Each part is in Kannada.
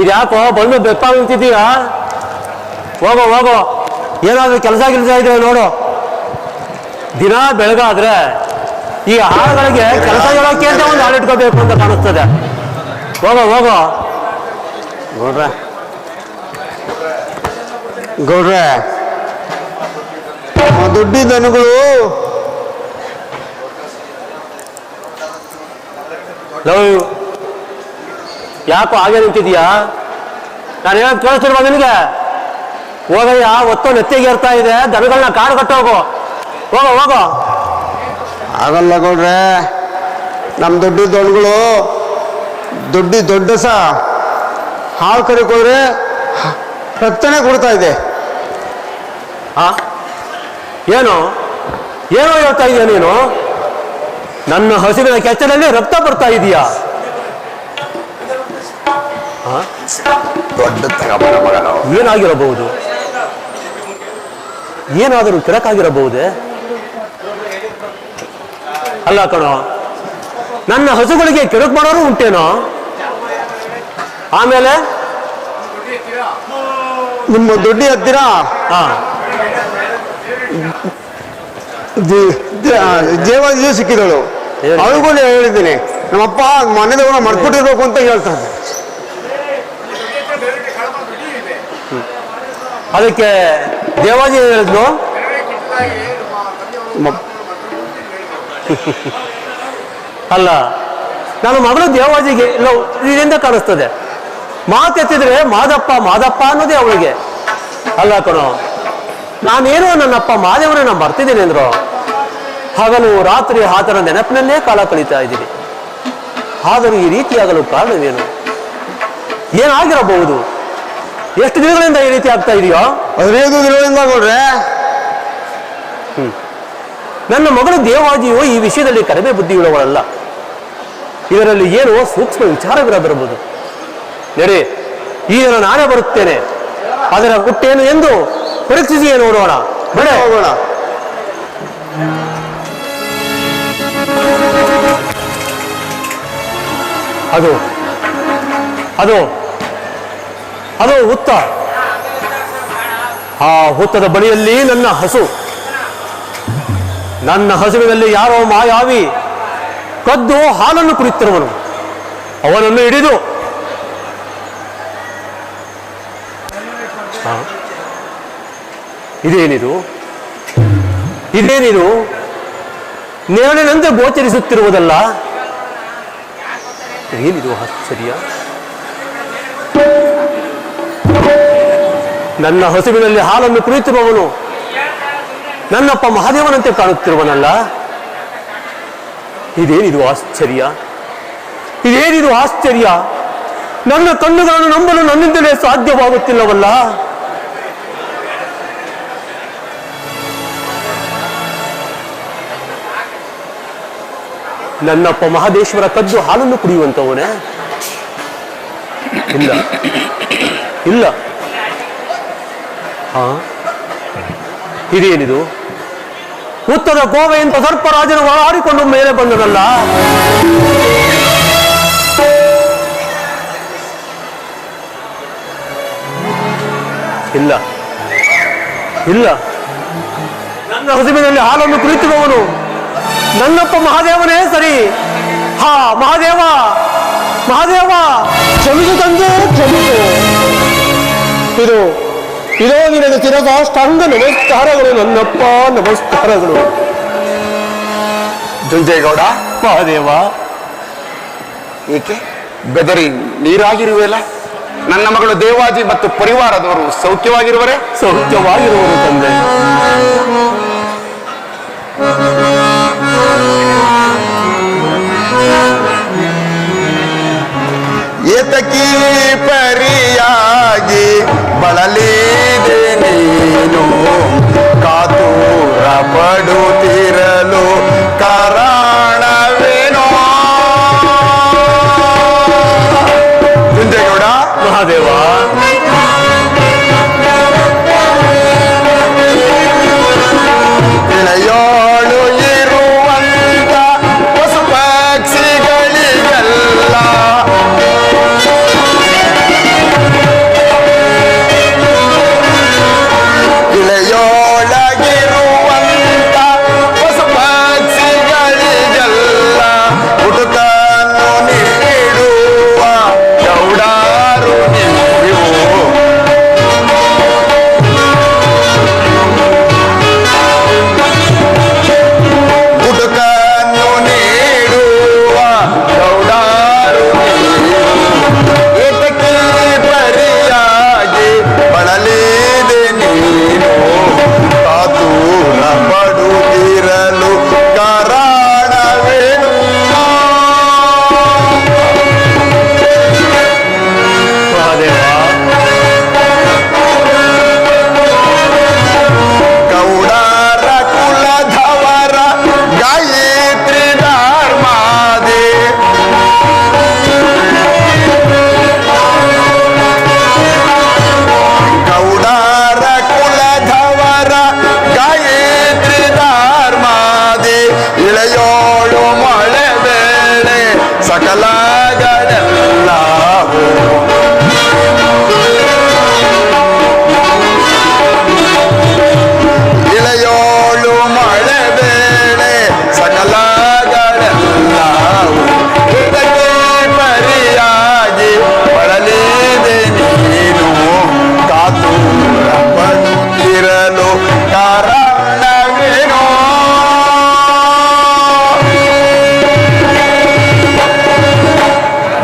ಇದ್ಯಾಕೋ ಬಂದು ಬೆಪ್ಪಾಗಿ ನಿಂತಿದ್ದೀಯಾ? ಹೋಗೋ ಹೋಗೋ, ಏನಾದರೂ ಕೆಲಸ ಇದೆ ನೋಡು. ದಿನ ಬೆಳಗಾದ್ರೆ ಈ ಆಳುಗಳಿಗೆ ಕೆಲಸ ಹೇಳೋಕೆ ಅಂತ ಒಂದು ಹಾಳಿಟ್ಕೋಬೇಕು ಅಂತ ಕಾಣಿಸ್ತದೆ. ಹೋಗೋ ಹೋಗೋ. ಗೌಡ್ರೆ, ದುಡ್ಡಿ ದನಗಳು ಯಾಕೋ ಹಾಗೆ ನಿಂತಿದ್ಯಾ? ನಾನು ಹೇಳೋದು ಕೇಳಿಸ್ತಿಲ್ವಾ ನಿನಗೆ? ಹೋಗಯ್ಯ, ಒತ್ತು ನೆತ್ತಿಗೆ ಇರ್ತಾ ಇದೆ, ದನಗಳನ್ನ ಕಾಡು ಕಟ್ಟೋಗು. ಹೋಗೋ ಹೋಗೋ. ಆಗಲ್ಲ ಗೌಡ್ರೆ, ನಮ್ಮ ದುಡ್ಡಿ ದನಗಳು ದೊಡ್ಡ ಹಾಲು ಕರಿಕ್ ಹೋದ್ರೆ ರಕ್ತನೇ ಕೊಡ್ತಾ ಇದೆ. ಏನು ಏನೋ ಹೇಳ್ತಾ ಇದೀಯ ನೀನು? ನನ್ನ ಹಸುವಿನ ಕೆಚ್ಚಲಲ್ಲಿ ರಕ್ತ ಬರ್ತಾ ಇದೀಯಾ? ಏನಾಗಿರಬಹುದು? ಏನಾದರೂ ಕೆಳಕಾಗಿರಬಹುದೇ? ಅಲ್ಲ ಕಣೋ, ನನ್ನ ಹಸುಗಳಿಗೆ ಕೆಡುಕು ಮಾಡೋರು ಉಂಟೇನೋ? ಆಮೇಲೆ ನಿಮ್ಮ ದುಡ್ಡಿ ಹತ್ತಿರ ದೇವಾದಿ ಸಿಕ್ಕಿದಳು. ಅವಳಿಗೂ ಹೇಳಿದ್ದೀನಿ, ನಮ್ಮಪ್ಪ ಮನೆದವನ್ನ ಮರ್ಕೊಟ್ಟಿರ್ಬೇಕು ಅಂತ ಹೇಳ್ತಾನೆ. ಅದಕ್ಕೆ ದೇವಾಜಿ ಹೇಳಿದ್ನು, ಅಲ್ಲ ನನ್ನ ಮಗಳು ದೇವಾಜಿಗೆ ಇದರಿಂದ ಕಾಣಿಸ್ತದೆ. ಮಾತೆತ್ತಿದ್ರೆ ಮಾದಪ್ಪ ಮಾದಪ್ಪ ಅನ್ನೋದೇ ಅವಳಿಗೆ. ಅಲ್ಲ ಕಣೋ, ನಾನೇನೋ ನನ್ನಪ್ಪ ಮಾದೇವರನ್ನ ಮರ್ತಿದ್ದೀನಿ ಅಂದ್ರು. ಹಗಲು ರಾತ್ರಿ ಆತನ ನೆನಪಿನಲ್ಲೇ ಕಾಲ ಕಳೀತಾ ಇದ್ದೀನಿ. ಆದರೂ ಈ ರೀತಿಯಾಗಲು ಕಾರಣವೇನು? ಏನಾಗಿರಬಹುದು? ಎಷ್ಟು ದಿನಗಳಿಂದ ಈ ರೀತಿ ಆಗ್ತಾ ಇದೆಯೋ? 15 ದಿನಗಳಿಂದ ನೋಡ್ರೆ. ನನ್ನ ಮಗಳು ದೇವಾಜಿಯು ಈ ವಿಷಯದಲ್ಲಿ ಕಡಿಮೆ ಬುದ್ಧಿಯುಳ್ಳವಳಲ್ಲ. ಇದರಲ್ಲಿ ಏನೋ ಸೂಕ್ಷ್ಮ ವಿಚಾರವಿರಬಹುದು. ನಡಿ, ಈ ದಿನ ನಾನೇ ಬರುತ್ತೇನೆ. ಅದರ ಹುಟ್ಟೇನು ಎಂದು ಪರೀಕ್ಷಿಸಿಯೇ ನೋಡೋಣ. ಬಳೆ ಹೋಗೋಣ. ಅದು ಅದು ಅದು ಹುತ್ತ. ಆ ಹುತ್ತದ ಬಳಿಯಲ್ಲಿ ನನ್ನ ಹಸು. ನನ್ನ ಹಸುವಿನಲ್ಲಿ ಯಾರೋ ಮಾಯಾವಿ ಕದ್ದು ಹಾಲನ್ನು ಕುಡಿತಿರುವನು. ಅವನನ್ನು ಹಿಡಿದು ಇದೇನಿದು ಇದೇನಿದು ನೇರಳಿನಂತೆ ಗೋಚರಿಸುತ್ತಿರುವುದಲ್ಲ. ಏನಿದು ಆಶ್ಚರ್ಯ? ನನ್ನ ಹಸುವಿನಲ್ಲಿ ಹಾಲನ್ನು ಕುಡಿತಿರುವವನು ನನ್ನಪ್ಪ ಮಹಾದೇವನಂತೆ ಕಾಣುತ್ತಿರುವನಲ್ಲ. ಇದೇನಿದು ಆಶ್ಚರ್ಯ? ಇದೇನಿದು ಆಶ್ಚರ್ಯ? ನನ್ನ ಕಣ್ಣುಗಳನ್ನು ನಂಬಲು ನನ್ನಿಂದಲೇ ಸಾಧ್ಯವಾಗುತ್ತಿಲ್ಲವಲ್ಲ. ನನ್ನಪ್ಪ ಮಹಾದೇಶ್ವರ ಕದ್ದು ಹಾಲನ್ನು ಕುಡಿಯುವಂತವನೇ? ಇಲ್ಲ ಇಲ್ಲ. ಇದೇನಿದು? ಉತ್ತರ ಗೋವೆಯಿಂದ ಸರ್ಪರಾಜನು ಆಡಿಕೊಂಡು ಮೇಲೆ ಬಂದದಲ್ಲ. ಇಲ್ಲ ಇಲ್ಲ. ನನ್ನ ಹಸುವಿನಲ್ಲಿ ಹಾಲನ್ನು ಕುಡಿತಿರುವವನು ನನ್ನಪ್ಪ ಮಹಾದೇವನೇ ಸರಿ. ಹಾ ಮಹಾದೇವ, ಮಹಾದೇವ ಕ್ಷಮಿಸು ತಂದೆ, ಕ್ಷಮಿಸು. ಇದು ಇದೋ ನಿನಗೆ ಚಿರಸಾಷ್ಟಾಂಗ ನಮಸ್ಕಾರಗಳು ನನ್ನಪ್ಪ, ನಮಸ್ಕಾರಗಳು. ಜುಂಜೇಗೌಡ, ಮಹಾದೇವ, ಏಕೆ ಬೆದರಿ ನೀರಾಗಿರುವೆಲ್ಲ? ನನ್ನ ಮಗಳು ದೇವಾಜಿ ಮತ್ತು ಪರಿವಾರದವರು ಸೌಖ್ಯವಾಗಿರುವರೆ? ಸೌಖ್ಯವಾಗಿರುವರು ತಂದೆ. ಏತಕಿ ಪರಿಯಾಗಿ ಬಳಲಿದೆ ನೀನು, ಕಾತೂರ ಪಡುತ್ತಿರಲು ಮಹಾದೇವ ಇಳೆಯೋಳು ಇರುವಂತ ಪಶು ಪಕ್ಷಿಗಳಿಗೆಲ್ಲ ಇಳೆಯೋಳಗಿರುವಂತ ಪಶು ಪಕ್ಷಿಗಳಿಗೆಲ್ಲ ಹುಡುಕನ್ನು ನೀಡುವ ಗೌಡಾರು ನೀವು ಹುಡುಕನ್ನು ನೀಡುವ ಗೌಡಾರು ನೀವು ಏತಕ್ಕೆ ಪರಿಯಾಗಿ ಬಳಲಿದೆ ನೀನು ಕಾತೂರ ಪಡುತ್ತಿರಲು ಕಾರಣವೇನು ಮಹಾದೇವ ಗೌಡರ ಕುಲಧವರ ಗಾಯತ್ರಿ ಧರ್ಮಾದೆ ಗೌಡರ ಕುಲಧವರ ಗಾಯತ್ರಿ ಧರ್ಮಾದೆ ಇಳೆಯೋಳು ಮಳೆ ಬೇಳೆ ಸಕಲಗಳೆಲ್ಲವೂ ಇಳೆಯೋಳು ಮಳೆ ಬೇಳೆ ಸಕಲಗಳೆಲ್ಲವೂ ಇದಕ್ಕೆ ಪರಿಯಾಗಿ ಬಳಲಿದೆ ನೀನು ಕಾತೂರ ಪಡುತ್ತಿರಲು ಕಾರಣವೇನೋ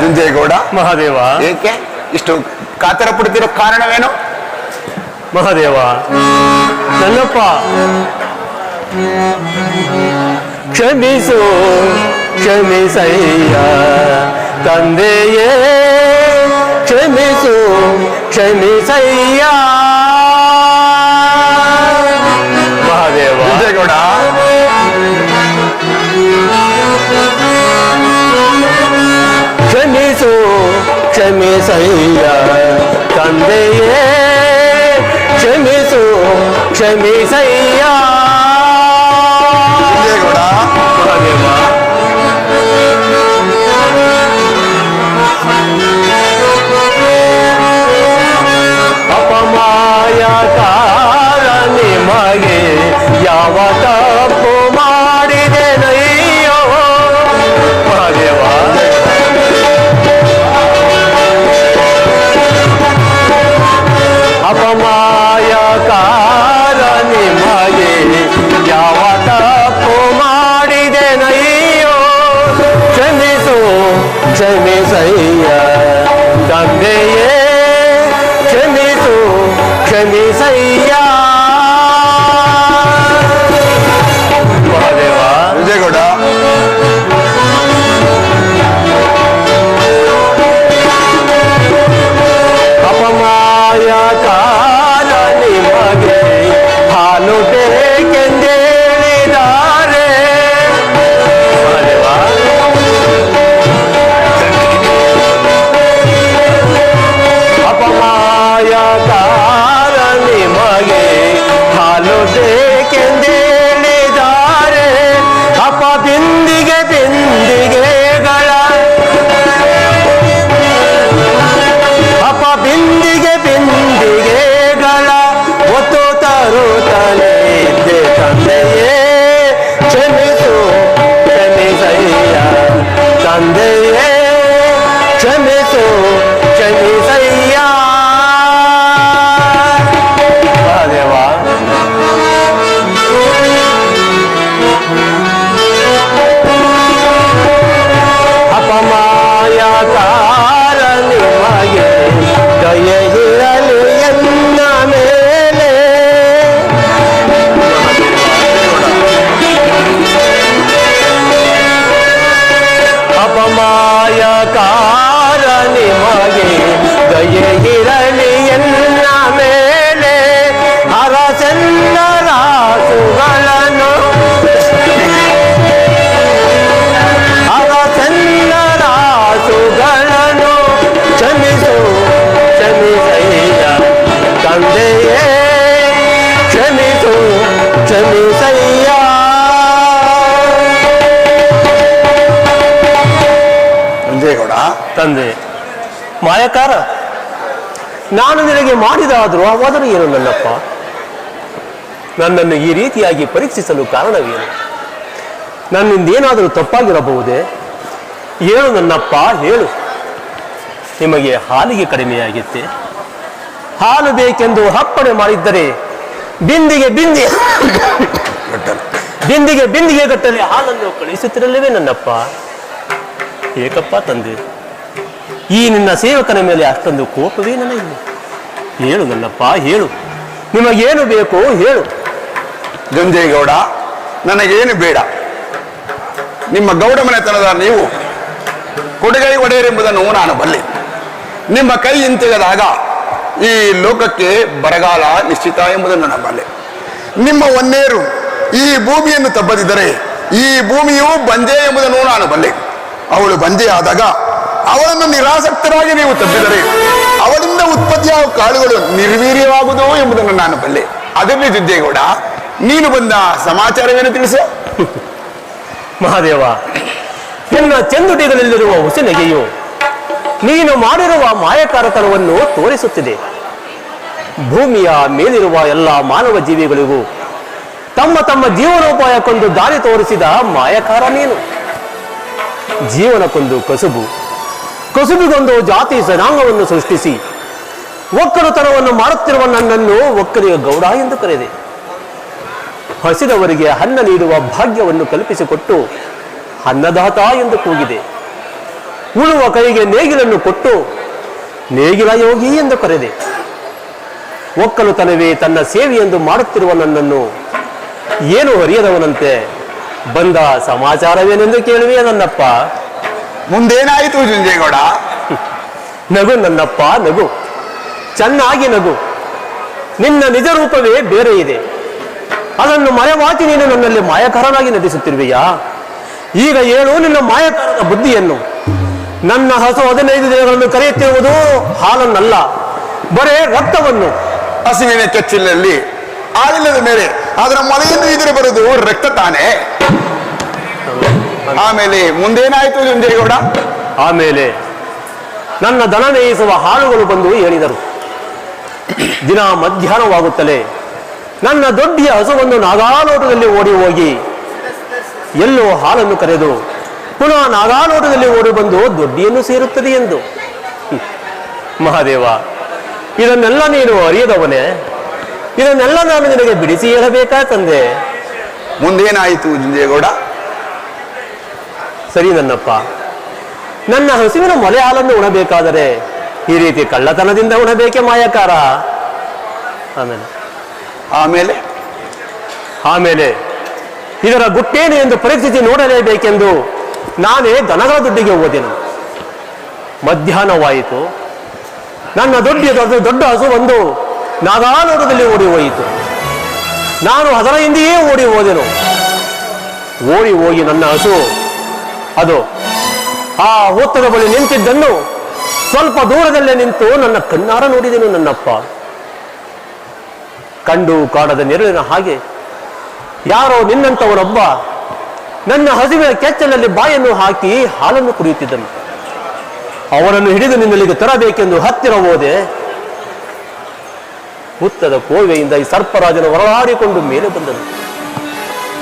ಜುಂಜೇಗೌಡ ಮಹಾದೇವ ಏಕೆ ಇಷ್ಟು ಕಾತರ ಪಡುತ್ತಿರೋ ಕಾರಣವೇನು? ಮಹಾದೇವ ನನ್ನಪ್ಪ ಕ್ಷಮಿಸು ಕ್ಷಮಿಸಯ್ಯ ತಂದೆಯೇ ಕ್ಷಮಿಸು ಕ್ಷಮಿಸಯ್ಯ ಮಹಾದೇವ ಜುಂಜೇಗೌಡ ಕ್ಷಮಿಸು ಕ್ಷಮಿಸಯ್ಯ ತಂದೆಯೇ ಕ್ಷಮಿಸು ಕ್ಷಮಿಸಯ್ಯ ಜುಂಜೇಗೌಡ ಮಹಾದೇವ ಅಪಮಾಯಕಾರ ನಿಮಗೆ ಯಾವ ತಪ್ಪು ಮಾಡಿದೆನಯ್ಯೋ ಮಹಾದೇವ ಅಪಮಾಯಕಾರ ನಿಮಗೆ ಯಾವ ತಪ್ಪು ಮಾಡಿದೆನಯ್ಯೋ ಕ್ಷಮಿಸು ಕ್ಷಮಿಸಯ್ಯ ತಂದೆಯೇ ಕ್ಷಮಿಸು ಕ್ಷಮಿಸಯ್ಯ ಮಹಾದೇವ ಜುಂಜೇಗೌಡ ಅಪಮಾಯಕಾರ ನಿಮಗೆ ಹಾಲು ಬೇಕೆಂದೇಳಿದ್ದಾರೆ ಮಹಾದೇವ ಅಪಮಾಯಕಾರ ನಿಮಗೆ ಹಾಲು ಬೇಕೆಂದೇಳಿದ್ದಾರೆ ಅಪ ಬಿಂದಿಗೆ ಬಿಂದಿಗೆಗಳ ಅಪ ಬಿಂದಿಗೆ ಬಿಂದಿಗೆಗಳ ಒತ್ತು ತರುತ್ತಲೇ ಇದ್ದೆ ತಂದೆಯೇ ಕ್ಷಮಿಸು ಕ್ಷಮಿಸಯ್ಯ ತಂದೆಯೇ ಕ್ಷಮಿಸು ಕ್ಷಮಿಸಯ್ಯ ಮಹಾದೇವ ಅಪಮಾಯಕಾರ ನಿಮಗೆ ದಯೆ ಇರಲಿ ಎನ್ನ ಮೇಲೆ ಅಪಮಾಯಕಾರ ನಿಮಗೆ ದಯೆ ಇರಲಿ ಎನ್ನ ಮೇಲೆ ಅರಸೆಲ್ಲರ ಸುಗಳನ್ನು ಅರಸೆಲ್ಲರ ಸುಗಳನ್ನು ಕ್ಷಮಿಸು ತಂದೆ ಮಾಯಕಾರ, ನಾನು ನಿನಗೆ ಮಾಡಿದ ದ್ರೋಹವಾದರೂ ಏನು ನನ್ನಪ್ಪ? ನನ್ನನ್ನು ಈ ರೀತಿಯಾಗಿ ಪರೀಕ್ಷಿಸಲು ಕಾರಣವೇನು? ನನ್ನಿಂದೇನಾದರೂ ತಪ್ಪಾಗಿರಬಹುದೇ? ಹೇಳು ನನ್ನಪ್ಪ, ಹೇಳು. ನಿಮಗೆ ಹಾಲಿಗೆ ಕಡಿಮೆಯಾಗಿತ್ತೆ? ಹಾಲು ಬೇಕೆಂದು ಅಪ್ಪಣೆ ಮಾಡಿದ್ದರೆ ಬಿಂದಿಗೆ ಬಿಂದಿಗೆ ಗಟ್ಟಲೆ ಹಾಲನ್ನು ಕಳಿಸುತ್ತಿರಲಿವೆ ನನ್ನಪ್ಪ. ಏಕಪ್ಪ ತಂದೆ, ಈ ನಿನ್ನ ಸೇವಕನ ಮೇಲೆ ಅಷ್ಟೊಂದು ಕೋಪವೇ ನನಗೆ? ಹೇಳು ನನ್ನಪ್ಪ, ಹೇಳು. ನಿಮಗೇನು ಬೇಕು ಹೇಳು. ಜಂಜೇಗೌಡ, ನನಗೇನು ಬೇಡ. ನಿಮ್ಮ ಗೌಡ ಮನೆತನದ ನೀವು ಕೊಡುಗೈ ಒಡೆಯರೆಂಬುದನ್ನು ನಾನು ಬಲ್ಲೆ. ನಿಮ್ಮ ಕೈ ಹಿಂತೆಗೆದಾಗ ಈ ಲೋಕಕ್ಕೆ ಬರಗಾಲ ನಿಶ್ಚಿತ ಎಂಬುದನ್ನು ನಾನು ಬಲ್ಲೆ. ನಿಮ್ಮ ಒನ್ನೇರು ಈ ಭೂಮಿಯನ್ನು ತಬ್ಬದಿದ್ದರೆ ಈ ಭೂಮಿಯು ಬಂಜೆ ಎಂಬುದನ್ನು ನಾನು ಬಲ್ಲೆ. ಅವಳು ಬಂಜೆ ಆದಾಗ ಅವಳನ್ನು ನಿರಾಸಕ್ತರಾಗಿ ನೀವು ತಬ್ಬಿದರೆ ಅವಳಿಂದ ಉತ್ಪತ್ತಿಯಾಗುವ ಕಾಳುಗಳು ನಿರ್ವೀರ್ಯವಾಗುವುದು ಎಂಬುದನ್ನು ನಾನು ಬಲ್ಲೆ. ಅದರಲ್ಲಿ ಜುದ್ದೇಗೌಡ, ನೀನು ಬಂದ ಸಮಾಚಾರವೇನು ತಿಳಿಸು. ಮಹಾದೇವ, ನಿನ್ನ ಚೆಂದುಟಿಗಳಲ್ಲಿರುವ ಹುಸಿನೆಗೆಯು ನೀನು ಮಾಡಿರುವ ಮಾಯಕಾರತನವನ್ನು ತೋರಿಸುತ್ತಿದೆ. ಭೂಮಿಯ ಮೇಲಿರುವ ಎಲ್ಲ ಮಾನವ ಜೀವಿಗಳಿಗೂ ತಮ್ಮ ತಮ್ಮ ಜೀವನೋಪಾಯಕ್ಕೊಂದು ದಾರಿ ತೋರಿಸಿದ ಮಾಯಕಾರ ನೀನು. ಜೀವನಕ್ಕೊಂದು ಕಸುಬಿಗೊಂದು ಜಾತಿ ಜನಾಂಗವನ್ನು ಸೃಷ್ಟಿಸಿ ಒಕ್ಕಲುತನವನ್ನು ಮಾಡುತ್ತಿರುವ ನನ್ನನ್ನು ಒಕ್ಕಲಿಗ ಗೌಡ ಎಂದು ಕರೆದೆ. ಹಸಿದವರಿಗೆ ಅನ್ನ ನೀಡುವ ಭಾಗ್ಯವನ್ನು ಕಲ್ಪಿಸಿಕೊಟ್ಟು ಅನ್ನದಾತ ಎಂದು ಕೂಗಿದೆ. ಉಳುವ ಕೈಗೆ ನೇಗಿಲನ್ನು ಕೊಟ್ಟು ನೇಗಿಲ ಯೋಗಿ ಎಂದು ಕರೆದೆ. ಒಕ್ಕಲುತನವೇ ತನ್ನ ಸೇವೆಯೆಂದು ಮಾಡುತ್ತಿರುವ ನನ್ನನ್ನು ಏನು ಅರಿಯದವನಂತೆ ಬಂದ ಸಮಾಚಾರವೇನೆಂದು ಕೇಳುವೆ ನನ್ನಪ್ಪ. ಮುಂದೇನಾಯಿತು ಜುಂಜೇಗೌಡ? ನಗು ನನ್ನಪ್ಪ, ನಗು, ಚೆನ್ನಾಗಿ ನಗು. ನಿನ್ನ ನಿಜ ರೂಪವೇ ಬೇರೆ ಇದೆ. ಅದನ್ನು ಮರೆಮಾಚಿ ನೀನು ನನ್ನಲ್ಲಿ ಮಾಯಕಾರನಾಗಿ ನಟಿಸುತ್ತಿರುವೆಯಾ? ಈಗ ಏನು ನಿನ್ನ ಮಾಯಕಾರದ ಬುದ್ಧಿಯನ್ನು? ನನ್ನ ಹಸು 15 ದಿನಗಳನ್ನು ಕರೆಯುತ್ತಿರುವುದು ಹಾಲನ್ನಲ್ಲ, ಬರೇ ರಕ್ತವನ್ನು. ಹಸುವಿನ ಕೆಚ್ಚಿಲಲ್ಲಿ ಹಾಲಿಲ್ಲದ ಮೇಲೆ ಅದರ ಮೊಲೆಯನ್ನು ಇದ್ರೆ ಬರುವುದು ರಕ್ತ ತಾನೇ. ಆಮೇಲೆ ಮುಂದೇನಾಯ್ತು ಜುಂಜೇಗೌಡ? ಆಮೇಲೆ ನನ್ನ ದನ ಮೇಯಿಸುವ ಹಾಳುಗಳು ಬಂದು ಹೇಳಿದರು. ದಿನ ಮಧ್ಯಾಹ್ನವಾಗುತ್ತಲೇ ನನ್ನ ದೊಡ್ಡಿಯ ಹಸುವನ್ನು ನಾಗಾಲೋಟದಲ್ಲಿ ಓಡಿ ಹೋಗಿ ಎಲ್ಲೋ ಹಾಲನ್ನು ಕರೆದು ಪುನಃ ನಾಗಾಲೋಟದಲ್ಲಿ ಓಡಿ ಬಂದು ದೊಡ್ಡಿಯನ್ನು ಸೇರುತ್ತದೆ ಎಂದು. ಮಹಾದೇವ, ಇದನ್ನೆಲ್ಲ ನೀನು ಅರಿಯದವನೇ? ಇದನ್ನೆಲ್ಲ ನಾನು ನಿನಗೆ ಬಿಡಿಸಿ ಹೇಳಬೇಕಾ ತಂದೆ? ಮುಂದೇನಾಯಿತು ಜುಂಜೇಗೌಡ? ಸರಿ ನನ್ನಪ್ಪ, ನನ್ನ ಹಸುವಿನ ಮೊಲೆ ಹಾಲನ್ನು ಉಣಬೇಕಾದರೆ ಈ ರೀತಿ ಕಳ್ಳತನದಿಂದ ಉಣಬೇಕೆ ಮಾಯಕಾರ? ಆಮೇಲೆ ಆಮೇಲೆ ಇದರ ಗುಟ್ಟೇನು ಎಂದು ಪರೀಕ್ಷಿಸಿ ನೋಡಲೇಬೇಕೆಂದು ನಾನೇ ದನಗಳ ದುಡ್ಡಿಗೆ ಹೋದೆನು. ಮಧ್ಯಾಹ್ನವಾಯಿತು. ನನ್ನ ದೊಡ್ಡ ಹಸು ಒಂದು ನಾಗಾಲೋಟದಲ್ಲಿ ಓಡಿ ಹೋಯಿತು. ನಾನು ಅದರ ಹಿಂದೆಯೇ ಓಡಿ ಹೋದೆನು. ಓಡಿ ಹೋಗಿ ನನ್ನ ಹಸು ಅದು ಆ ಹುತ್ತದ ಬಳಿ ನಿಂತಿದ್ದನ್ನು ಸ್ವಲ್ಪ ದೂರದಲ್ಲೇ ನಿಂತು ನನ್ನ ಕಣ್ಣಾರ ನೋಡಿದೆನು ನನ್ನಪ್ಪ. ಕಂಡು ಕಾಡದ ನೆರಳಿನ ಹಾಗೆ ಯಾರೋ ನಿನ್ನಂತವನೊಬ್ಬ ನನ್ನ ಹಸುವಿನ ಕೆಚ್ಚಲಲ್ಲಿ ಬಾಯನ್ನು ಹಾಕಿ ಹಾಲನ್ನು ಕುಡಿಯುತ್ತಿದ್ದನು. ಅವನನ್ನು ಹಿಡಿದು ನಿನ್ನಲ್ಲಿಗೆ ತರಬೇಕೆಂದು ಹತ್ತಿರ ಹೋದೆ. ಹುತ್ತದ ಕೋವೆಯಿಂದ ಈ ಸರ್ಪರಾಜನು ಹೊರಳಾಡಿಕೊಂಡು ಮೇಲೆ ಬಂದನು.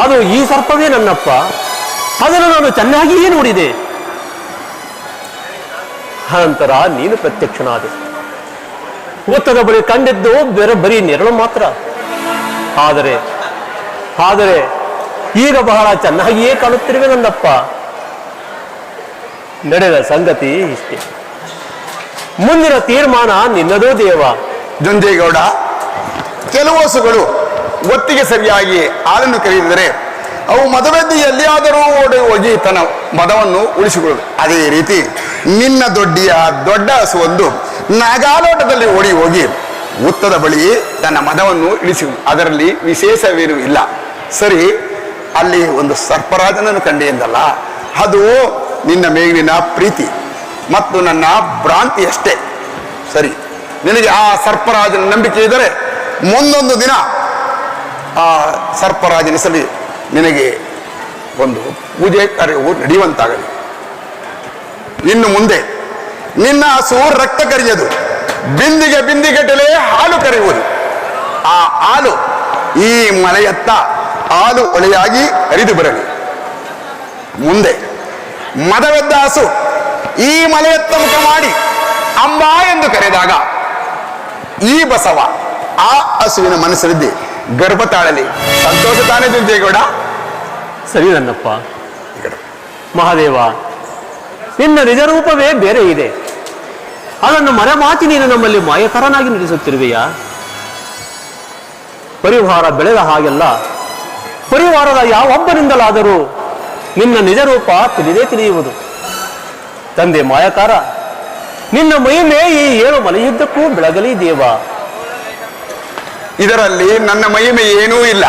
ಅದು ಈ ಸರ್ಪವೇ ನನ್ನಪ್ಪ. ಅದನ್ನು ನಾನು ಚೆನ್ನಾಗಿಯೇ ನೋಡಿದೆ. ಅನಂತರ ನೀನು ಪ್ರತ್ಯಕ್ಷನಾದೆ. ಹುತ್ತದ ಬಳಿ ಕಂಡಿದ್ದು ಬರೀ ನೆರಳು ಮಾತ್ರ. ಆದರೆ ಈಗ ಬಹಳ ಚೆನ್ನಾಗಿಯೇ ಕಾಣುತ್ತಿರುವೆ ನನ್ನಪ್ಪ. ನಡೆದ ಸಂಗತಿ ಇಷ್ಟೇ. ಮುಂದಿನ ತೀರ್ಮಾನ ನಿನ್ನದೋ ದೇವ. ಜುಂಜೇಗೌಡ, ಕೆಲವು ಹಸುಗಳು ಒತ್ತಿಗೆ ಸರಿಯಾಗಿ ಹಾಲನ್ನು ಕರೆಯಿದರೆ ಅವು ಮದವೆದ್ದು ಎಲ್ಲಿಯಾದರೂ ಓಡಿ ಹೋಗಿ ತನ್ನ ಮದವನ್ನು ಉಳಿಸಿಕೊಳ್ಳುವುದು. ಅದೇ ರೀತಿ ನಿನ್ನ ದೊಡ್ಡ ಹಸುವೊಂದು ನಾಗಾಲೋಟದಲ್ಲಿ ಓಡಿ ಹೋಗಿ ಹುತ್ತದ ಬಳಿ ತನ್ನ ಮದವನ್ನು ಇಳಿಸಿ, ಅದರಲ್ಲಿ ವಿಶೇಷವೇನೂ ಇಲ್ಲ. ಸರಿ, ಅಲ್ಲಿ ಒಂದು ಸರ್ಪರಾಜನನ್ನು ಕಂಡೆ ಎಂದಲ್ಲ, ಅದು ನಿನ್ನ ಮೇಲಿನ ಪ್ರೀತಿ ಮತ್ತು ನನ್ನ ಭ್ರಾಂತಿ ಅಷ್ಟೇ. ಸರಿ, ನಿನಗೆ ಆ ಸರ್ಪರಾಜನ ನಂಬಿಕೆ ಇದ್ದರೆ ಮುಂದೊಂದು ದಿನ ಆ ಸರ್ಪರಾಜನಿಸಲಿ ನಿನಗೆ ಒಂದು ಪೂಜೆ ಕಾರ್ಯವು ನಡೆಯುವಂತಾಗಲಿ. ಇನ್ನು ಮುಂದೆ ನಿನ್ನ ಹಸು ರಕ್ತ ಕರಿಯದು, ಬಿಂದಿಗೆ ಬಿಂದಿಗೆಟಲೆ ಹಾಲು ಕರೆಯುವುದು. ಆ ಹಾಲು ಈ ಮಲೆಯತ್ತ ಹಾಲು ಒಳೆಯಾಗಿ ಹರಿದು ಬರಲಿ. ಮುಂದೆ ಮದವೆದ್ದ ಹಸು ಈ ಮಲೆಯತ್ತ ಮುಖ ಮಾಡಿ ಅಂಬಾ ಎಂದು ಕರೆದಾಗ ಈ ಬಸವ ಆ ಹಸುವಿನ ಮನಸ್ಸಲ್ಲಿ ಗರ್ಭ ತಾಳಲಿ. ಸಂತೋಷ ತಾನೇ ದುಂಜೇಗೌಡ? ಸರಿ ನನ್ನಪ್ಪ. ಮಹಾದೇವ, ನಿನ್ನ ನಿಜ ರೂಪವೇ ಬೇರೆ ಇದೆ. ಅದನ್ನು ಮರೆಮಾಚಿ ನೀನು ನಮ್ಮಲ್ಲಿ ಮಾಯಕರನಾಗಿ ನಡೆಸುತ್ತಿರುವೆಯಾ? ಪರಿವಾರ ಬೆಳೆದ ಹಾಗೆಲ್ಲ ಪರಿವಾರದ ಯಾವೊಬ್ಬನಿಂದಲಾದರೂ ನಿನ್ನ ನಿಜ ರೂಪ ತಿಳಿಯುವುದು. ತಂದೆ ಮಾಯಕಾರ, ನಿನ್ನ ಮಹಿಮೆ ಈ 7 ಮಲೆಯುದ್ದಕ್ಕೂ ಬೆಳಗಲಿ ದೇವ. ಇದರಲ್ಲಿ ನನ್ನ ಮಹಿಮೆ ಏನೂ ಇಲ್ಲ.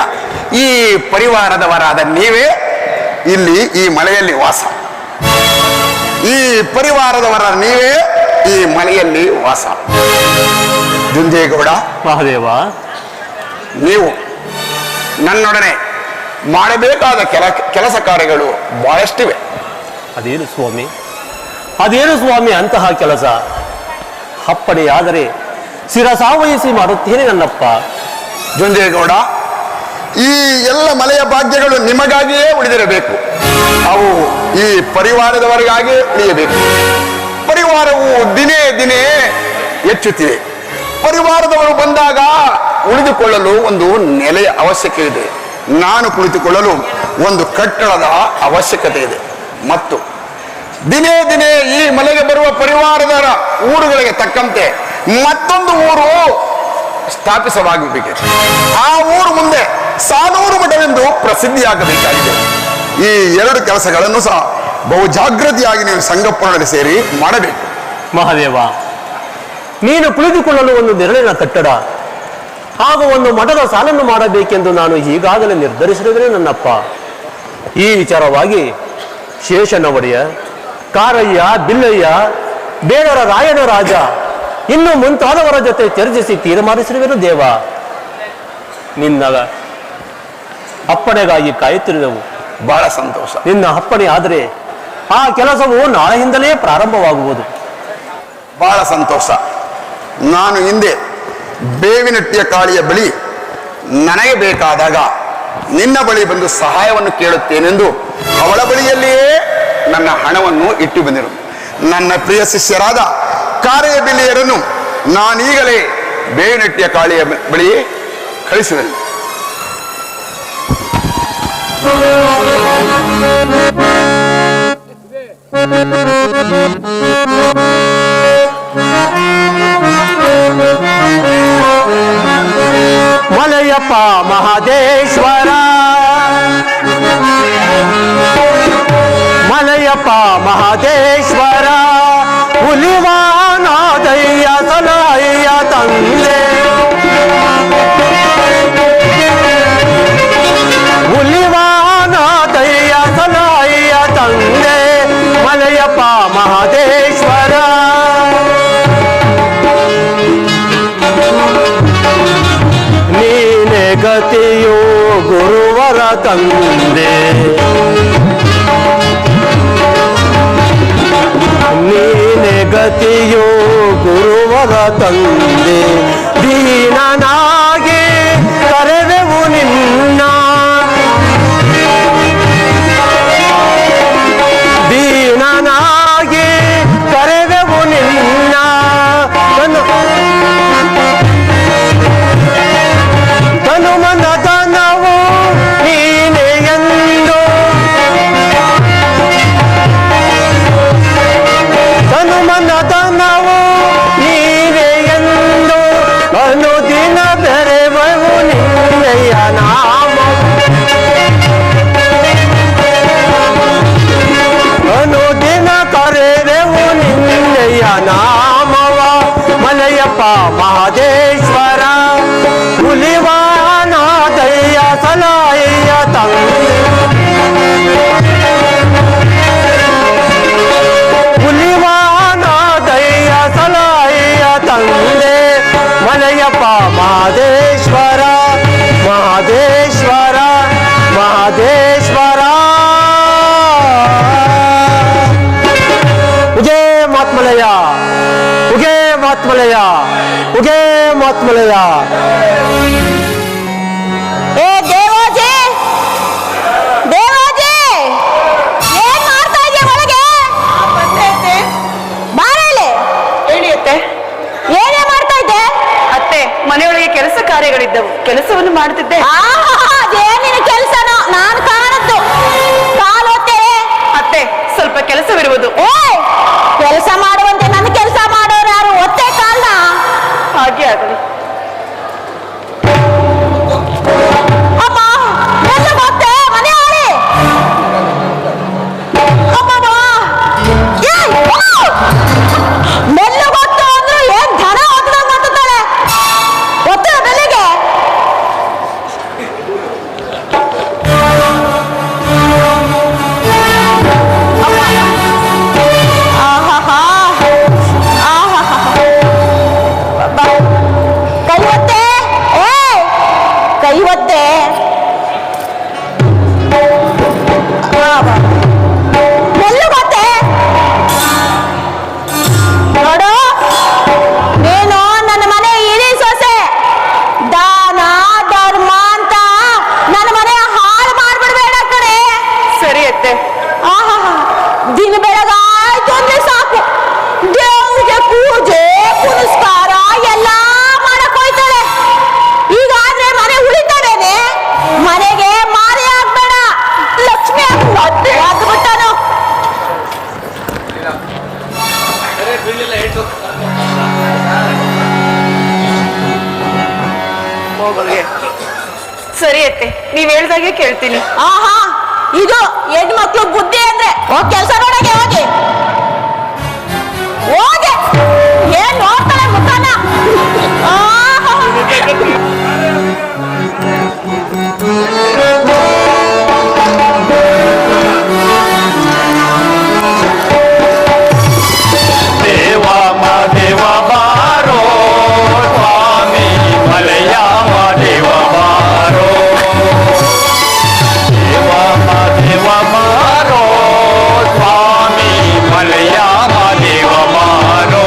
ಈ ಪರಿವಾರದವರಾದ ನೀವೇ ಇಲ್ಲಿ ಈ ಮಲೆಯಲ್ಲಿ ವಾಸ. ಈ ಪರಿವಾರದವರ ನೀವೇ ಈ ಮಲೆಯಲ್ಲಿ ವಾಸ. ದುಂಜೇಗೌಡ, ಮಹಾದೇವ, ನೀವು ನನ್ನೊಡನೆ ಮಾಡಬೇಕಾದ ಕೆಲಸ ಕಾರ್ಯಗಳು ಬಹಳಷ್ಟಿವೆ. ಅದೇನು ಸ್ವಾಮಿ, ಅದೇನು ಸ್ವಾಮಿ ಅಂತಹ ಕೆಲಸ? ಅಪ್ಪಣೆಯಾದರೆ ಶಿರಸಾವಹಿಸಿ ಮಾಡುತ್ತೇನೆ ನನ್ನಪ್ಪ. ಜುಂಜೇಗೌಡ, ಈ ಎಲ್ಲ ಮಲೆಯ ಭಾಗ್ಯಗಳು ನಿಮಗಾಗಿಯೇ ಉಳಿದಿರಬೇಕು. ಅವು ಈ ಪರಿವಾರದವರಿಗಾಗಿಯೇ ಉಳಿಯಬೇಕು. ಪರಿವಾರವು ದಿನೇ ದಿನೇ ಹೆಚ್ಚುತ್ತಿದೆ. ಪರಿವಾರದವರು ಬಂದಾಗ ಉಳಿದುಕೊಳ್ಳಲು ಒಂದು ನೆಲೆಯ ಅವಶ್ಯಕತೆ ಇದೆ. ನಾನು ಕುಳಿತುಕೊಳ್ಳಲು ಒಂದು ಕಟ್ಟಡದ ಅವಶ್ಯಕತೆ ಇದೆ. ಮತ್ತು ದಿನೇ ದಿನೇ ಈ ಮಲೆಗೆ ಬರುವ ಪರಿವಾರದ ಊರುಗಳಿಗೆ ತಕ್ಕಂತೆ ಮತ್ತೊಂದು ಊರು ಸ್ಥಾಪಿಸವಾಗಬೇಕಿದೆ. ಆ ಊರು ಮುಂದೆ ಸಾನೂರು ಮಠವೆಂದು ಪ್ರಸಿದ್ಧಿಯಾಗಬೇಕಾಗಿದೆ. ಈ 2 ಕೆಲಸಗಳನ್ನು ಸಹ ಬಹು ಜಾಗೃತಿಯಾಗಿ ನೀವು ಸಂಗಪ್ಪನಲ್ಲಿ ಸೇರಿ ಮಾಡಬೇಕು. ಮಹಾದೇವ, ನೀನು ಕುಳಿತುಕೊಳ್ಳಲು ಒಂದು ನೆರಳಿನ ಕಟ್ಟಡ ಹಾಗೂ ಒಂದು ಮಠದ ಸಾಲನ್ನು ಮಾಡಬೇಕೆಂದು ನಾನು ಈಗಾಗಲೇ ನಿರ್ಧರಿಸಿರುತ್ತೇನೆ ನನ್ನಪ್ಪ. ಈ ವಿಚಾರವಾಗಿ ಶೇಷನ ಒಡೆಯ, ಕಾರಯ್ಯ, ಬಿಲ್ಲಯ್ಯ, ಬೇಡರ ರಾಯಣ ರಾಜ ಇನ್ನು ಮುಂತಾದವರ ಜೊತೆ ಚರ್ಚಿಸಿ ತೀರ್ಮಾನಿಸಿರುವೆನು ದೇವ. ನಿನ್ನ ಅಪ್ಪಣೆಗಾಗಿ ಕಾಯುತ್ತಿರುವೆವು. ಬಹಳ ಸಂತೋಷ. ನಿನ್ನ ಅಪ್ಪಣೆ ಆದರೆ ಆ ಕೆಲಸವು ನಾಳೆಯಿಂದಲೇ ಪ್ರಾರಂಭವಾಗುವುದು. ಬಹಳ ಸಂತೋಷ. ನಾನು ಹಿಂದೆ ಬೇವಿನಟ್ಟಿಯ ಕಾಳಿಯ ಬಳಿ ನನಗೆ ಬೇಕಾದಾಗ ನಿನ್ನ ಬಳಿ ಬಂದು ಸಹಾಯವನ್ನು ಕೇಳುತ್ತೇನೆಂದು ಅವಳ ಬಳಿಯಲ್ಲಿಯೇ ನನ್ನ ಹಣವನ್ನು ಇಟ್ಟು ಬಂದಿರು. ನನ್ನ ಪ್ರಿಯ ಶಿಷ್ಯರಾದ ಕಾರೆಯ ಬಿಲ್ಲಿಯರನ್ನು ನಾನೀಗಲೇ ಬೇವಿನಟ್ಟಿಯ ಕಾಳಿಯ ಬಳಿ ಕಳಿಸುವೆನು. ಮಲಯಪ್ಪ ಮಹದೇಶ್ವರ, ಮಲಯಪ್ಪ ಮಹದೇಶ್ವರ, ಹುಲಿವಾನಾದಯ್ಯ ಸಲಹಯ್ಯ ತಂದೆ, ಹುಲಿವಾನಾದಯ್ಯ ಸಲಹಯ್ಯ ತಂದೆ, ಮಲಯಪ್ಪ ಮಹದೇಶ್ವರ. ನೀನೆ ಗತಿಯೋ ಗುರುವರ ತಂದೆ, ನೀನೆ ಗತಿಯೋ ಗುರುವರ ತಂದೆ, ದೀನನಾಗಿ ಕರೆವೆವು ನಿನ್ನ, ದೀನನಾಗಿ ಕರೆವೆವು ನಿನ್ನ, ತನು ಮನ ತನವು ನೀನೆ ಎಂದು, ತನು ಮನ ತನವು ನೀನೆ ಎಂದು ಅನುದಿನ ಬೆರೆವವು ನಿನ್ನೆಯ ನಾಮ, ಅನುದಿನ ಕರೆವೆವು ನಿನ್ನೆಯ ನಾಮವ. ಮಲಯಪ್ಪ ಮಹದೇಶ್ವರ, ಹುಲಿವಾನಾದಯ್ಯ ಸಲಹಯ್ಯ ತಂದೆ, ಹುಲಿವಾನಾದಯ್ಯ ಸಲಹಯ್ಯ ತಂದೆ, ಮಲಯಪ್ಪ ಮಹದೇಶ್ವರ, ಮಹದೇಶ್ವರ, ಮಹದೇಶ್ವರ. ಜಯ ಮಾತ್ಮಲಯ. ಪರಮಾತ್ಮನಯ್ಯ. ಏ ದೇವಾಜಿ, ದೇವಾಜಿ, ಏನ್ ಮಾಡ್ತಾ ಇದೀಯ ಒಳಗೆ? ಬಾರಲ್ಲಿ ಹೇಳಿ ಅತ್ತೆ. ಏನೇ ಮಾಡ್ತಾ ಇದ್ದೆ? ಅತ್ತೆ, ಮನೆಯೊಳಗೆ ಕೆಲಸ ಕಾರ್ಯಗಳಿದ್ದವು, ಕೆಲಸವನ್ನು ಮಾಡುತ್ತಿದ್ದೆ. ಅದೇನಿನ ಕೆಲ್ಸನೋ ನಾನು ಕಾಣದ್ದು. ಕಾಲು ಹೊತ್ತೇನೆ ಅತ್ತೆ, ಸ್ವಲ್ಪ ಕೆಲಸವಿರುವುದು. ಏ ಕೆಲಸ ಮಾಡುವಂತೆ ನನ್ನ ಕೆಲಸ ಮಾಡೋರು ಯಾರು? ಒತ್ತೆ ಕಾಲ್ನ. ಹಾಗೆ ಆಗಲಿ. ಅಮ್ಮ ಎಲ್ಲ ಮತ್ತೆ ಮನೆ ಹಾಳಿ. ಮೆಲ್ಲ ಗೊತ್ತು ಅಂದ್ರೆ ಏನ್ ಧನ ಹೊತ್ತದಾಗ ಮಾತಾಡ್ತಾಳೆ. ಒತ್ತ ಬೆಲೆಗೆ ಕೈ ಒತ್ತೆ. ಏ ಕೈ ಒತ್ತೆ. ಮೆಲ್ಲ ಗೊತ್ತೆ. ನೋಡು, ನೀನು ನನ್ನ ಮನೆ ಇಡೀ ಸೊಸೆ. ದಾನ ಧರ್ಮ ಅಂತ ನನ್ನ ಮನೆ ಹಾಳು ಮಾಡ್ಬಿಡ್ಬೇಡ ಕಣೆ. ಸರಿ ಅತ್ತೆ. ದಿನ ಬೆಳಗಾಯ್ತು ಅಂದ್ರೆ ಸಾಕು, ದೇವ್ರಿಗೆ ಪೂಜೆ ಪುನಸ್ಕಾರ ಎಲ್ಲ ಮಾಡಕ್ ಹೋಯ್ತಾಳೆ. ಈಗಾದ್ರೆ ಮನೆ ಉಳಿತಾರೇನೆ, ಮನೆಗೆ ಮಾರಿ ಆಗ್ಬೇಡ. ಲಕ್ಷ್ಮಿ ಆಗ್ಬಿಟ್ಟಾನು. ಸರಿ ಅತ್ತೆ, ನೀವ್ ಹೇಳ್ದಾಗೆ ಕೇಳ್ತೀನಿ. ಆಹಾ, ಇದು ಹೆಣ್ಮಕ್ಳು ಬುದ್ಧಿ ಅಂದ್ರೆ. ಹೋಗ್ ಕೆಲ್ಸ ನೋಡಕ್ಕೆ ಹೋಗಿ. ಹೋಗಿ ಏನ್ ನೋಡ್ತಾಳೆ ಮುಖನ. ಆಹಾ. ದೇವ ಮಾದೇವ ಬಾರೋ ಸ್ವಾಮಿ ಮಲಯ ಮಾದೇವ ಬಾರೋ. ದೇವ ಮಾದೇವ ಬಾರೋ ಸ್ವಾಮಿ ಮಲಯ ಮಾದೇವ ಬಾರೋ.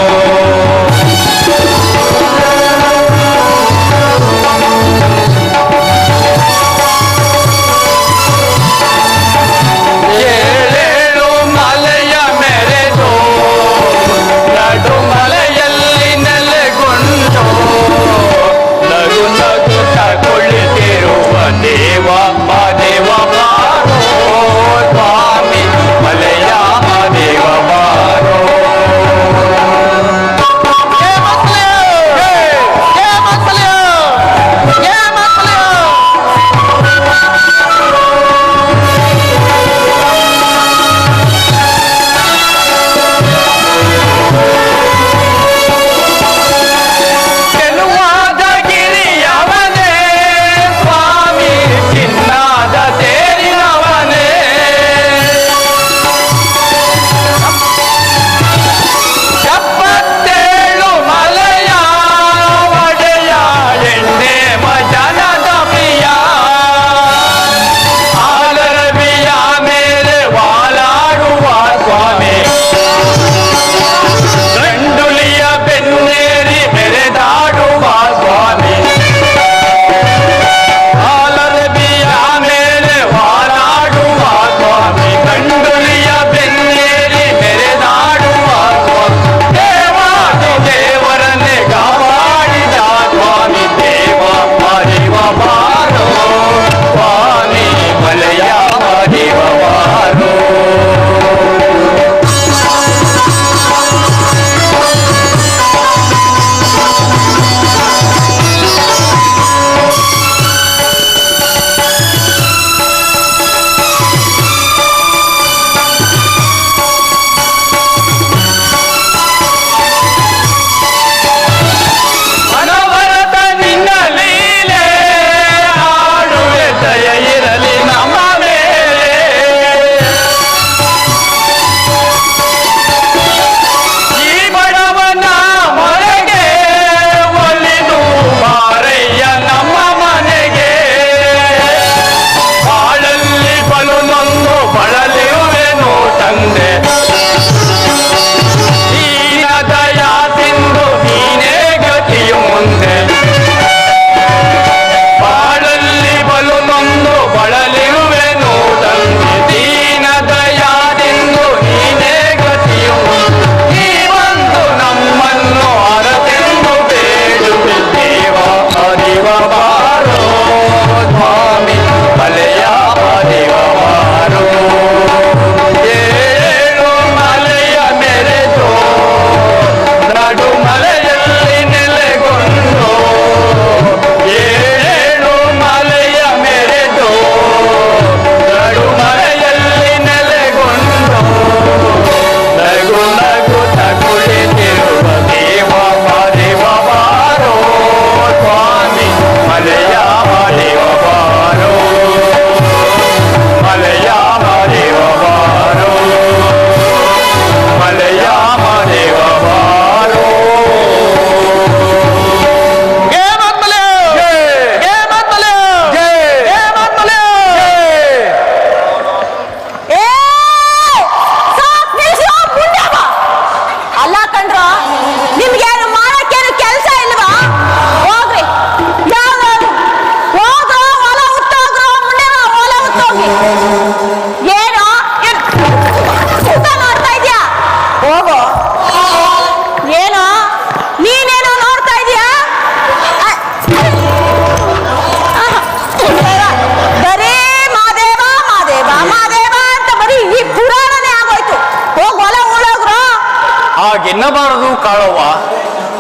ಎನ್ನಬಾರದು ಕಾಳವ್ವ.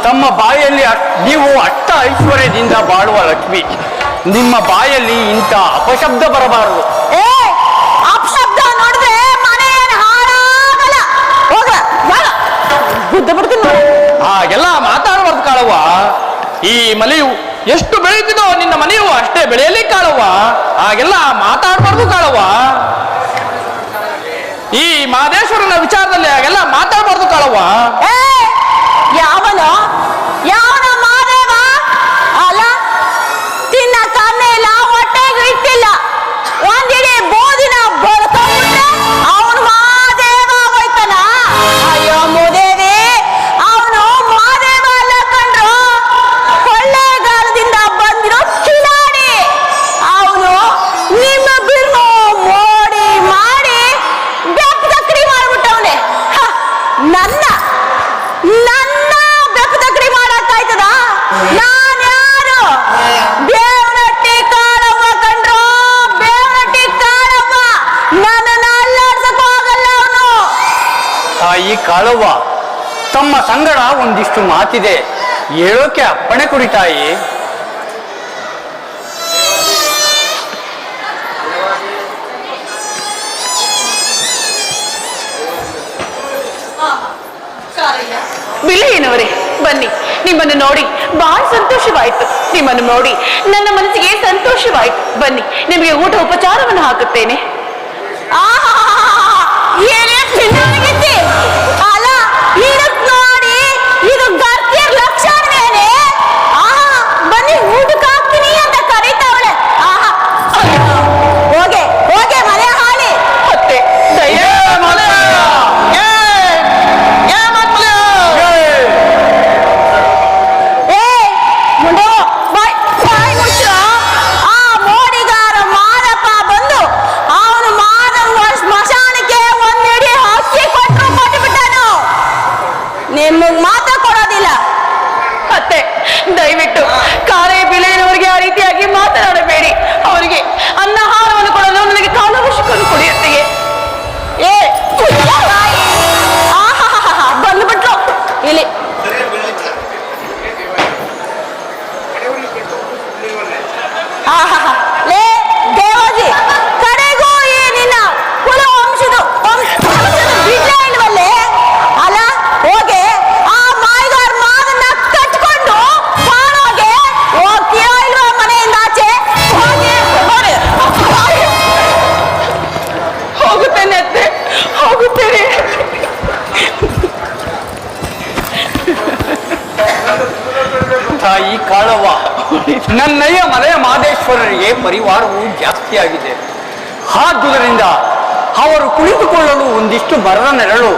ತಮ್ಮ ಬಾಯಲ್ಲಿ ನೀವು ಅಷ್ಟ ಐಶ್ವರ್ಯದಿಂದ ಬಾಳುವ ಲಕ್ಷ್ಮಿ, ನಿಮ್ಮ ಬಾಯಲ್ಲಿ ಇಂಥ ಅಪಶಬ್ದ ಬರಬಾರದು. ಏ ಅಪಶಬ್ದ ನೋಡಿದ್ರೆ ಮನೆ ಏನು ಹಾಳಾಗಲ್ಲ. ಹೋಗ ಬುದ್ಧ ಬಿಡ್ತೀನಿ ನೋಡಿ. ಹಾಗೆಲ್ಲ ಮಾತಾಡಬಾರ್ದು ಕಾಳವ್ವ. ಈ ಮನೆಯು ಎಷ್ಟು ಬೆಳೆಯುತ್ತಿದೋ ನಿನ್ನ ಮನೆಯು ಅಷ್ಟೇ ಬೆಳೆಯಲಿ ಕಾಳವ್ವ. ಹಾಗೆಲ್ಲ ಮಾತಾಡಬಾರ್ದು ಕಾಳವ್ವ. ಈ ಮಹದೇಶ್ವರನ ವಿಚಾರದಲ್ಲಿ ಹಾಗೆಲ್ಲ ಮಾತಾಡಬಾರ್ದು ಕಾಳವ್ವ. ಏ ಯಾವನೋ ಮಾದೇವ ಅಲ್ಲ, ತಿನ್ನ ಕಮ್ಮಿಲ್ಲ, ಹೊಟ್ಟೆಗೂ ಇಟ್ಟಿಲ್ಲ, ಒಂದಿಡೀ ಬೋದಿನ ಬಳ್ಕೊಂಡ್ಬಿಟ್ರೆ ಅವನು ಮಾದೇವ ಹೋಯ್ತಾನ. ಅಯ್ಯೋ ಮೂದೇವಿ, ಅವನು ಮಾದೇವ ಅಲ್ಲ ಕಣ್ರು, ಕೊಳ್ಳೇಗಾಲದಿಂದ ಬಂದಿರೋ ಕಿಲಾಡಿ. ಅವನು ನಿಮ್ಮ ಬಿರ್ನು ಮೋಡಿ ಮಾಡಿ ಬೆಪ್ಪದಕ್ಕಡಿ ಮಾಡ್ಬಿಟ್ಟವನೆ. ನನ್ನ ಬೆಪ್ಪದಕ್ಕಡಿ ಮಾಡಕ್ಕಾಯ್ತದ? ನಾನ್ ಯಾರು? ಬೇವನಟ್ಟಿ ಕಾಳವ್ವ ಕಣ್ರು, ಬೇವನಟ್ಟಿ ಕಾಳವ್ವ. ನನ್ನನ್ನ ಅಲ್ಲಾಡ್ಸಕ್ ಹೋಗಲ್ಲ ಅವನು. ತಾಯಿ ಕಾಳವ್ವ, ತಮ್ಮ ಸಂಗಡ ಒಂದಿಷ್ಟು ಮಾತಿದೆ, ಹೇಳೋಕೆ ಅಪ್ಪಣೆ ಕೊಡಿ ತಾಯಿ. ಬಿಳಿಯನವರೇ ಬನ್ನಿ, ನಿಮ್ಮನ್ನು ನೋಡಿ ಬಹಳ ಸಂತೋಷವಾಯಿತು. ನಿಮ್ಮನ್ನು ನೋಡಿ ನನ್ನ ಮನಸ್ಸಿಗೆ ಸಂತೋಷವಾಯಿತು. ಬನ್ನಿ, ನಿಮಗೆ ಊಟ ಉಪಚಾರವನ್ನು ಹಾಕುತ್ತೇನೆ. ಏನೇ ಚಿನ್ನವಾಗಿದ್ದಿ ಅಲ್ಲ, ಇದಕ್ ನೋಡಿ ಇದು ಗರ್ತಿಯರ್ ಲಕ್ಷಣವೇನೆ. ಬನ್ನಿ ಊಟಕ್ಕೆ ಹಾಕ್ತೀನಿ ಅಂತ ಕರೀತಾವಳೆ. ಹೋಗೆ ಹೋಗೆ ಮನೆ ಹಾಳಿ. ಮತ್ತೆ ಮುಂಡೆ ಬಾಯ್ ಮುಚ್ಚ. ಆ ಮೋಡಿಗಾರ ಮಾದಪ್ಪ ಬಂದು ಅವನು ಮಾದವ ಸ್ಮಶಾನಕ್ಕೆ ಒಂದಿಡಿ ಹಕ್ಕಿ ಕೊಟ್ಟು ಬಿಟ್ಟನು. ನಿಮಗ್ ಮಾತ್ರ ಕೊಡೋದಿಲ್ಲ. ಅತ್ತೆ, ದಯವಿಟ್ಟು ಕಾರೇ ಬಿಳಿಯನವರಿಗೆ ಆ ರೀತಿಯಾಗಿ ಮಾತನಾಡಬೇಡಿ. ಅವರಿಗೆ ಅನ್ನ ಆಹಾರವನ್ನು ಕೊಡಲು ನನಗೆ ಕಾಲವಶಕನ್ನು ಕೊಡಿ ಅತ್ತೆಗೆ. ಏ ಬಂದ್ಬಿಟ್ಲು ಇಲ್ಲಿ. ಲೇ ದೇವಾಜಿ, ಕಡೆಗೂ ಈ ನಿನ್ನ ಕುಲ ವಂಶದ ಬಿಡ್ಲೇ ಇಲ್ವಲ್ಲೇ? ಅಲ್ಲ ಹೋಗೆ ಆ ಮಾಯಿಗಾರ ಮಾದನ್ನ ಕಟ್ಕೊಂಡು ಬಾಳೋಗೆ ಹೋಗ್ತೀಯೋ ಇಲ್ವಾ ಮನೆಯಿಂದ ಆಚೆ? ಹೋಗಿ ಹೋಗುತ್ತೇನೆ ಅತ್ತೆ, ಹೋಗುತ್ತೇನೆ. ತಾಯಿ ಕಾಳವ್ವ, ನನ್ನಯ್ಯ ಮಲೆಯ ಮಹದೇಶ್ವರರಿಗೆ ಪರಿವಾರವು ಜಾಸ್ತಿಯಾಗಿದೆ. ಆದುದರಿಂದ ಅವರು ಕುಳಿತುಕೊಳ್ಳಲು ಒಂದಿಷ್ಟು ಮರದ ನೆರಳು,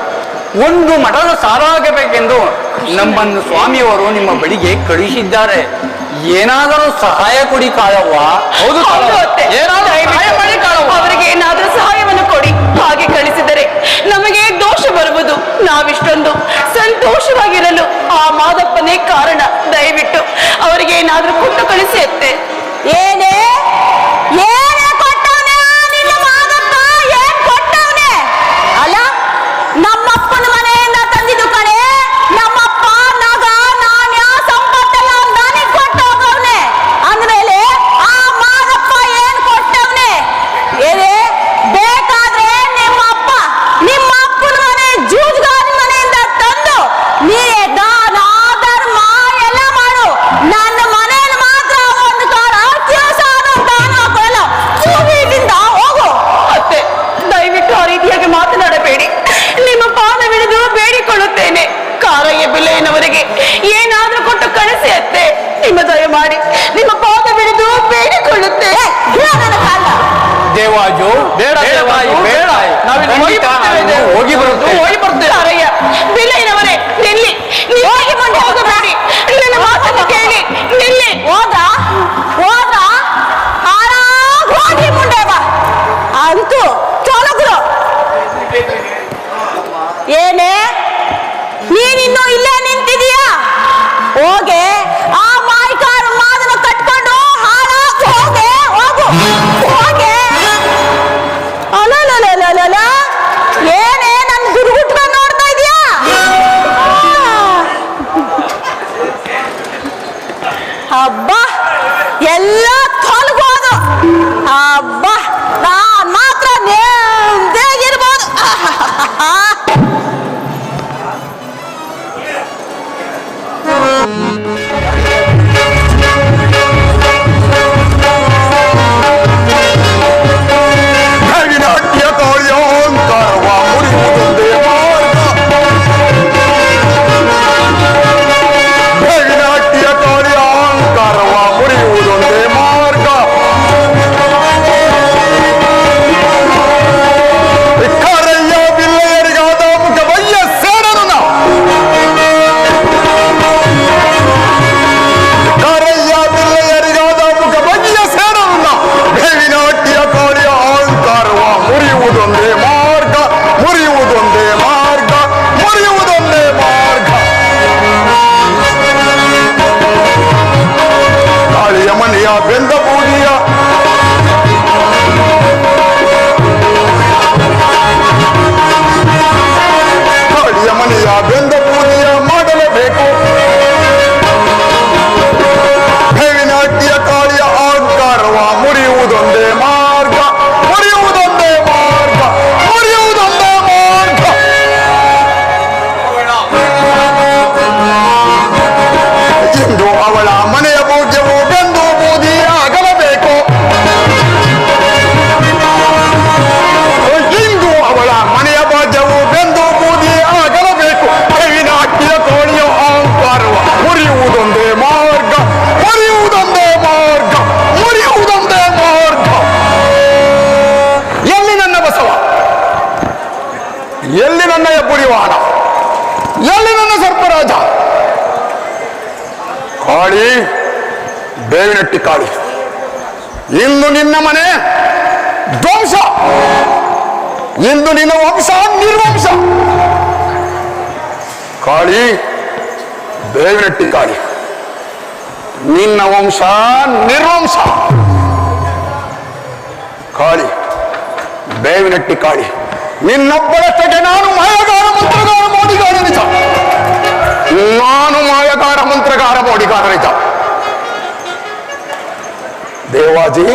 ಒಂದು ಮಠದ ಸಾಲಾಗಬೇಕೆಂದು ನಮ್ಮನ್ನು ಸ್ವಾಮಿಯವರು ನಿಮ್ಮ ಬಳಿಗೆ ಕಳುಹಿಸಿದ್ದಾರೆ. ಏನಾದರೂ ಸಹಾಯ ಕೊಡಿ ಕಾಳವ್ವ. ಹೌದು ಅತ್ತೆ, ಅವರಿಗೆ ಏನಾದರೂ ಸಹಾಯವನ್ನು ಕೊಡಿ. ಹಾಗೆ ಕಳಿಸಿದರೆ ನಮಗೆ ದೋಷ ಬರುವುದು. ನಾವಿಷ್ಟೊಂದು ಸಂತೋಷವಾಗಿರಲು ಆ ಮಾದಪ್ಪನೇ ಕಾರಣ. ದಯವಿಟ್ಟು ಅವರಿಗೆ ಏನಾದರೂ ಕೊಟ್ಟು ಕಳಿಸಿ ಅತ್ತೆ. ಏನೇ ಕೊಟ್ಟವನೆ ನಿನ್ನ ಮಾದಪ್ಪ? ಏನ್ ಕೊಟ್ಟವನೆ? ಅಲ್ಲ, ನಮ್ಮಪ್ಪನ ಮನೆಯಿಂದ ತಂದಿದ್ದು ಕಣೆ. ನಮ್ಮಪ್ಪ ನಗ ನಾಣ್ಯ ಸಂಪತ್ತೆಲ್ಲ ನನಗೆ ಕೊಟ್ಟು ಹೋಗವನೆ ಅಂದ್ಮೇಲೆ ಆ ಮಾದಪ್ಪ ಏನ್ ಕೊಟ್ಟವನೆ? ಏನೇ ಬೇಕಾದ್ರೆ ನಿಮ್ಮ ಅಪ್ಪನ ಮನೆ ಜೂಜ್ಗಾರನ ಮನೆಯಿಂದ ತಂದು ನೀ ದಾನ ಧರ್ಮ ಎಲ್ಲ ಮಾಡು. ನನ್ನ ಮನೆಯಲ್ಲಿ ಮಾತ್ರ ಒಂದು ಕಾರ ದಾನ ಹಾಕೋಲ್ಲ. ಇಲ್ಲಿಂದ ಹೋಗು. ಅತ್ತೆ, ದಯವಿಟ್ಟು ಆ ರೀತಿಯಾಗಿ ಮಾತನಾಡಬೇಡಿ. ನಿಮ್ಮ ಪಾದ ಹಿಡಿದು ಬೇಡಿಕೊಳ್ಳುತ್ತೇನೆ. ಕಾರಯ್ಯ ಬಿಲೆಯನವರಿಗೆ ಏನಾದ್ರೂ ಕೊಟ್ಟು ಕಳಿಸಿ ಅತ್ತೆ. ನಿಮ್ಮ ದಯ ಮಾಡಿ ನಿಮ್ಮ ಪಾದ ಹಿಡಿದು ಬೇಡಿಕೊಳ್ಳುತ್ತೇನೆ. ದೇವಾಜು, ಬೇಡ ದೇವಾಯಿ, ಬೇಡ. ಹೋಗಿ ಬರ್ತೇವೆ. ಕಾರಯ್ಯ ಬಿಲೆಯನವರೇ ನಿಲ್ಲಿ, ಹೋಗಿ ಬಂದು ಹೋಗಬೇಡಿ. ನನ್ನ ಮಾತನ್ನು ಕೇಳಿ ನಿಲ್ಲಿ. ಹೋದ್ರ ಹೋಗಿ ಮುಂಡೆ ಬಾ. ಅಂತೂ ತೊಲಗ್ರು. ಏನೇ ನೀನಿನ್ನೂ ಇಲ್ಲೇ ನಿಂತಿದೀಯಾ? ಹೋಗೆ ಆ ಮಾಯಿಕಾರ ಮಾದನ ಕಟ್ಕೊಂಡು ಹೋಗೆ ಅಲ್ಲ ಏನೇ ನನ್ನ ದುರ್ಗುಟ್ಕೊಂಡು ನೋಡ್ತಾ ಇದೀಯಾ? ಹಬ್ಬ ಎಲ್ಲ ತೊಲಗೋದು. ಹಬ್ಬ ನಾನ್ ಮಾತ್ರ ನೆಮ್ಮದಿಯಾಗಿರ್ಬೋದು. ನಾಟ್ಯ ಕಾರ್ಯಾಂತರವ ಮುರಿಯುವುದೊಂದೇ ಮಾರ್ಗ. ನಾಟ್ಯ ಕಾರ್ಯಾಂತರವ ಮುರಿಯುವುದೊಂದೇ ಮಾರ್ಗ. ಕರಯ್ಯ ಬಿಲ್ಲೆಯರಿಗಾದ ಮುಖವಯ್ಯ ಸೇಡನ. ಕರಯ್ಯ ಬಿಲ್ಲೆಯರಿಗಾದ ಮುಖವಯ್ಯ ಸೇಡನ. ಬೇವಿನಾಟ್ಯ ಕಾರ್ಯಾಂತರವ ಮುರಿಯುವುದೊಂದೇ ಮಾರ್ಗ. ಮುರಿಯುವುದೊಂದೇ ಮಾರ್ಗ. ಮುರಿಯುವುದೊಂದೇ ಮಾರ್ಗ. ಕಾಳಿಯ ಮನೆಯ ಬೆಂದ ಬೂದಿಯ ಕಾಳಿಯ ಮನೆಯ ಬೆಂದ ಬೂದಿಯ ಮಾಡಲೇಬೇಕು. ಬೇವಿನಾಟ್ಯ ಕಾಳಿಯ ಅಹಂಕಾರವ ಮುರಿಯುವುದೊಂದೇ ಮಾರ್ಗ. ಮುರಿಯುವುದೊಂದೇ ಮಾರ್ಗ. ಮುರಿಯುವುದೊಂದೇ ಮಾರ್ಗ. ಇಂದು ಅವಳ ಮನೆಯ ಭೋಗ್ಯವು ಬೆಂದು ಬೂದಿ ಆಗಲೇಬೇಕು. ಇಂದು ಅವಳ ಮನೆಯ ಭಾಗ್ಯವು ಬೆಂದು ಬೂದಿ ಆಗಲೇಬೇಕು. ಬೇವಿನಾಟ್ಯ ಕೋಳಿಯ ಅಹಂಕಾರವ ಮುರಿಯುವುದೊಂದೇ ಮಾರ್ಗ. ಮುರಿಯುವುದೊಂದೇ ಮಾರ್ಗ. ಮುರಿಯುವುದೊಂದೇ ಮಾರ್ಗ. ಎಲ್ಲಿ ನನ್ನ ಬಸವ? ಎಲ್ಲಿ ನನ್ನ ಹೆಬ್ಬುರಿ ವಾಹನ? ಎಲ್ಲಿ ನನ್ನ ಸರ್ಪರಾಜ? ಕಾಳಿ, ಬೇವಿನಟ್ಟಿ ಕಾಳಿ, ಇಂದು ನಿನ್ನ ಮನೆ ಧ್ವಂಸ. ಇಂದು ನಿನ್ನ ವಂಶ ನಿರ್ವಂಶ. ಕಾಳಿ, ಬೇವಿನಟ್ಟಿ ಕಾಳಿ, ನಿನ್ನ ವಂಶ ನಿರ್ವಂಶ. ಕಾಳಿ, ಬೇವಿನಟ್ಟಿ ಕಾಳಿ, ನಿನ್ನೊಬ್ಬಳಷ್ಟಕ್ಕೆ ನಾನು ಮಾಯಗಾರ ಮಂತ್ರಗಾರ ಮೋಡಿಗಾರ ನಿಜ. ನಾನು ಮಾಯಗಾರ ಮಂತ್ರಗಾರ ಮೋಡಿಗಾರ ನಿಜ. ದೇವಾಜಿ,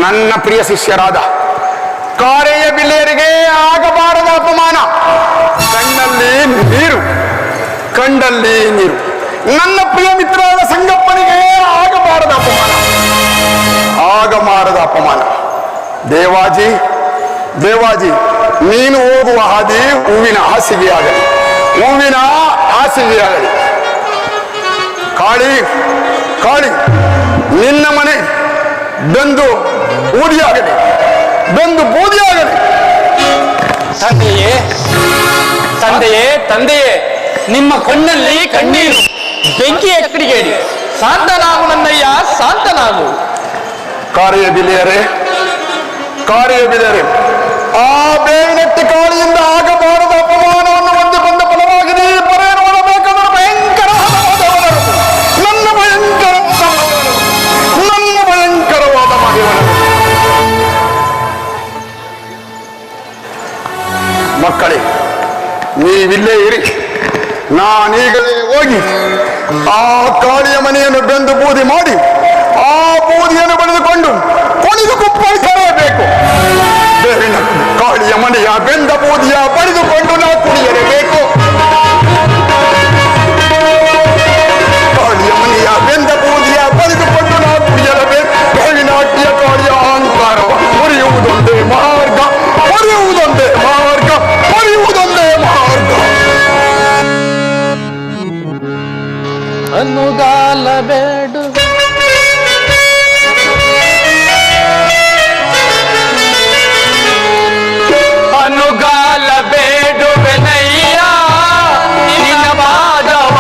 ನನ್ನ ಪ್ರಿಯ ಶಿಷ್ಯರಾದ ಕಾರೆಯ ಬಿಲ್ಲೆಯರಿಗೆ ಆಗಬಾರದ ಅಪಮಾನ. ಕಣ್ಣಲ್ಲಿ ನೀರು, ಕಂಡಲ್ಲಿ ನೀರು. ನನ್ನ ಪ್ರಿಯ ಮಿತ್ರರಾದ ಸಂಗಪ್ಪನಿಗೆ ಆಗಬಾರದ ಅಪಮಾನ. ಆಗಬಾರದ ಅಪಮಾನ. ದೇವಾಜಿ, ದೇವಾಜಿ, ನೀನು ಹೋಗುವ ಹಾದಿ ಹೂವಿನ ಹಾಸಿಗೆಯಾಗಲಿ. ಹೂವಿನ ಹಾಸಿಗೆಯಾಗಲಿ. ಕಾಳಿ, ಕಾಳಿ, ನಿನ್ನ ಮನೆ ಬೆಂದು ಬೂದಿಯಾಗಲಿ. ಬೆಂದು ಬೂದಿಯಾಗಲಿ. ತಂದೆಯೇ, ತಂದೆಯೇ, ತಂದೆಯೇ, ನಿಮ್ಮ ಕಣ್ಣಲ್ಲಿ ಕಣ್ಣೀರು, ಬೆಂಕಿಯ ಕಿಡಿಗೇಡಿ. ಶಾಂತನಾಗು ನನ್ನಯ್ಯ, ಶಾಂತನಾಗು. ಕಾರೆಯ ಬಿಲೆಯರೇ, ಕಾರೆಯ ಬಿಲೆಯರೇ, ಆ ಬೇವಿನಟ್ಟಿ ಕಾಳಿಯಿಂದ ಆಗಬಾರದ ಅಪಮಾನವನ್ನು ಹೊಂದಿ ಬಂದ ಫಲವಾಗಿದೆ. ಬರೇ ನೋಡಬೇಕಾದ್ರೆ ಭಯಂಕರವಾದ ನನ್ನ ಭಯಂಕರವಾದ ಮಹಿವನು. ಮಕ್ಕಳೇ, ನೀವಿಲ್ಲೇ ಇರಿ. ನಾನೀಗಲೇ ಹೋಗಿ ಆ ಕಾಳಿಯ ಮನೆಯನ್ನು ಬೆಂದು ಬೂದಿ ಮಾಡಿ ಆ ಬೂದಿಯನ್ನು ಬಡಿದುಕೊಂಡು ಕೊನೆದು ಕುಪ್ಪಳಿಸಲೇಬೇಕು. ಬೇವಿನ ಕಾಳಿಯ ಮನೆಯ ಬೆಂದ ಬೂದಿಯ ಬಡಿದುಕೊಂಡು ನಾವು ಕುಡಿಯಲೇಬೇಕು. ಕಾಳಿಯ ಮನೆಯ ಬೆಂದ ಬೂದಿಯ ಬಡಿದುಕೊಂಡು ನಾವು ಕುಡಿಯಲೇಬೇಕು. ಬೇವಿನಾಟ್ಯ ಕಾಳಿಯ ಅಹಂಕಾರವ ಮುರಿಯುವುದೊಂದೇ ಮಾರ್ಗ. ಮುರಿಯುವುದೊಂದೇ ಮಾರ್ಗ. ಮುರಿಯುವುದೊಂದೇ ಮಾರ್ಗ. ಅನುಗಾಲ ಬೇಡು ಅನುಗಾಲ ಬೇಡುವೆನಯ್ಯ ನಿನ್ನ ಪಾದವ.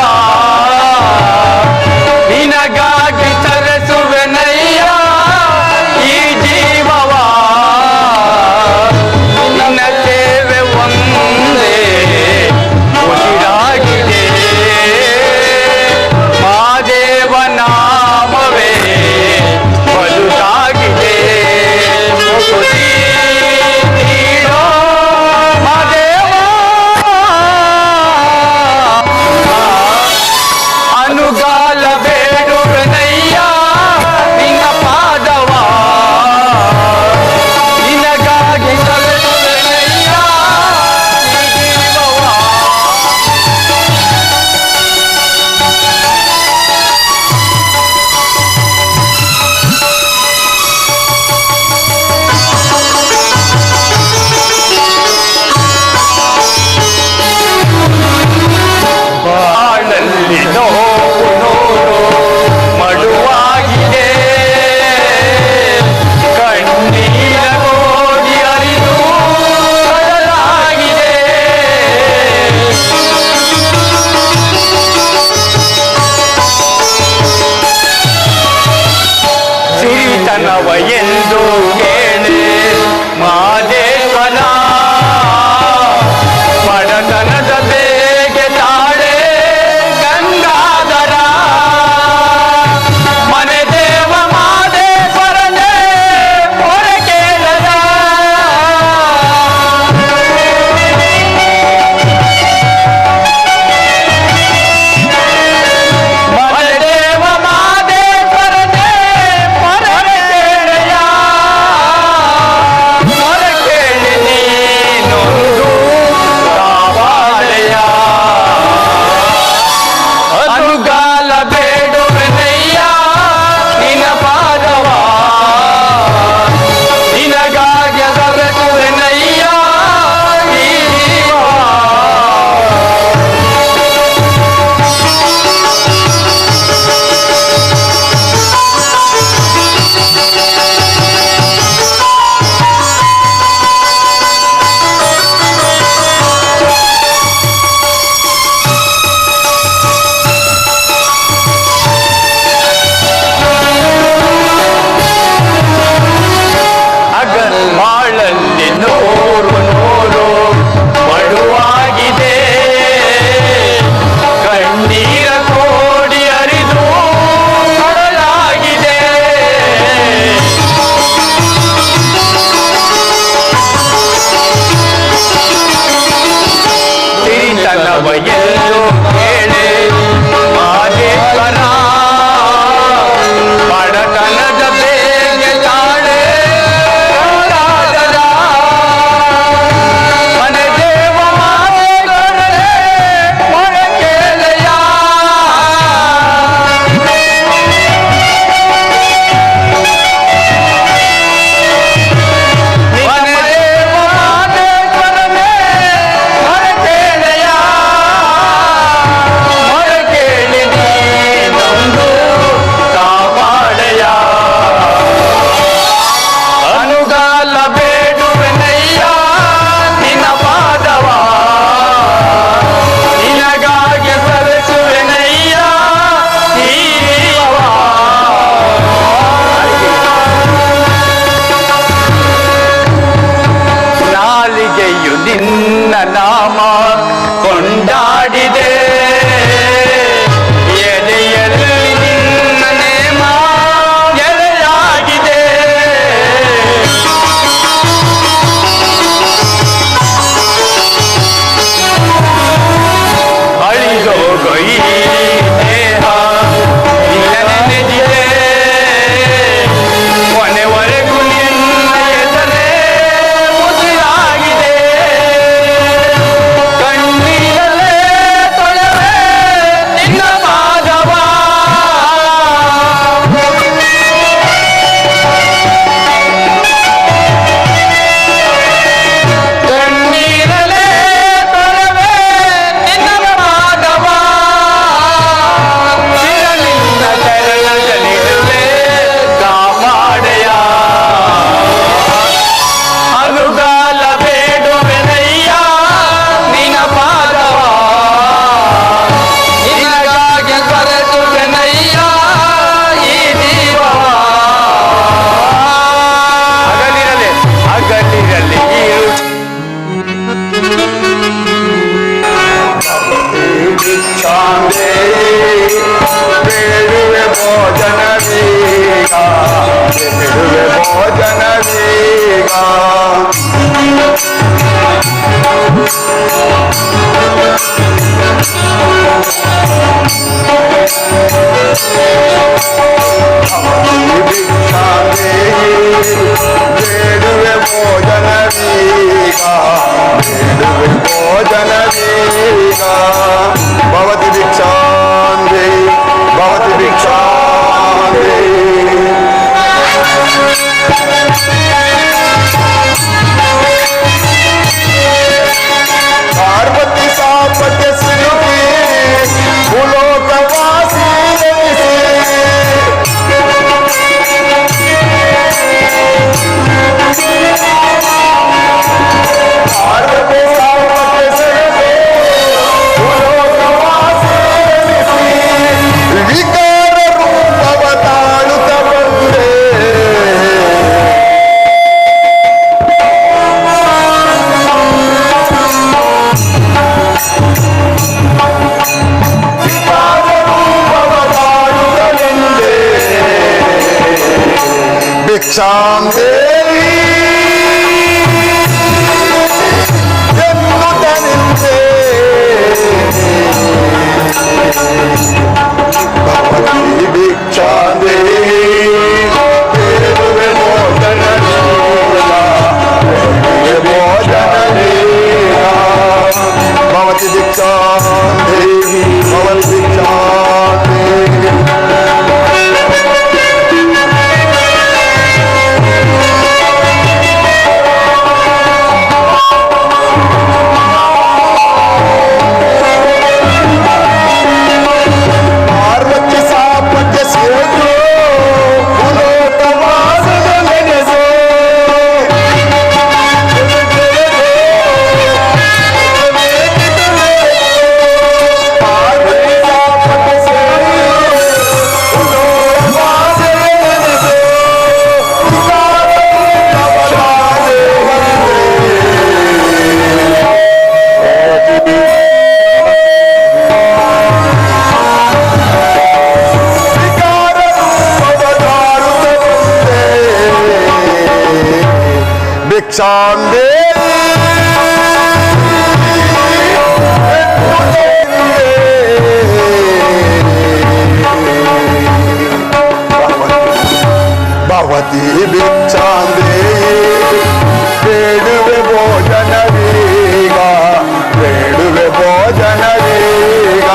ನಿನಗಾಗಿ ತರಿಸುವೆನಯ್ಯ ಈ ಜೀವವ. ನಿನ್ನ ಸೇವೆ ಒಂದೇ ಉಸಿರಾಗಿದೆ. ಮಾದೇವನ ನೋವು ನೋಡು ಮಡುವಾಗಿದೆ ಕಣ್ಣೀರ ಕೋಡಿ ಅರಿದು ಕಡಲಾಗಿದೆ ಸಿರಿತನವ ಎಂದು ಕೇಳಿ ಮಾದೇವನ ಬಡತನದ ಬೇಗೆ ತಾಳೆ ಗಂಗಾಧರ ಮನೆ ದೇವ ಮಾದೇವರನೇ ಹೊರೆ ಕೇಳದ ಮನೆ ದೇವ ಮಾದೇವರನೇ ಹೊರೆ ಕೇಳೆಯ ಹೊರೆ ಕೇಳಿ ನೀನೊಂದು ಕಾವಾಳೆಯ ಅನುಗಾಲ ಬೇಡುವೆನಯ್ಯ ನಿನ ಪಾದವ ನಿನಗಾಗಿ ಸವೆಸುವೆನಯ್ಯ ಈ ಜೀವ ಅಗರ್ಮಾಳಲ್ಲಿ ನೋರು ನೋರು ಮಡುವಾಗಿದೆ ಕಣ್ಣೀರ ಕೋಡಿ ಅರಿದು ಕಡಲಾಗಿದೆ ಸಿರಿತನವ ಎಲ್ಲೋ ಕೇಳಿ ಮಾದೇಶ್ವರ ಬಡತನದ ಬೇಗೆ ತಾಳೆ ಗಂಗಾಧರ ಮನೆ ದೇವ ಮಾದೇಶ್ವರನೇ ಮೊರೆ ಕೇಳೆಯ ಮನೆ ದೇವ ಮಾದೇಶ್ವರನೇ ಮೊರೆ ಕೇಳೆಯ ಮೊರೆ ಕೇಳಿ ನೀನೊಂದು ಕಾಪಾಡೆಯ ಅನುಗಾಲ ಬೇಡುವೆನಯ್ಯ ನಿನ್ನ ಪಾದವ ನಿನಗಾಗಿ ಸವೆಸುವೆನಯ್ಯ ಈ ಜೀವವ ನಾಲಿಗೆಯು ನಿನ್ನ ನಾಮ ಕೊಂಡಾಡಿದೆ ಎದೆಯಲ್ಲಿ ನಿನ್ನ ನೇಮ ಎಲೆಯಾಗಿದೆ ಅಳಿದೋಗೋ ಈ ದೇಹ ನಿನ್ನ ನೆನೆದಿದೆ ಕೊನೆವರೆಗೂ ನಿನ್ನ ಎದರೇ ಮುಸಿರಾಗಿದೆ ಕಣ್ಣೀರಲ್ಲೇ ತೊಳೆವೆ ನಿನ್ನ ಪಾದವ ಕಣ್ಣೀರಲ್ಲೇ ತೊಳೆವೆ ನಿನ್ನ ಪಾದವ ಚಿರನಿನ್ನ ಚರಣದಲ್ಲಿರುವೆ ಕಾಪಾಡೆಯ ಅನುಗಾಲ ಬೇಡುವೆನಯ್ಯ ನಿನ ಪಾದವ ನಿನಗಾಗಿ ಸವೆಸುವೆನಯ್ಯ ಈ ಜೀವವ ಅಗಲಿರಲಿ ಭಿಕ್ಷಾಂದೇ ಬೇಡುವೆ ಭೋಜನವೀಗ ಬೇಡುವೆ ಭೋಜನವೀಗ ಭಿಕ್ಷಾಂದೇ ಬೇಡುವೆ ಭೋಜನವೀಗ ಬೇಡುವೆ ಭೋಜನವೀಗ ಭವತಿ ಭಿಕ್ಷಾ ಭಿಕ್ಷಾಂ ದೇವಿ ಎನ್ನುತ್ತ ನಿಂತೆ ಭವತಿ ಭಿಕ್ಷಾಂ ದೇವಿ ಬೇಡುವೆ ಭೋಜನ ಭವತಿ ಭಿಕ್ಷಾಂ ದೇವಿ ಭವತಿ ಭಿಕ್ಷಾಂ ದೇವಿ ಪಾರ್ವತಿ ಸಾಪಕ್ಕೆ ಸೇರು ಪುಲೋಕವಾಸದ ನೆನೆಸೋ ಪಾರ್ವತಿ ಸಾಪಕ್ಕೆ ಸೇರು ಪುಲೋಕವಾಸದ ನೆನೆಸೋ ಭಿಕ್ಷಾಂ ದೇವಿ ಭವತಿ ಭಿಕ್ಷಾಂ ದೇವಿ ಬೇಡುವೆ ಭೋಜನವೀಗ ಬೇಡುವೆ ಭೋಜನವೀಗ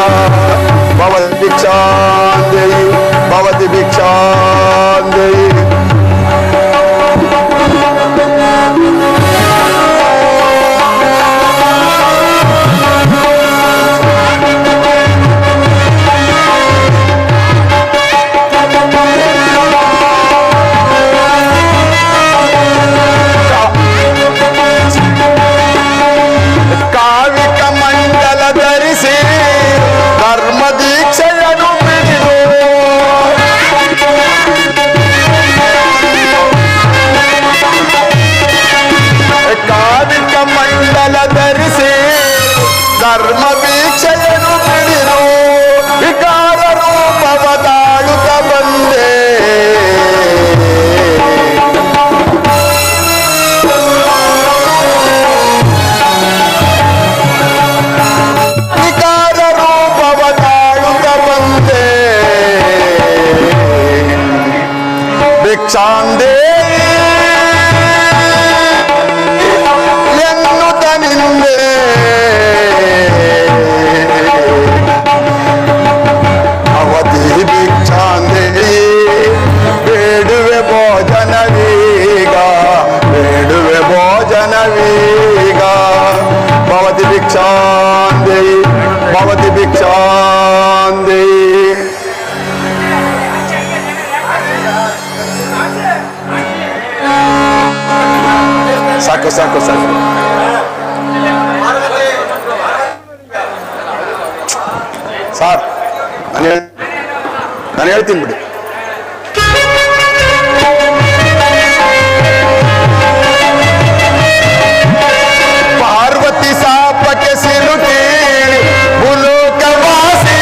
ಭವತಿ ಭಿಕ್ಷಾಂ ದೇವಿ ಭವತಿ ಭಿಕ್ಷಾಂ ದೇವಿ ಕಾವಿಕ ಮಂಡಲ ಧರಿಸಿ ಧರ್ಮ ದೀಕ್ಷೆಯನ್ನು ಬಿಡಿದು ಕಾವಿಕ ಮಂಡಲ ಧರಿಸಿ ಧರ್ಮ ದೀಕ್ಷೆಯನ್ನು ಬಿಡಿದು ವಿಕಾರ ರೂಪವ ತಾಳುತ್ತ ಬಂದೆ ವಿಕಾರ ರೂಪವ ತಾಳುತ್ತ ಬಂದೆ ಭಿಕ್ಷಾಂ ದೇವಿ ಎನ್ನುತ್ತ ನಿಂದೆ ಅವತಿ ಭಿಕ್ಷಾಂ ದೇವಿ ಬೇಡುವೆ ಭೋಜನವೀಗ ಬೇಡುವೆ ಭೋಜನವೀಗ ಭವತಿ ಭಿಕ್ಷಾಂ ದೇವಿ ಭವತಿ ಭಿಕ್ಷಾಂ ದೇವಿ ಸಾಕು ಸಾಕು ಸಾಕು ಸಾರ್ ನಾನು ಹೇಳ್ತೀನಿ ಬಿಡಿ ಪಾರ್ವತಿ ಸಾಪಕ್ಕೆ ಸಿಲುಕಿ ಭೂಲೋಕವಾಸಿ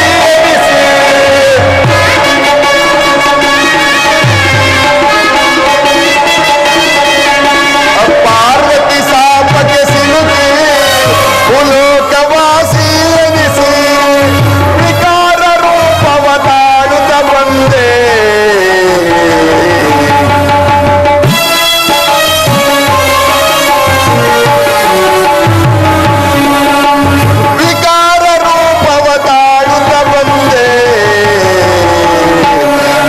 ಪಾರ್ವತಿ ಸಾಪಕ್ಕೆ ಸಿಲುಕಿ ಭೂಲೋಕವಾಸಿ ಎನಿಸಿ ವಿಕಾರ ರೂಪವ ತಾಡುತ್ತ ಬಂದೆ ವಿಕಾರ ರೂಪವ ತಾಡುತ್ತ ಬಂದೆ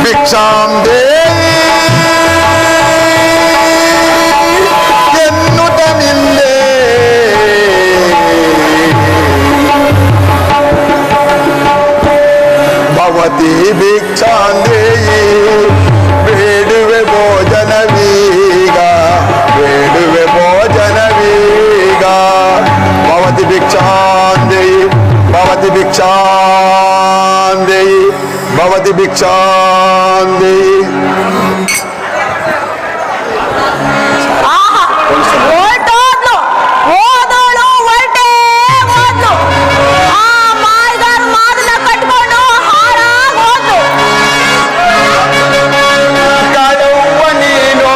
ಭಿಕ್ಷಾಂ ದೇವಿ ಎನ್ನುತ್ತ ನಿಂದೆ ಭವತಿ ಭಿಕ್ಷಾಂ ದೇವಿ ಬೇಡುವೆ ಭೋಜನವೀಗ ಬೇಡುವೆ ಭೋಜನವೀಗ ಭವತಿ ಭಿಕ್ಷಾಂ ದೇವಿ ಭವತಿ ಭಿಕ್ಷಾಂ ದೇವಿ ಭವತಿ ಭಿಕ್ಷಾಂ ದೇವಿ ಹೊರಟೋದ್ಲು ಹೋದೋಳು ಹೊರಟೇ ಹೋದ್ಲು ಆ ಮಾಲ್ಗಾರ್ ಮಾದನ್ನ ಕಟ್ಕೊಂಡು ಹಾರಾಗ್ ಹೋದ್ಲು ಕಳುವ ನೀನು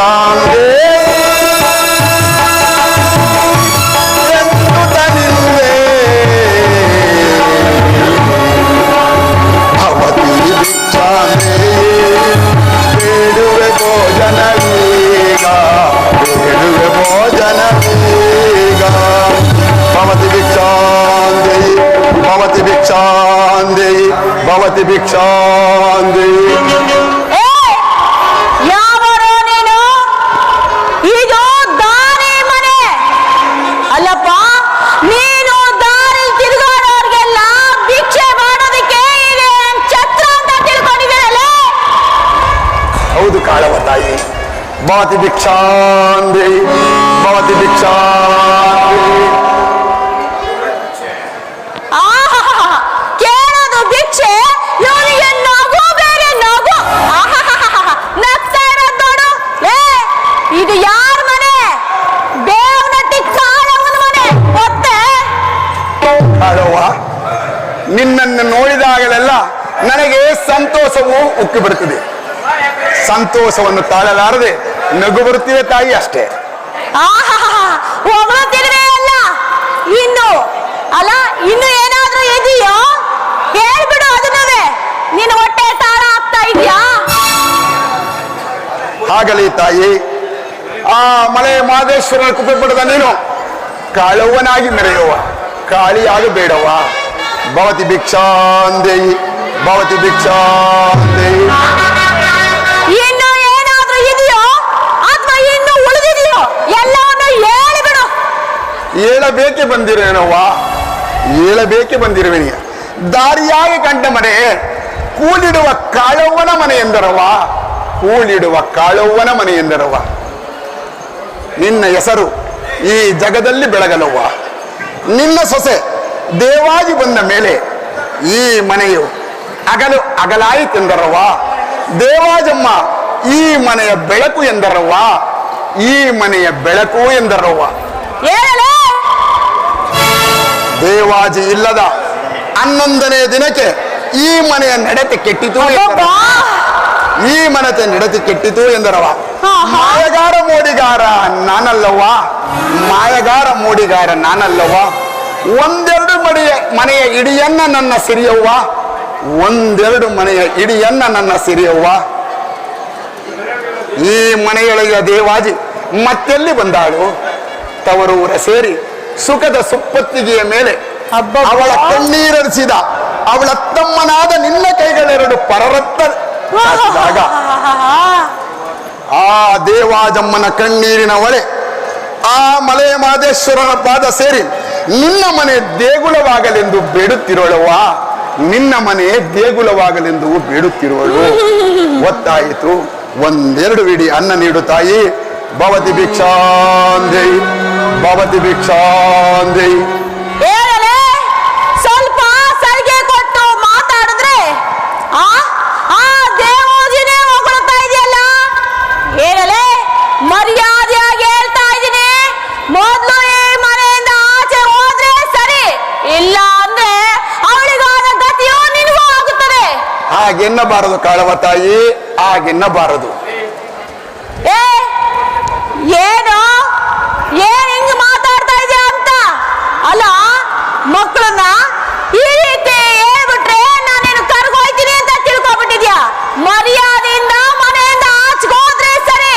ಭಿಕ್ಷಾಂದೇ ಎನ್ನುತ್ತ ನಿಂದೆ ಭವತಿ ಭಿಕ್ಷಾಂದೇ ಬೇಡುವೆ ಭೋಜನವೀಗ ಬೇಡುವೆ ಭೋಜನವೀಗ ಭವತಿ ಭಿಕ್ಷಾಂದೇ ಭವತಿ ಭಿಕ್ಷಾಂದೇ ಭವತಿ ಭಿಕ್ಷಾಂದೇ. ಯಾವರೋ ನೀನು? ಇದು ದಾರಿ ಮನೆ ಅಲ್ಲಪ್ಪ. ನೀನು ದಾರಿ ತಿರುಗಾಡೋರ್ಗೆಲ್ಲ ಭಿಕ್ಷೆ ಮಾಡೋದಕ್ಕೆ ಇದೆ ಛತ್ರ ಅಂತ ತಿಳ್ಕೊಂಡಿದ್ದೀರಲ್ಲ? ಹೌದು ಕಾಳವ ತಾಯಿ, ಭವತಿ ಭಿಕ್ಷಾಂದೇ ಭವತಿ ಭಿಕ್ಷಾಂದೇ. ಕೇಳೋದು ಭಿಕ್ಷೆ, ಇವನಿಗೆ ನಗು ಬೇರೆ ನಗು. ನಗ್ತಾ ಇರೋದ್ ನೋಡು. ಇದು ಯಾರ ಮನೆ? ಬೇವನಟ್ಟಿ ಕಾಳವನ ಮನೆ ಗೊತ್ತೇ? ಕಾಳವ್ವ, ನಿನ್ನನ್ನು ನೋಡಿದಾಗಲೆಲ್ಲ ನನಗೆ ಸಂತೋಷವು ಉಕ್ಕಿ ಬರುತ್ತದೆ. ಸಂತೋಷವನ್ನು ತಾಳಲಾರದೆ ನಗು ಬರುತ್ತಿದೆ ತಾಯಿ, ಅಷ್ಟೇ. ಹೊಗಳುತ್ತಿರುವೆ ಅಲ್ಲ ಇನ್ನು ಅಲ್ಲ, ಇನ್ನು ಏನಾದ್ರೂ ಇದೆಯೋ ಹೇಳ್ಬಿಡು. ಅದನ್ನವೇ ನಿನ್ನ ಹೊಟ್ಟೆ ತಾಳ ಆಗ್ತಾ ಇದೆಯಾ? ಆಗಲಿ ತಾಯಿ, ಆ ಮಲೆ ಮಹದೇಶ್ವರನ ಕೃಪೆ ಪಡೆದ ನೀನು ಕಾಳವ್ವನಾಗಿ ಮೆರೆಯುವ, ಕಾಳಿಯಾಗಬೇಡವ್ವ. ಭವತಿ ಭಿಕ್ಷಾಂದೇಯಿ ಭವತಿ ಭಿಕ್ಷಾಂದೇಯಿ. ಇನ್ನು ಏನಾದ್ರೂ ಇದೆಯೋ ಅಥವಾ ಇನ್ನು ಉಳಿದಿದೆಯೋ ಎಲ್ಲವನ್ನು ಹೇಳಿಬಿಡು. ಹೇಳಬೇಕೆ ಬಂದಿರುವೆನವ್ವ, ಹೇಳಬೇಕೆ ಬಂದಿರುವೆನಿ. ದಾರಿಯಾಗಿ ಕಂಡ ಮನೆ ಕೂಲಿಡುವ ಕಾಳವ್ವನ ಮನೆ ಎಂದರವ್ವ, ಕೂಲಿಡುವ ಕಾಳವ್ವನ ಮನೆ ಎಂದರವ್ವ. ನಿನ್ನ ಹೆಸರು ಈ ಜಗದಲ್ಲಿ ಬೆಳಗಲವ್ವ. ನಿನ್ನ ಸೊಸೆ ದೇವಾಜಿ ಬಂದ ಮೇಲೆ ಈ ಮನೆಯು ಅಗಲಾಯಿತೆಂದರವ್ವ. ದೇವಾಜಮ್ಮ ಈ ಮನೆಯ ಬೆಳಕು ಎಂದರವ್ವ, ಈ ಮನೆಯ ಬೆಳಕು ಎಂದರವ್ವ. ಹೇಳಲೇ? ದೇವಾಜಿ ಇಲ್ಲದ 11ನೇ ದಿನಕ್ಕೆ ಈ ಮನೆಯ ನಡತೆ ಕೆಟ್ಟಿತು, ಈ ಮನತೆ ನಡತೆ ಕೆಟ್ಟಿತು ಎಂದರವ. ಮಾಯಗಾರ ಮೋಡಿಗಾರ ನಾನಲ್ಲವ್ವ, ಮಾಯಗಾರ ಮೋಡಿಗಾರ ನಾನಲ್ಲವ್ವ. ಒಂದೆರಡು ಮನೆಯ ಇಡಿಯನ್ನ ನನ್ನ ಸಿರಿಯವ್ವ, ಒಂದೆರಡು ಮನೆಯ ಇಡಿಯನ್ನ ನನ್ನ ಸಿರಿಯವ್ವ. ಈ ಮನೆಯೊಳಗೆ ದೇವಾಜಿ ಮತ್ತೆಲ್ಲಿ ಬಂದಾಳು? ತವರೂರ ಸೇರಿ ಸುಖದ ಸುಪ್ಪತ್ತಿಗೆಯ ಮೇಲೆ ಅವಳ ಕಣ್ಣೀರರಿಸಿದ ಅವಳ ತಮ್ಮನಾದ ನಿನ್ನ ಕೈಗಳೆರಡು ಪರರತ್ತ ಹಾಕಿದಾಗ ಆ ದೇವಾಜಮ್ಮನ ಕಣ್ಣೀರಿನ ಹೊಳೆ ಆ ಮಲೆ ಮಹದೇಶ್ವರನ ಪಾದ ಸೇರಿ ನಿನ್ನ ಮನೆ ದೇಗುಲವಾಗಲೆಂದು ಬೇಡುತ್ತಿರೋಳವ್ವ, ನಿನ್ನ ಮನೆ ದೇಗುಲವಾಗಲೆಂದು ಬೇಡುತ್ತಿರುವಳು. ಗೊತ್ತಾಯಿತು, ಒಂದೆರಡು ಇಡಿ ಅನ್ನ ನೀಡು ತಾಯಿ. ಭವತಿ ಭಿಕ್ಷಾಂದೇಯಿ ಭವತಿ ಭಿಕ್ಷಾಂದೇಯಿ. ಹೇಳಲೇ? ಸ್ವಲ್ಪ ಸರಿಗೆ ಕೊಟ್ಟು ಮಾತಾಡಿದ್ರೆ ಆ ದೇವೋಜಿನೇ ಹೊಗಳ್ತಾ ಇದೆಯಲ್ಲ. ಹೇಳಲೇ? ಮರ್ಯಾದೆಯಾಗಿ ಹೇಳ್ತಾ ಇದ್ದೀನಿ, ಮೊದಲು ಈ ಮನೆಯಿಂದ ಆಚೆ ಹೋದ್ರೆ ಸರಿ, ಇಲ್ಲ ಅಂದ್ರೆ ಅವಳಿಗಾದ ಗತಿಯೋ ನಿನಗೂ ಆಗುತ್ತದೆ. ಹಾಗೆನ್ನಬಾರದು ಕಾಳವ ತಾಯಿ, ಹಾಗೆನ್ನಬಾರದು. ಏನು ಏನ್ ಹಿಂಗ್ ಮಾತಾಡ್ತಾ ಇದೆಯಾ ಅಂತ? ಅಲ್ಲ, ಮಕ್ಕಳನ್ನ ಈ ರೀತಿ ಹೇಳ್ಬಿಟ್ರೆ ನಾನೇನು ಕರ್ಗೋಯ್ತೀನಿ ಅಂತ ತಿಳ್ಕೊಬಿಟ್ಟಿದ್ಯಾ? ಮರ್ಯಾದೆಯಿಂದ ಮನೆಯಿಂದ ಆಚೆಗೋದ್ರೆ ಸರಿ.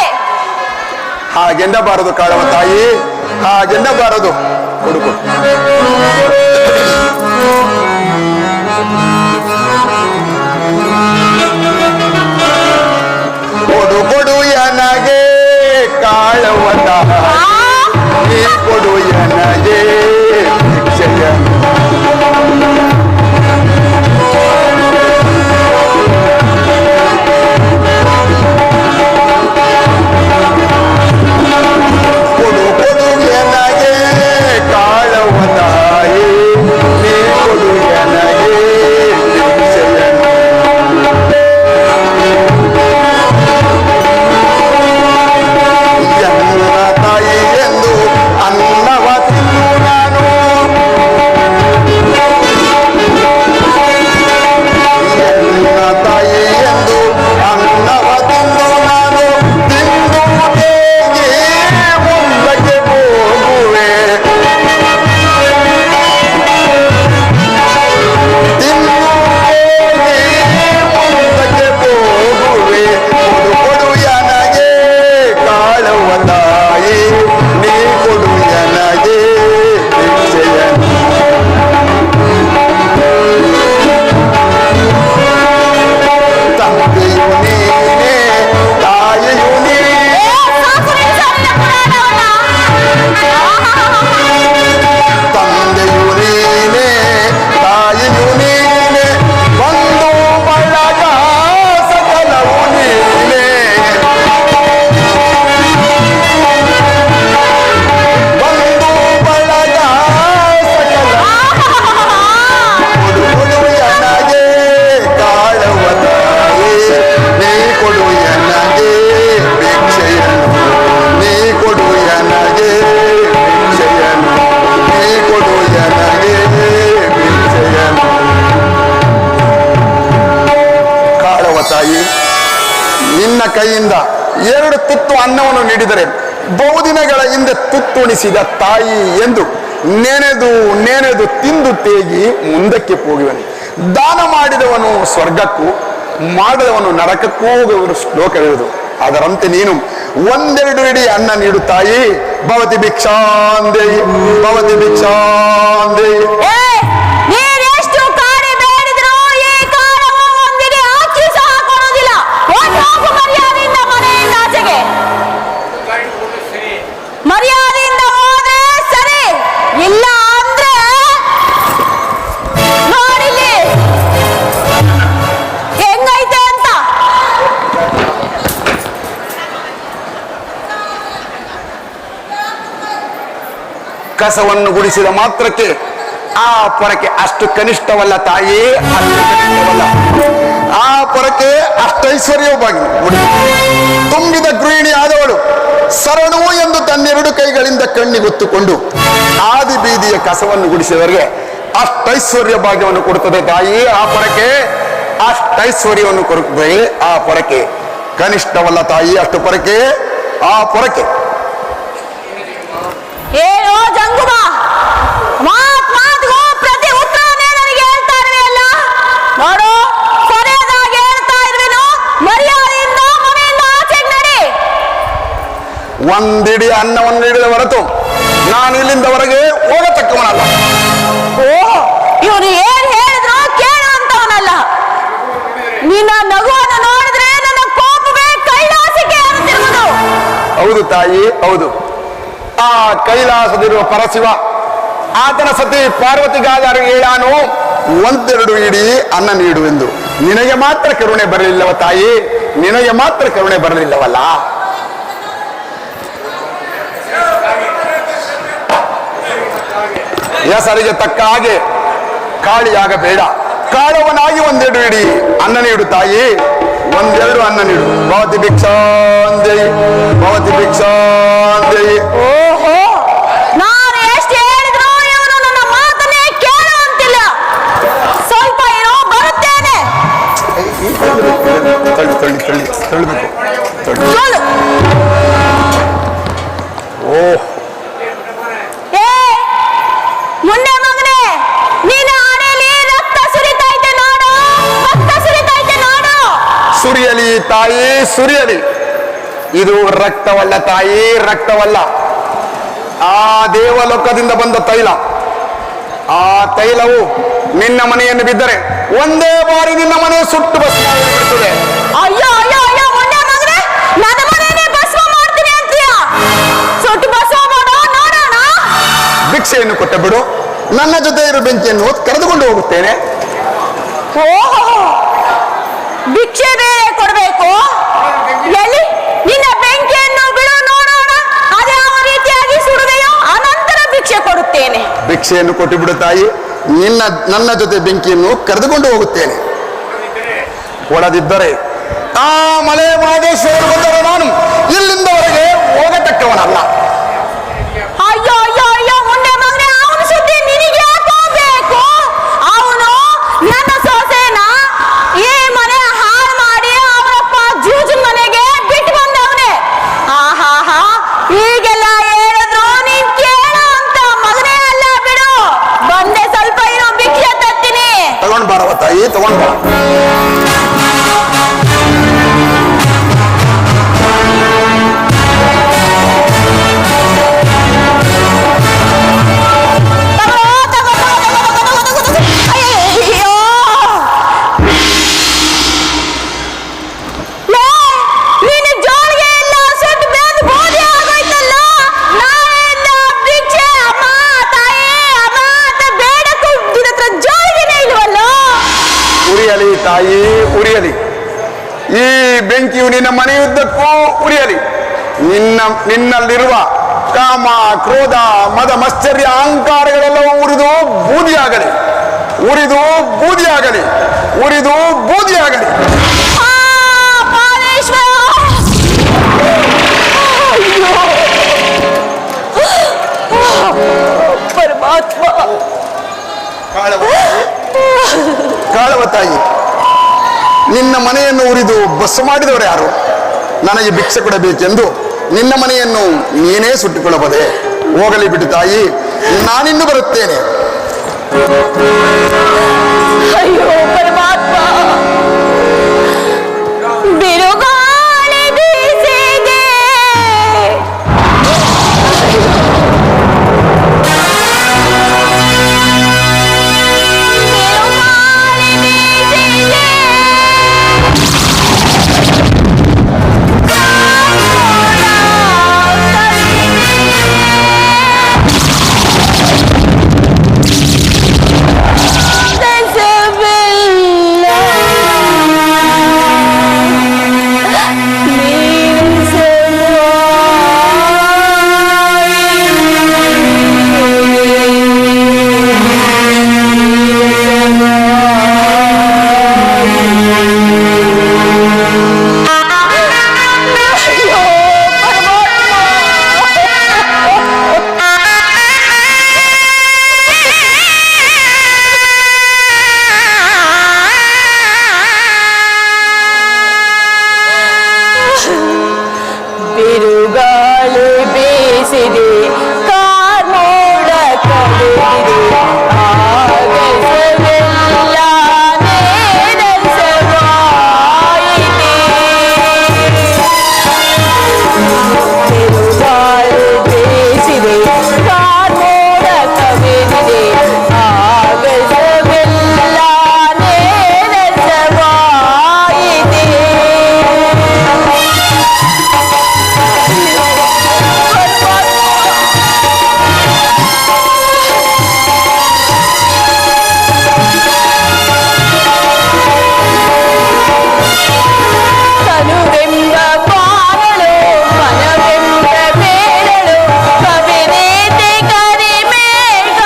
ಹಾಗೆನ್ನಬಾರದು ಕಾಳವ ತಾಯಿ, ಹಾಗೆನ್ನಬಾರದು. ಹುಡುಕು ಕೊಡು ಕೊಡು ನನಗೆ ಕಾಳವನ, ನೀ ಕೊಡು ನನಗೆ ಭಿಕ್ಷೆಯನ್ನು. ಕೊಡು ಕೊಡು ನನಗೆ ಕಾಳವನ, ನೀ ಕೊಡು ನನಗೆ ಭಿಕ್ಷೆಯನ್ನು. ಎನ್ನ ಕೈಯಿಂದ 2 ತುತ್ತು ಅನ್ನವನ್ನು ನೀಡಿದರೆ ಬಹುದಿನಗಳ ಹಿಂದೆ ತುತ್ತುಣಿಸಿದ ತಾಯಿ ಎಂದು ನೆನೆದು ನೆನೆದು ತಿಂದು ತೇಗಿ ಮುಂದಕ್ಕೆ ಹೋಗುವನು. ದಾನ ಮಾಡಿದವನು ಸ್ವರ್ಗಕ್ಕೂ ಮಾಡದವನು ನರಕಕ್ಕೂ ಹೋಗುವ ಶ್ಲೋಕವಿರುವುದು. ಅದರಂತೆ ನೀನು 1-2 ಹಿಡಿ ಅನ್ನ ನೀಡು ತಾಯಿ. ಭವತಿ ಭಿಕ್ಷಾಂದೇಯಿ, ಭವತಿ ಭಿಕ್ಷಾಂದೇಯಿ. ನೀನೆಷ್ಟು ಕಾಡಿ ಬೇಡಿದ್ರು ಈ ಕಾಲವು ಒಂದಿಗೆ ಅಕ್ಕಿ ಸಹ ಕೊಡುವುದಿಲ್ಲ. ಹೋಗು ಮರ್ಯಾದೆಯಿಂದ ಮನೆಯಿಂದ ಆಚೆಗೆ. ಮರ್ಯಾದೆಯಿಂದ ಹೋದ್ರೆ ಸರಿ, ಇಲ್ಲ ಅಂದ್ರೆ ನೋಡಿಲ್ಲಿ ಹೆಂಗೈತೆ ಅಂತ. ಕಸವನ್ನು ಗುಡಿಸಿದ ಮಾತ್ರಕ್ಕೆ ಆ ಪೊರಕೆ ಅಷ್ಟು ಕನಿಷ್ಠವಲ್ಲ ತಾಯಿ, ಅಷ್ಟು ಕನಿಷ್ಠವಲ್ಲ. ಆ ಪೊರಕೆ ಅಷ್ಟೈಶ್ವರ್ಯವಾಗಿ ತುಂಬಿದ ಗೃಹಿಣಿ ಆದವಳು ಸರಣು ಎಂದು ತನ್ನೆರಡು ಕೈಗಳಿಂದ ಕಣ್ಣಿಗೊತ್ತುಕೊಂಡು ಆದಿ ಬೀದಿಯ ಕಸವನ್ನು ಗುಡಿಸಿದವರಿಗೆ ಅಷ್ಟೈಶ್ವರ್ಯ ಭಾಗ್ಯವನ್ನು ಕೊಡುತ್ತದೆ ತಾಯಿ. ಆ ಪೊರಕೆ ಅಷ್ಟೈಶ್ವರ್ಯವನ್ನು ಕೊಡುತ್ತದೆ. ಆ ಪೊರಕೆ ಕನಿಷ್ಠವಲ್ಲ ತಾಯಿ, ಅಷ್ಟು ಪೊರಕೆ ಆ ಪೊರಕೆ. ಏನೋ ಜಂಗುಮ, ಮಾತಿಗೂ ಪ್ರತಿ ಉತ್ತರನೇ ನನಗೆ ಹೇಳ್ತಾ ಇರುವೆಯಲ್ಲ. ನೋಡು, ಸರಿಯಾದಾಗಿ ಹೇಳ್ತಾ ಇರುವೆನು. ಮರ್ಯಾದೆಯಿಂದ ಮನೆಯಿಂದ ಆಚೆಗೆ ನಡಿ. ಒಂದಿಡಿ ಅನ್ನವನ್ನು ನೀಡಿದ ಹೊರತು ನಾನು ಇಲ್ಲಿಂದವರೆಗೆ ಹೋಗತಕ್ಕವನಲ್ಲ. ಓಹ್, ಇವನು ಏನ್ ಹೇಳಿದ್ರು ಕೇಳುವಂತವನಲ್ಲ. ನಿನ್ನ ನಗುವನ್ನು ನೋಡಿದ್ರೆ ನನ್ನ ಕೋಪವೇ ಕೈಲಾಸಕ್ಕೆ ಏರುತ್ತಿರುವುದು. ಹೌದು ತಾಯಿ, ಹೌದು. ಆ ಕೈಲಾಸದಿರುವ ಪರಶಿವ ಆತನ ಸತಿ ಪಾರ್ವತಿಗಾದರೂ ಹೇಳಾನು 1-2 ಹಿಡಿ ಅನ್ನ ನೀಡು ಎಂದು. ನಿನಗೆ ಮಾತ್ರ ಕರುಣೆ ಬರಲಿಲ್ಲವ ತಾಯಿ, ನಿನಗೆ ಮಾತ್ರ ಕರುಣೆ ಬರಲಿಲ್ಲವಲ್ಲ. ಹೆಸರಿಗೆ ತಕ್ಕ ಹಾಗೆ ಕಾಳಿಯಾಗಬೇಡ, ಕಾಳವನಾಗಿ 1-2 ಹಿಡಿ ಅನ್ನ ನೀಡು ತಾಯಿ, 1-2 ಅನ್ನ ನೀಡು. ಭವತಿ ಭಿಕ್ಷಾಂದೇಯಿ, ಭವತಿ ಭಿಕ್ಷಾಂದೇಯಿ. ಓಹೋ, ನಾನು ಎಷ್ಟು ಹೇಳಿದ್ರು ಇವನು ನನ್ನ ಮಾತನ್ನೇ ಕೇಳುವಂತಿಲ್ಲ. ಸ್ವಲ್ಪ ಏನೋ ಬರುತ್ತೇನೆ. ತಳ್ಳಿ ತಳ್ಳಿ ತಳ್ಳಿ ತಳ್ಳಬೇಕು. ಚಲು. ಓಹ್, ಏ ಮುಂದೆ ಮಗನೇ, ನಿನ್ನ ಹಣೆಯಲ್ಲಿ ರಕ್ತ ಸುರಿತೈತೆ ನೋಡು, ರಕ್ತ ಸುರಿತೈತೆ ನೋಡು. ಸುರಿಯಲಿ ತಾಯಿ, ಸುರಿಯಲಿ. ಇದು ರಕ್ತವಲ್ಲ ತಾಯಿ, ರಕ್ತವಲ್ಲ. ಆ ದೇವಲೋಕದಿಂದ ಬಂದ ತೈಲ. ಆ ತೈಲವು ನಿನ್ನ ಮನೆಯನ್ನು ಬಿದ್ದರೆ ಒಂದೇ ಬಾರಿ ನಿನ್ನ ಮನೆ ಸುಟ್ಟು ಭಸ್ಮವಾಗಿಬಿಡುತ್ತದೆ. ಅಯ್ಯೋ ಅಯ್ಯೋ ಅಯ್ಯೋ, ಮುಂದೆ ಮಗನೇ, ನನ್ನ ಮನೆಯನ್ನೇ ಭಸ್ಮ ಮಾಡ್ತೀನಿ ಅಂತೀಯ. ಸುಟ್ಟು ಭಸ್ಮ ಮಾಡೋ ನೋಡೋಣ. ಭಿಕ್ಷೆಯನ್ನು ಕೊಟ್ಟ ಬಿಡು, ನನ್ನ ಜೊತೆ ಇರೋ ಬೆಂಕಿಯನ್ನು ಕರೆದುಕೊಂಡು ಹೋಗುತ್ತೇನೆ. ಓಹೋ, ಭಿಕ್ಷೆ ಬೇರೆ ಕೊಡ್ಬೇಕು. ಎಲ್ಲಿ ನಿನ್ನ ಬೆಂಕಿಯನ್ನು ಬಿಡು ನೋಡೋಣ. ಅದ್ಯಾವ ರೀತಿಯಾಗಿ ಸುಡುವೆಯೋ ಅನಂತರ ಭಿಕ್ಷೆ ಕೊಡುತ್ತೇನೆ. ಭಿಕ್ಷೆಯನ್ನು ಕೊಟ್ಟು ಬಿಡು ತಾಯಿ, ನನ್ನ ಜೊತೆ ಬೆಂಕಿಯನ್ನು ಕರೆದುಕೊಂಡು ಹೋಗುತ್ತೇನೆ. ಕೊಡದಿದ್ದರೆ ಆ ಮಲೆ ಮಹದೇಶ್ವರ ಬಂದರೆ ನಾನು ಇಲ್ಲಿಂದವರೆಗೆ ಹೋಗತಕ್ಕವನಲ್ಲ. ಅಯ್ಯೋ ಅಯ್ಯೋ ಅಯ್ಯೋ, ಮುಂದೆ ಮಗನೇ, ಅವನು ಸುದ್ದಿ ನಿನಗೆ ಯಾಕೋ ಬೇಕು? ಅವನು ನನ್ನ ಸೊಸೆನ ಈ ಮನೆ ಹಾಳು ಮಾಡಿ ಅವರಪ್ಪ ಜೂಜು ಮನೆಗೆ ಬಿಟ್ಟು ಬಂದವನೇ. ಆಹಾ, ಈಗೆಲ್ಲ ಹೇಳಿದ್ರು ನೀನ್ ಕೇಳೋ ಅಂತ ಮಗನೇ ಅಲ್ಲ ಬಿಡು. ಬಂದೆ, ಸ್ವಲ್ಪ ಏನೋ ಭಿಕ್ಷೆ ತತ್ತೀನಿ. ತಗೊಂಡ್ ಬಾರವ ತಾಯಿ, ತಗೊಂಡ್ ಬಾ. ಅಯ್ಯೋ, ನಿನ್ನ ಜೋಳಿಗೆ ಎಲ್ಲ ಸುಟ್ಟು ಬೆಂದು ಬೂದಿ ಆಗೋಯ್ತಲ್ಲ. ನಾಳೆಯಿಂದ ಭಿಕ್ಷೆ ಅಮ್ಮ ತಾಯಿ ಅಮ್ಮ ಅಂತ ಬೇಡಕ್ಕೂ ನಿನ್ನ ಹತ್ರ ಜೋಳಿಗೆನೇ ಇಲ್ವಲ್ಲೋ. ಉರಿಯಲಿ ತಾಯಿ, ಉರಿಯಲಿ. ಈ ಬೆಂಕಿಯು ನಿನ್ನ ಮನೆಯುದ್ದಕ್ಕೂ ಉರಿಯಲಿ. ನಿನ್ನಲ್ಲಿರುವ ಕಾಮ, ಕ್ರೋಧ, ಮದ, ಮಶ್ಚರ್ಯ, ಅಹಂಕಾರಗಳೆಲ್ಲವೂ ಉರಿದು ಬೂದಿಯಾಗಲಿ, ಉರಿದು ಬೂದಿಯಾಗಲಿ, ಉರಿದು ಬೂದಿಯಾಗಲಿ. ಪಾಲೇಶ್ವರ, ಅಯ್ಯೋ ಪರಮಾತ್ಮ. ಕಾಳವ ತಾಯಿ, ನಿನ್ನ ಮನೆಯನ್ನು ಉರಿದು ಬಸ್ಸು ಮಾಡಿದವರು ಯಾರು? ನನಗೆ ಭಿಕ್ಷೆ ಕೊಡಬೇಕೆಂದು ನಿನ್ನ ಮನೆಯನ್ನು ನೀನೇ ಸುಟ್ಟುಕೊಳ್ಳಬಹುದೇ? ಹೋಗಲಿ ಬಿಡು ತಾಯಿ, ನಾನಿನ್ನು ಬರುತ್ತೇನೆ. ಅಯ್ಯೋ ಪರಮಾತ್ಮ, ಬಿರುಗಾಳಿ ಬೀಸಿದೆ, ಬಿರುಗಾಳಿ ಬೀಸಿದೆ, ಬಿರುಗಾಳಿ ಬೀಸಿದೆ, ಕಾರ್ಮೋಡ ಕವಿದಿದೆ, ಆಗಸವೆಲ್ಲ ನೇರಸವಾಯಿತೆ. ಬಿರುಗಾಳಿ ಬೀಸಿದೆ, ಕಾರ್ಮೋಡ ಕವಿದಿದೆ, ಆಗಸವೆಲ್ಲ ನೇರಸವಾಯಿತೆ. ತನುವೆಂಬ ಬಾರಳು, ಮನವೆಂಬ ಬೇರಳು, ಕವಿನೇತೆ ಕರಿಮೇಘ.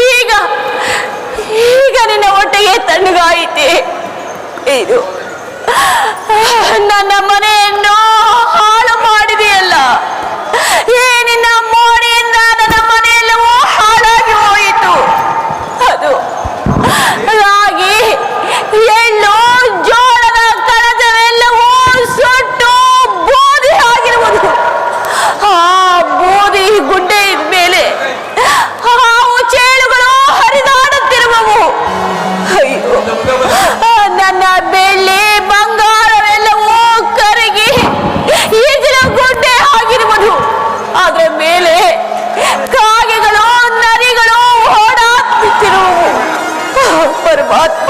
ಈಗ ಈಗ ನಿನ್ನ ಹೊಟ್ಟೆಗೆ ತಣ್ಣಗಾಯಿತೆ. ಇದು ನನ್ನ ಮನೆಯನ್ನು ಹಾಳು ಮಾಡಿದೆಯಲ್ಲ. ಈ ನಿನ್ನ ಮೋಡಿಯಿಂದ ನನ್ನ ಮನೆಯೆಲ್ಲವೂ ಹಾಳಾಗಿ ಹೋಯಿತು. ಅದು ರಾಗಿ, ಎಳ್ಳು, ಜೋಳದ ಕಣಜವೆಲ್ಲವೂ ಸುಟ್ಟು ಬೂದಿ ಆಗಿರುವುದು. ಆ ಬೂದಿ ಗುಡ್ಡೆ ಮೇಲೆ ಹಾವು ಚೇಳುಗಳು ಹರಿದಾಡುತ್ತಿರುವವು. ಅಯ್ಯೋ, ನನ್ನ ಬೆಳ್ಳಿ ಬಂಗಾರವೆಲ್ಲವೂ ಕರಗಿ ಈಜಿನ ಗುಡ್ಡೆ ಆಗಿರುವುದು. ಅದರ ಮೇಲೆ ಕಾಗೆಗಳು, ನರಿಗಳು ಓಡಾಡುತ್ತಿರುವವು. ಪರಮಾತ್ಮ,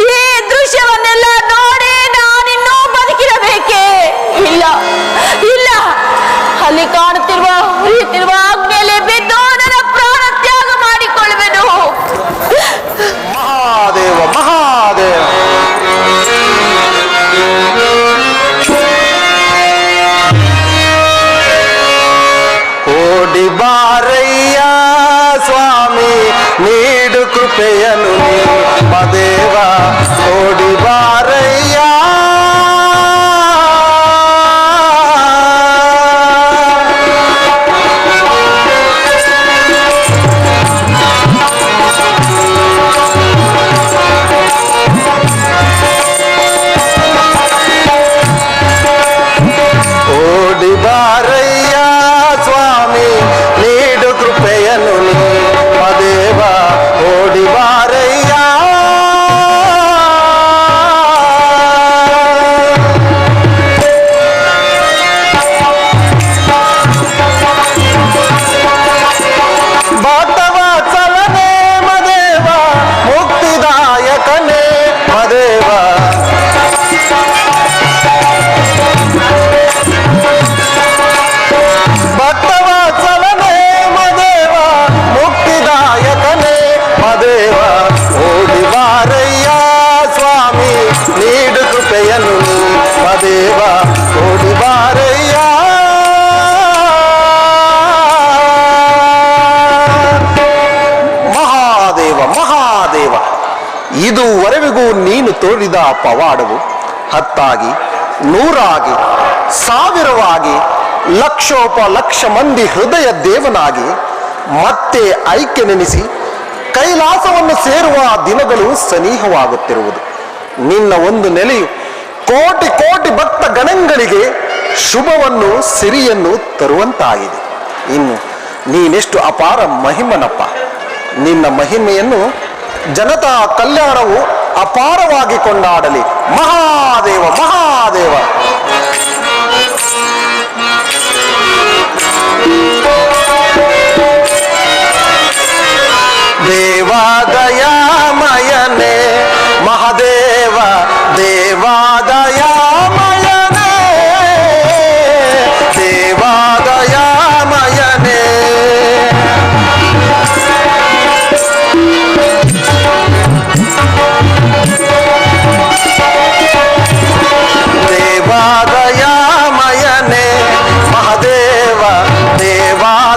ಈ ದೃಶ್ಯವನ್ನೆಲ್ಲ ನೋಡಿ ನಾನಿನ್ನೂ ಬದುಕಿರಬೇಕೇ? ಇಲ್ಲ ಇಲ್ಲ, ಅಲ್ಲಿ ಕಾಣುತ್ತಿರುವ ಉರಿಯುತ್ತಿರುವ ಅಗ್ನಿಯಲ್ಲಿ ಬಿದ್ದು ನನ್ನ ಪ್ರಾಣ ತ್ಯಾಗ ಮಾಡಿಕೊಳ್ಳುವೆನು. ಮಹಾದೇವ ಮಹಾದೇವ. ಓಡಿ ಬಾರಯ್ಯ ಸ್ವಾಮಿ, ನೀಡು ಕೃಪೆಯನು ಮದೇವ. ಓಡಿ ಬಾರಯ್ಯ, ಓಡಿ ಬಾರಯ್ಯ ಸ್ವಾಮಿ, ನೀಡು ಕೃಪೆಯನು ಮದೇವ. ಓಡಿ ಬಾರಯ್ಯ. ಬಾಟವ ಚಲನೆ ಮದೇವ, ಮುಕ್ತಿದಾಯಕನೇ ಮದೇವ. ಭಕ್ತವ ಚಲನೆ ಮದೇವ, ಮುಕ್ತಿದಾಯಕನೇ ಮದೇವ. ಓಡಿ ಬಾರಯ್ಯ ಸ್ವಾಮಿ, ನೀಡು ಕೃಪೆಯನು ಮದೇವ. ಓಡಿ ಬಾರಯ್ಯ. ಮಹಾದೇವ ಮಹಾದೇವ, ಇದುವರೆವಿಗೂ ನೀನು ತೋರಿದ ಪವಾಡವು ಹತ್ತಾಗಿ ನೂರಾಗಿ ಸಾವಿರವಾಗಿ ಲಕ್ಷೋಪಲಕ್ಷ ಮಂದಿ ಹೃದಯ ದೇವನಾಗಿ ಮತ್ತೆ ಐಕ್ಯನೆನಿಸಿ ಕೈಲಾಸವನ್ನು ಸೇರುವ ದಿನಗಳು ಸನಿಹವಾಗುತ್ತಿರುವುದು. ನಿನ್ನ ಒಂದು ನೆಲೆಯು ಕೋಟಿ ಕೋಟಿ ಭಕ್ತ ಗಣಗಳಿಗೆ ಶುಭವನ್ನು ಸಿರಿಯನ್ನು ತರುವಂತಾಗಿದೆ. ಇನ್ನು ನೀನೆಷ್ಟು ಅಪಾರ ಮಹಿಮನಪ್ಪ. ನಿನ್ನ ಮಹಿಮೆಯನ್ನು ಜನತಾ ಕಲ್ಯಾಣವು ಅಪಾರವಾಗಿ ಕೊಂಡಾಡಲಿ. ಮಹಾದೇವ ಮಹಾದೇವ. ದೇವಾದಯಾಮಯನೇ ಮಹಾದೇವ ದೇವಾದಯಾಮಯನೇ ದೇವಾದಯಾಮಯನೇ ದೇವಾದಯಾಮಯನೇ ಮಹಾದೇವ ದೇವಾದಯಾಮಯನೇ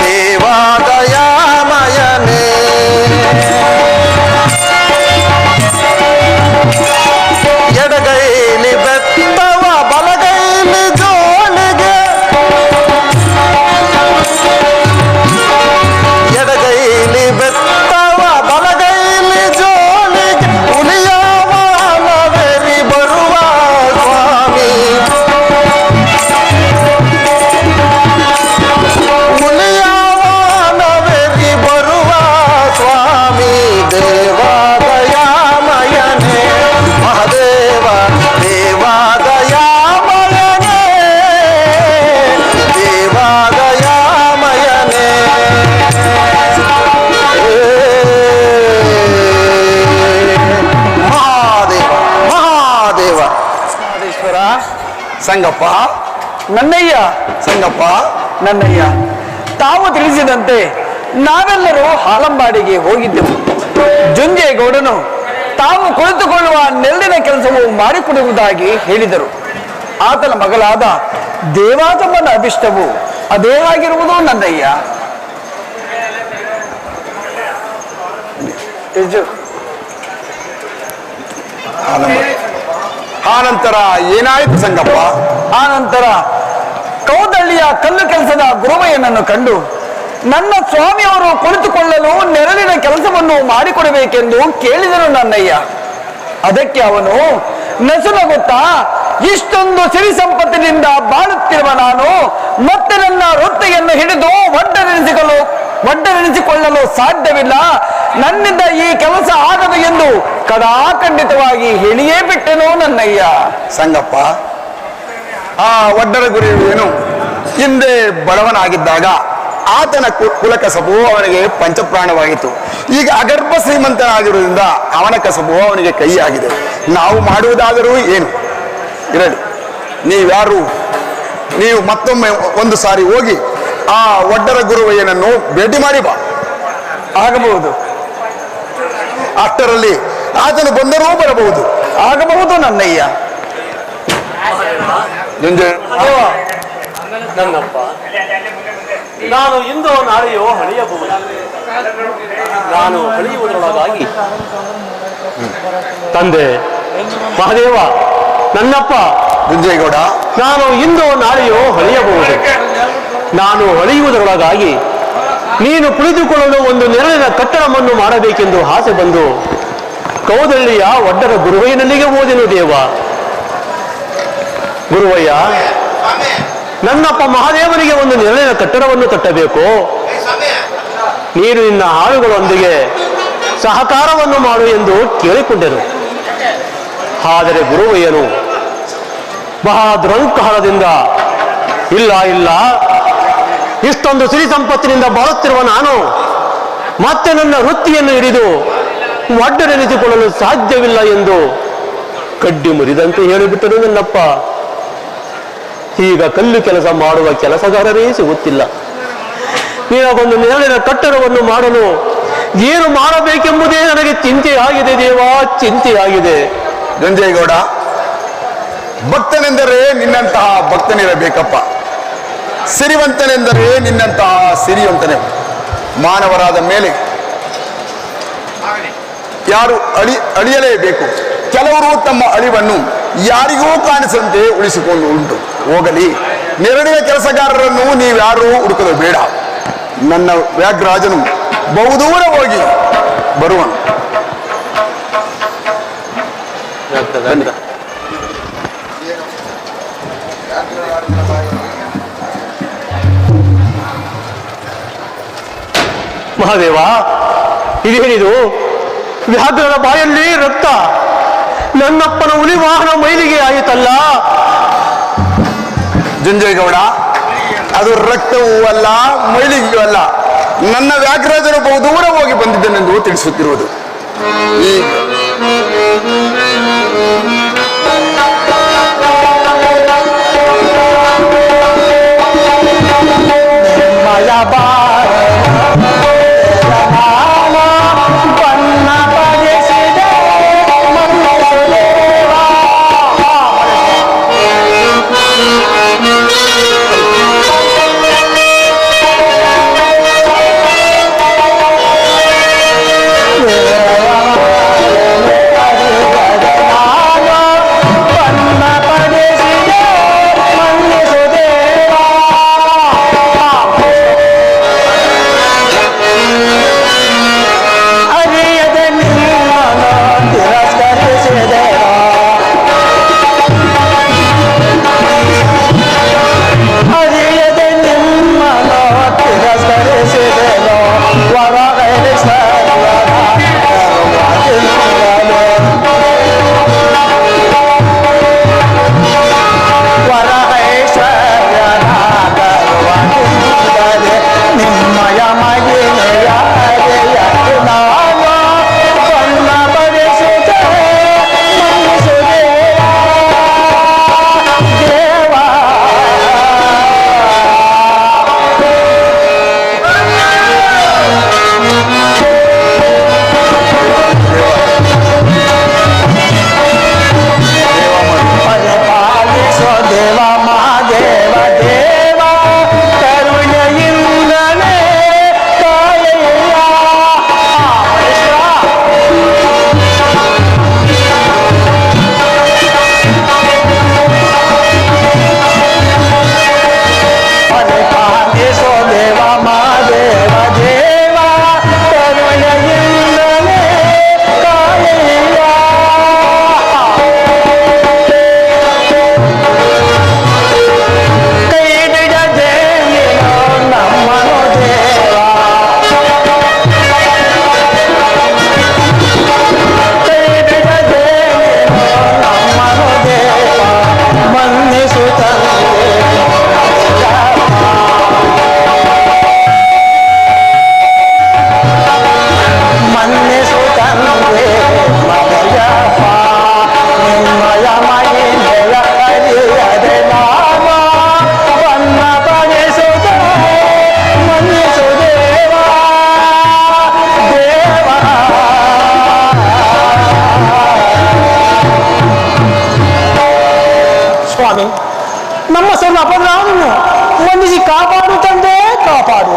ದೇವಾದಯಾಮಯನೇ. ಎಡಗೈಲಿ ಬೆತ್ತವ ಬಲಗೈಲಿ ಜೋಳಿಗೆ ಎಡಗೈಲಿ ಬೆತ್ತವ ಬಲಗೈಲಿ ಜೋಳಿಗೆ ಉಳಿಯವಾನವೆರಿ ಬರುವ ಸ್ವಾಮಿ ಉಳಿಯವಾನವೆರಿ ಬರುವ ಸ್ವಾಮಿ ದೇವಾದಯಾಮಯನೇ ಮಹಾದೇವ ದೇವಾದಯಾಮಯನೇ ದೇವಾದಯಾಮಯನೇ. ಮಹಾದೇವ ಮಹಾದೇವ. ಮಹದೇಶ್ವರ, ಸಂಗಪ್ಪ ನನ್ನಯ್ಯ, ಸಂಗಪ್ಪ ನನ್ನಯ್ಯ, ತಾವು ತಿಳಿಸಿದಂತೆ ನಾವೆಲ್ಲರೂ ಹಾಲಂಬಾಡಿಗೆ ಹೋಗಿದ್ದೆವು. ಜುಂಜೇಗೌಡನು ತಾವು ಕುಳಿತುಕೊಳ್ಳುವ ನೆರಳಿನ ಕೆಲಸವು ಮಾಡಿಕೊಡುವುದಾಗಿ ಹೇಳಿದರು. ಆತನ ಮಗಳಾದ ದೇವಾತಮ್ಮನ ಅಭಿಷ್ಟವು ಅದೇ ಆಗಿರುವುದು ನನ್ನಯ್ಯ. ಆನಂತರ ಏನಾಯ್ತು ಸಂಗಪ್ಪ? ಆ ನಂತರ ಕೌದಳ್ಳಿಯ ಕಲ್ಲು ಕೆಲಸದ ಗುರುವಯ್ಯನನ್ನು ಕಂಡು ನನ್ನ ಸ್ವಾಮಿಯವರು ಕುಳಿತುಕೊಳ್ಳಲು ನೆರಳಿನ ಕೆಲಸವನ್ನು ಮಾಡಿಕೊಡಬೇಕೆಂದು ಕೇಳಿದನು ನನ್ನಯ್ಯ. ಅದಕ್ಕೆ ಅವನು ನಸುನಗುತ್ತಾ, ಇಷ್ಟೊಂದು ಸಿರಿ ಸಂಪತ್ತಿನಿಂದ ಬಾಳುತ್ತಿರುವ ನಾನು ಮತ್ತೆ ನನ್ನ ವೃತ್ತಿಯನ್ನು ಹಿಡಿದು ಒಡ್ಡನೆನಿಸಿಕೊಳ್ಳಲು ಸಾಧ್ಯವಿಲ್ಲ, ನನ್ನಿಂದ ಈ ಕೆಲಸ ಆಗದು ಎಂದು ಕಡಾಖಂಡಿತವಾಗಿ ಹೇಳಿಯೇ ಬಿಟ್ಟೆನು ನನ್ನಯ್ಯ. ಸಂಗಪ್ಪ, ಆ ಒಡ್ಡರ ಗುರಿಯೇನು ಹಿಂದೆ ಬಡವನಾಗಿದ್ದಾಗ ಆತನ ಕುಲ ಕಸಬು ಅವನಿಗೆ ಪಂಚಪ್ರಾಣವಾಗಿತ್ತು. ಈಗ ಅಗರ್ಭ ಶ್ರೀಮಂತನಾಗಿರುವುದರಿಂದ ಅವನ ಕಸಬು ಅವನಿಗೆ ಕೈಯಾಗಿದೆ. ನಾವು ಮಾಡುವುದಾದರೂ ಏನು ಇರಲಿ, ನೀವ್ಯಾರು, ನೀವು ಮತ್ತೊಮ್ಮೆ ಒಂದು ಸಾರಿ ಹೋಗಿ ಆ ಒಡ್ಡರ ಗುರುವಯ್ಯನನ್ನು ಭೇಟಿ ಮಾಡಿ ಬಾ. ಆಗಬಹುದು, ಅಷ್ಟರಲ್ಲಿ ಆತನು ಬಂದರೂ ಬರಬಹುದು. ಆಗಬಹುದು ನನ್ನಯ್ಯ. ನನ್ನಪ್ಪ, ನಾನು ಇಂದೋ ನಾಳೆಯೋ ಹಳೆಯಬಹುದು. ನಾನು ಹಳೆಯುವುದರೊಳಗಾಗಿ ತಂದೆ ಮಹಾದೇವ, ನನ್ನಪ್ಪ ವಿಜಯಗೌಡ, ನಾನು ಇಂದೋ ನಾಳೆಯೋ ಹಳೆಯಬಹುದು. ನಾನು ಹಳೆಯುವುದರೊಳಗಾಗಿ ನೀನು ಕುಳಿತುಕೊಳ್ಳಲು ಒಂದು ನೆರಳಿನ ಕಟ್ಟಡವನ್ನು ಮಾಡಬೇಕೆಂದು ಆಸೆ ಬಂದು ಕೌದಳ್ಳಿಯ ಒಡ್ಡರ ಗುರುವಯ್ಯನಲ್ಲಿಗೆ ಹೋದೆನು ದೇವ. ಗುರುವಯ್ಯ, ನನ್ನಪ್ಪ ಮಹಾದೇವನಿಗೆ ಒಂದು ನೆರಳಿನ ಕಟ್ಟಡವನ್ನು ಕಟ್ಟಬೇಕು. ನೀನು ನಿನ್ನ ಆಳುಗಳೊಂದಿಗೆ ಸಹಕಾರವನ್ನು ಮಾಡು ಎಂದು ಕೇಳಿಕೊಂಡೆನು. ಆದರೆ ಗುರುವಯ್ಯನು ಬಹಳ ದುರಂಕಾರದಿಂದ, ಇಲ್ಲ ಇಲ್ಲ, ಇಷ್ಟೊಂದು ಸಿರಿ ಸಂಪತ್ತಿನಿಂದ ಬಾಳುತ್ತಿರುವ ನಾನು ಮತ್ತೆ ನನ್ನ ವೃತ್ತಿಯನ್ನು ಹಿಡಿದು ಒಡ್ಡನೆನಿಸಿಕೊಳ್ಳಲು ಸಾಧ್ಯವಿಲ್ಲ ಎಂದು ಕಡ್ಡಿ ಮುರಿದಂತೆ ಹೇಳಿಬಿಟ್ಟನು ನನ್ನಪ್ಪ. ಈಗ ಕಲ್ಲು ಕೆಲಸ ಮಾಡುವ ಕೆಲಸಗಾರರೇ ಸಿಗುತ್ತಿಲ್ಲ. ನಿನಗೊಂದು ನೆರಳಿನ ಕಟ್ಟಡವನ್ನು ಮಾಡಲು ಏನು ಮಾಡಬೇಕೆಂಬುದೇ ನನಗೆ ಚಿಂತೆಯಾಗಿದೆ ದೇವಾ, ಚಿಂತೆಯಾಗಿದೆ. ರಂಜೇಗೌಡ, ಭಕ್ತನೆಂದರೆ ನಿನ್ನಂತಹ ಭಕ್ತನಿರಬೇಕಪ್ಪ. ಸಿರಿವಂತನೆಂದರೆ ನಿನ್ನಂತಹ ಸಿರಿವಂತನೇ. ಮಾನವರಾದ ಮೇಲೆ ಯಾರು ಅಳಿಯಲೇಬೇಕು. ಕೆಲವರು ತಮ್ಮ ಅಳಿವನ್ನು ಯಾರಿಗೂ ಕಾಣಿಸಂತೆ ಉಳಿಸಿಕೊಂಡು ಉಂಟು. ಹೋಗಲಿ, ನೆರಳಿನ ಕೆಲಸಗಾರರನ್ನು ನೀವ್ಯಾರೂ ಹುಡುಕಲು ಬೇಡ. ನನ್ನ ವ್ಯಾಘ್ರರಾಜನು ಬಹುದೂರ ಹೋಗಿ ಬರುವನು. ಮಹಾದೇವ, ಇದೇನಿದು? ವ್ಯಾಘ್ರನ ಬಾಯಲ್ಲಿ ರಕ್ತ. ನನ್ನಪ್ಪನ ಹುಲಿ ವಾಹನ ಮೈಲಿಗೆ ಆಯಿತಲ್ಲ. ಜುಂಜೇಗೌಡ, ಅದು ರಕ್ತವೂ ಅಲ್ಲ, ಮೈಲಿಗೆಯೂ ಅಲ್ಲ. ನನ್ನ ವ್ಯಾಘ್ರರಾಜನು ಬಹುದೂರ ಹೋಗಿ ಬಂದಿದ್ದನೆಂದು ತಿಳಿಸುತ್ತಿರುವುದು. ಈ ನಮ್ಮ ಸರ್ವ ಅಪರಾಧವನ್ನು ಮನ್ನಿಸಿ ಕಾಪಾಡು ತಂದೆ, ಕಾಪಾಡು.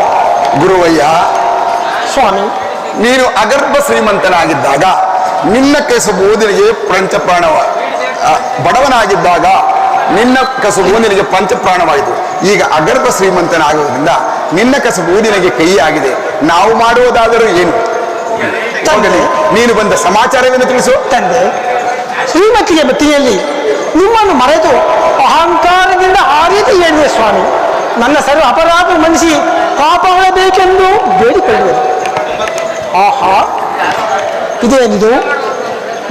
ಗುರುವಯ್ಯ, ಸ್ವಾಮಿ, ನೀನು ಅಗರ್ಭ ಶ್ರೀಮಂತನಾಗಿದ್ದಾಗ ನಿನ್ನ ಕಸಬು ನಿನಗೆ ಪಂಚಪ್ರಾಣವ, ಬಡವನಾಗಿದ್ದಾಗ ನಿನ್ನ ಕಸಬು ನಿನಗೆ ಪಂಚಪ್ರಾಣವಾಯಿತು. ಈಗ ಅಗರ್ಭ ಶ್ರೀಮಂತನಾಗುವುದರಿಂದ ನಿನ್ನ ಕಸಬು ನಿನಗೆ ಕೈಯಾಗಿದೆ. ನಾವು ಮಾಡುವುದಾದರೂ ಏನು? ನೀನು ಬಂದ ಸಮಾಚಾರವನ್ನು ತಿಳಿಸು. ತಂದೆ, ಶ್ರೀಮತಿಯ ಮತಿಯಲ್ಲಿ ನಿಮ್ಮನ್ನು ಮರೆತು ಅಹಂಕಾರದಿಂದ ಆ ರೀತಿ ಹೇಳಿದೆ ಸ್ವಾಮಿ. ನನ್ನ ಸರ್ವ ಅಪರಾಧ ಮನಸ್ಸಿ ಕಾಪಾಡಬೇಕೆಂದು ಬೇಡಿಕೊಳ್ಳುವುದು. ಆಹಾ, ಇದೇನಿದು?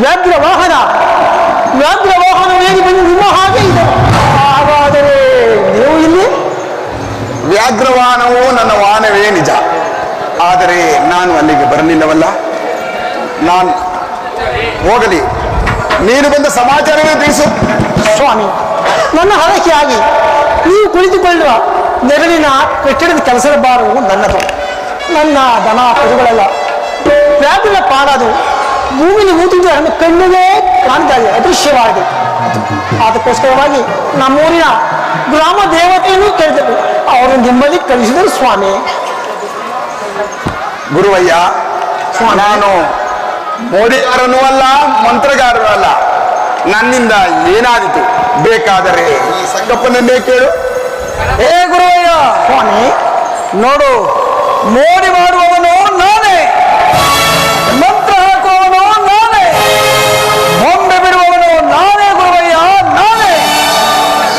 ವ್ಯಾಘ್ರ ವಾಹನ ಹೇಗೆ ಬಂದು ನಿಮ್ಮ ಹಾಗೆ ಇದೆ. ಹಾಗಾದರೆ ನೀವು ಇಲ್ಲಿ? ವ್ಯಾಘ್ರವಾಹನವು ನನ್ನ ವಾಹನವೇ ನಿಜ, ಆದರೆ ನಾನು ಅಲ್ಲಿಗೆ ಬರಲಿಲ್ಲವಲ್ಲ. ನಾನು ಹೋಗಲಿ, ನೀನು ಬಂದ ಸಮಾಚಾರವನ್ನು ತಿಳಿಸು. ಸ್ವಾಮಿ, ನನ್ನ ಹರಕೆಯಾಗಿ ನೀವು ಕುಳಿತುಕೊಳ್ಳುವ ನೆರಳಿನ ಕಟ್ಟಡದ ಕೆಲಸದ ಭಾರವು ನನ್ನದು. ನನ್ನ ದನ ಕರುಗಳೆಲ್ಲ ವ್ಯಾಘ್ರ ಪಾಡದು ಭೂಮಿಲಿ ಊತಿದ್ದು ನನ್ನ ಕಣ್ಣಿಗೆ ಕಾಣ್ತಾ ಇದೆ, ಅದೃಶ್ಯವಾಗಿದೆ. ಅದಕ್ಕೋಸ್ಕರವಾಗಿ ನಮ್ಮೂರಿನ ಗ್ರಾಮ ದೇವತೆಯನ್ನು ಕರೆದರು, ಅವರು ನಿಮ್ಮಲ್ಲಿ ಕಳಿಸಿದರು ಸ್ವಾಮಿ. ಗುರುವಯ್ಯ, ನಾನು ಮೋಡಿಗಾರನೂ ಅಲ್ಲ, ಮಂತ್ರಗಾರನೂ ಅಲ್ಲ. ನನ್ನಿಂದ ಏನಾದಿತು ಬೇಕಾದರೆ ಈ ಸಂಗಪ್ಪನನ್ನೇ ಕೇಳು. ಹೇ ಗುರುವಯ್ಯ, ಸ್ವಾಮಿ ನೋಡು, ಮೋಡಿ ಮಾಡುವವನು ನಾನೇ, ಮಂತ್ರ ಹಾಕುವವನು ನಾನೇ, ಬೊಂಬೆ ಬಿಡುವವನು ನಾನೇ ಗುರುವಯ್ಯ, ನಾನೇ.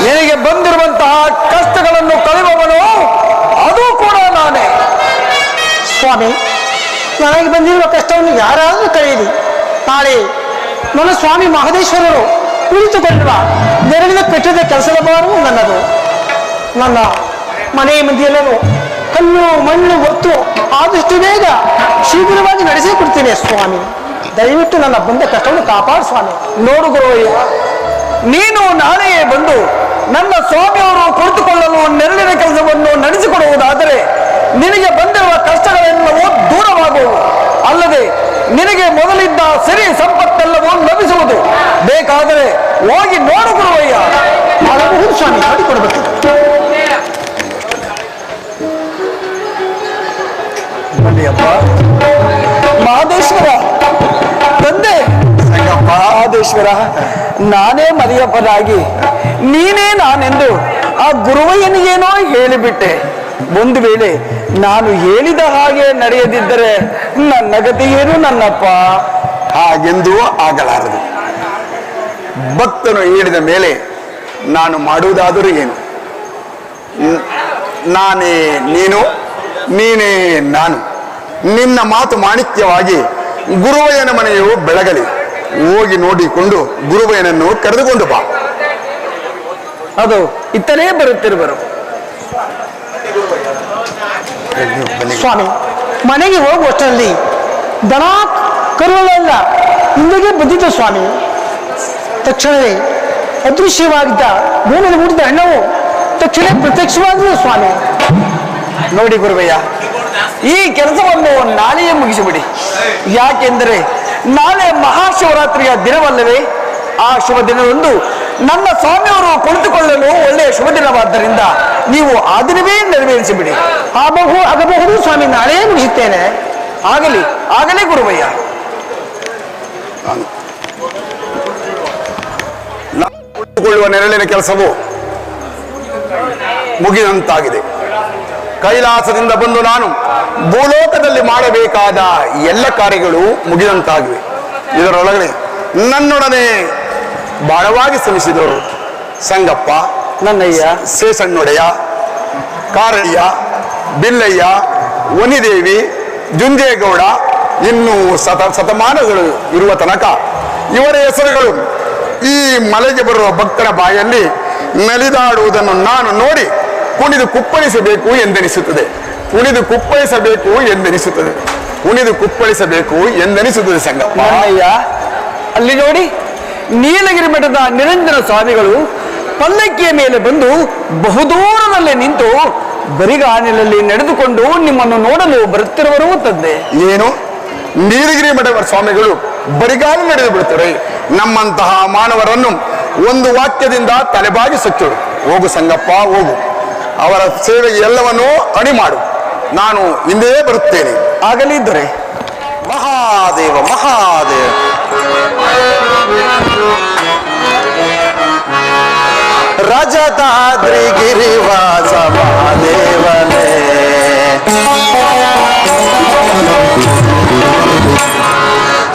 ನಿನಗೆ ಬಂದಿರುವಂತಹ ಕಷ್ಟಗಳನ್ನು ಕಳೆಯುವವನು ಅದು ಕೂಡ ನಾನೇ. ಸ್ವಾಮಿ, ನನಗೆ ಬಂದಿರುವ ಕಷ್ಟವನ್ನು ಯಾರಾದರೂ ಕಳೆಯಿರಿ. ನಾಳೆ ನನ್ನ ಸ್ವಾಮಿ ಮಹದೇಶ್ವರರು ಕುಳಿತುಕೊಳ್ಳುವ ನೆರಳಿನ ಕಟ್ಟಿದ ಕೆಲಸದ ಭಾರವು ನನ್ನದು. ನನ್ನ ಮನೆ ಮಂದಿಯೆಲ್ಲರೂ ಕಲ್ಲು ಮಣ್ಣು ಹೊತ್ತು ಆದಷ್ಟು ಬೇಗ ಶೀಘ್ರವಾಗಿ ನಡೆಸಿಕೊಡ್ತೀನಿ ಸ್ವಾಮಿ. ದಯವಿಟ್ಟು ನನ್ನ ಬಂದ ಕಷ್ಟವನ್ನು ಕಾಪಾಡು ಸ್ವಾಮಿ. ನೋಡು ಗುರುವಯ್ಯ, ನೀನು ನಾನೇ ಬಂದು ನನ್ನ ಸ್ವಾಮಿಯವರು ಕುಳಿತುಕೊಳ್ಳಲು ನೆರಳಿನ ಕೆಲಸವನ್ನು ನಡೆಸಿಕೊಡುವುದಾದರೆ ನಿನಗೆ ಬಂದಿರುವ ಕಷ್ಟಗಳೆಲ್ಲವೂ ದೂರವಾಗುವುದು. ಅಲ್ಲದೆ ನಿನಗೆ ಮೊದಲಿದ್ದ ಸಿರಿ ಸಂಪತ್ತೆಲ್ಲವೂ ಲಭಿಸುವುದು. ಬೇಕಾದರೆ ಹೋಗಿ ನೋಡು ಗುರುವಯ್ಯ. ಮಾಡಬಹುದು ಸ್ವಾಮಿ, ಮಾಡಿಕೊಡಬೇಕು. ಬನ್ನಿಯಪ್ಪ. ಮಹದೇಶ್ವರ ತಂದೆ, ಮಹದೇಶ್ವರ, ನಾನೇ ಮರಿಯಪ್ಪನಾಗಿ ನೀನೇ ನಾನೆಂದು ಆ ಗುರುವಯ್ಯನಿಗೇನೋ ಹೇಳಿಬಿಟ್ಟೆ. ಒಂದು ವೇಳೆ ನಾನು ಹೇಳಿದ ಹಾಗೆ ನಡೆಯದಿದ್ದರೆ ನನ್ನ ಗತಿ ಏನು ನನ್ನಪ್ಪ? ಹಾಗೆಂದೂ ಆಗಲಾರದು. ಭಕ್ತನು ಹೇಳಿದ ಮೇಲೆ ನಾನು ಮಾಡುವುದಾದರೂ ಏನು? ನಾನೇ ನೀನು, ನೀನೇ ನಾನು. ನಿನ್ನ ಮಾತು ಮಾಣಿಕ್ಯವಾಗಿ ಗುರುವಯ್ಯನ ಮನೆಯು ಬೆಳಗಲಿ. ಹೋಗಿ ನೋಡಿಕೊಂಡು ಗುರುವಯ್ಯನನ್ನು ಕರೆದುಕೊಂಡು ಬಾ. ಅದು ಇತ್ತಲೇ ಬರುತ್ತಿರುವರು. ಸ್ವಾಮಿ, ಮನೆಗೆ ಹೋಗುವಷ್ಟರಲ್ಲಿ ದನ ಕರುಗಳೆಲ್ಲ ಹಿಂದೆಗೆ ಬಂದಿತ್ತು ಸ್ವಾಮಿ. ತಕ್ಷಣವೇ ಅದೃಶ್ಯವಾಗಿದ್ದ ಭೂಮಿಯಲ್ಲಿ ಮೂಡಿದ ಹಣ್ಣವು ತಕ್ಷಣ ಪ್ರತ್ಯಕ್ಷವಾಗಿದೆ ಸ್ವಾಮಿ. ನೋಡಿ ಗುರುವಯ್ಯ, ಈ ಕೆಲಸವನ್ನು ನಾಳೆಯೇ ಮುಗಿಸಿಬಿಡಿ. ಯಾಕೆಂದರೆ ನಾಳೆ ಮಹಾಶಿವರಾತ್ರಿಯ ದಿನವಲ್ಲವೇ? ಆ ಶುಭ ದಿನದಂದು ನನ್ನ ಸ್ವಾಮಿಯವರು ಕುಳಿತುಕೊಳ್ಳಲು ಒಳ್ಳೆಯ ಶುಭ ದಿನವಾದ್ದರಿಂದ ನೀವು ಆ ದಿನವೇ ನೆರವೇರಿಸಿಬಿಡಿ. ಆಗಬಹುದು ಸ್ವಾಮಿ, ನಾಳೆಯೇ ಮುಗಿಸುತ್ತೇನೆ. ಆಗಲಿ ಆಗಲಿ ಗುರುವಯ್ಯ. ಕುಳಿತುಕೊಳ್ಳುವ ನೆರಳಿನ ಕೆಲಸವು ಮುಗಿದಂತಾಗಿದೆ. ಕೈಲಾಸದಿಂದ ಬಂದು ನಾನು ಭೂಲೋಕದಲ್ಲಿ ಮಾಡಬೇಕಾದ ಎಲ್ಲ ಕಾರ್ಯಗಳು ಮುಗಿದಂತಾಗಿವೆ. ಇದರೊಳಗಡೆ ನನ್ನೊಡನೆ ಬಾಳವಾಗಿ ಶ್ರಮಿಸಿದವರು ಸಂಗಪ್ಪ, ನನ್ನಯ್ಯ, ಶೇಷಣ್ಣೊಡೆಯ, ಕಾರಯ್ಯ, ಬಿಲ್ಲಯ್ಯ, ವನಿದೇವಿ, ಜುಂಜೇಗೌಡ, ಇನ್ನೂ ಶತಮಾನಗಳು ಇರುವ ತನಕ ಇವರ ಹೆಸರುಗಳು ಈ ಮಲೆಗೆ ಬರುವ ಭಕ್ತರ ಬಾಯಲ್ಲಿ ನಲಿದಾಡುವುದನ್ನು ನಾನು ನೋಡಿ ಕುಣಿದು ಕುಪ್ಪಳಿಸಬೇಕು ಎಂದೆನಿಸುತ್ತದೆ. ಕುಣಿದು ಕುಪ್ಪಳಿಸಬೇಕು ಎಂದೆನಿಸುತ್ತದೆ. ಕುಣಿದು ಕುಪ್ಪಳಿಸಬೇಕು ಎಂದೆನಿಸುತ್ತದೆ ಸಂಗಪ್ಪ. ನನ್ನಯ್ಯ, ಅಲ್ಲಿ ನೋಡಿ, ನೀಲಗಿರಿ ಮಠದ ನಿರಂಜನ ಸ್ವಾಮಿಗಳು ಪಲ್ಲಕ್ಕಿಯ ಮೇಲೆ ಬಂದು ಬಹುದೂರದಲ್ಲಿ ನಿಂತು ಬರಿಗಾಲಿನಲ್ಲಿ ನಡೆದುಕೊಂಡು ನಿಮ್ಮನ್ನು ನೋಡಲು ಬರುತ್ತಿರುವರು ತಂದೆ. ಏನು, ನೀಲಗಿರಿ ಮಠದ ಸ್ವಾಮಿಗಳು ಬರಿಗಾಲು ನಡೆದು ಬಿಡುತ್ತಾರೆ? ನಮ್ಮಂತಹ ಮಾನವರನ್ನು ಒಂದು ವಾಕ್ಯದಿಂದ ತಲೆಬಾಗಿ ಸಚ್ಚೋಡು. ಹೋಗು ಸಂಗಪ್ಪ, ಹೋಗು. ಅವರ ಸೇವೆಗೆ ಎಲ್ಲವನ್ನೂ ಅಣಿ ಮಾಡು. ನಾನು ಹಿಂದೆ ಬರುತ್ತೇನೆ. ಆಗಲಿ ದೊರೆ. ಮಹಾದೇವ ಮಹಾದೇವ. ರಜತಾದ್ರಿ ಗಿರಿವಾಸ ಮಹಾದೇವನೇ,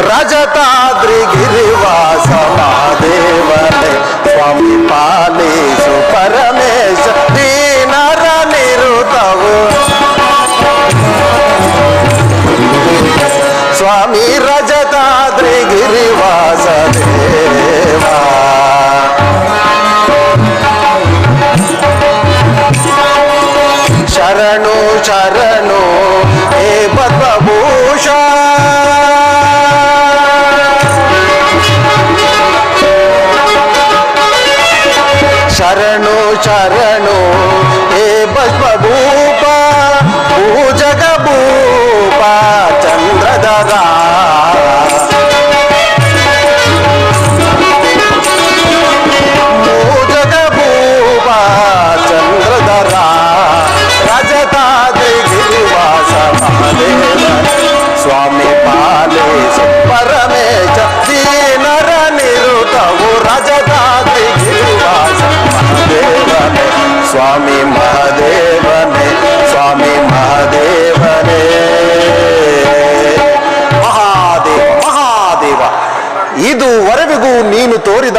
ರಜತಾದ್ರಿ ಗಿರಿವಾಸ ಮಹಾದೇವನೇ, ಸ್ವಾಮಿ ಪಾಲಿಸು ಪರಮೇಶ ದೀನರ ನಿರುತವು. ಸ್ವಾಮಿ ರಜತಾದ್ರಿ ಗಿರಿವಾಸ ದೇವಾ, ಶರಣು ಶರಣು ಹೇ ಪದ್ಮಭೂಷ, ಶರಣು ಶರಣು ಹೇ ಪದ್ಮಭೂಪ, ಭೂಜಗ ಭೂಪ ಚಂದ್ರಧರ, ಭೂಜಗ ಭೂಪ ಚಂದ್ರಧರ, ರಜತಾದ್ರಿ ಗಿರಿವಾಸ ಮಹಾದೇವ, ಸ್ವಾಮಿ ಪಾಲಿಸು ಪರ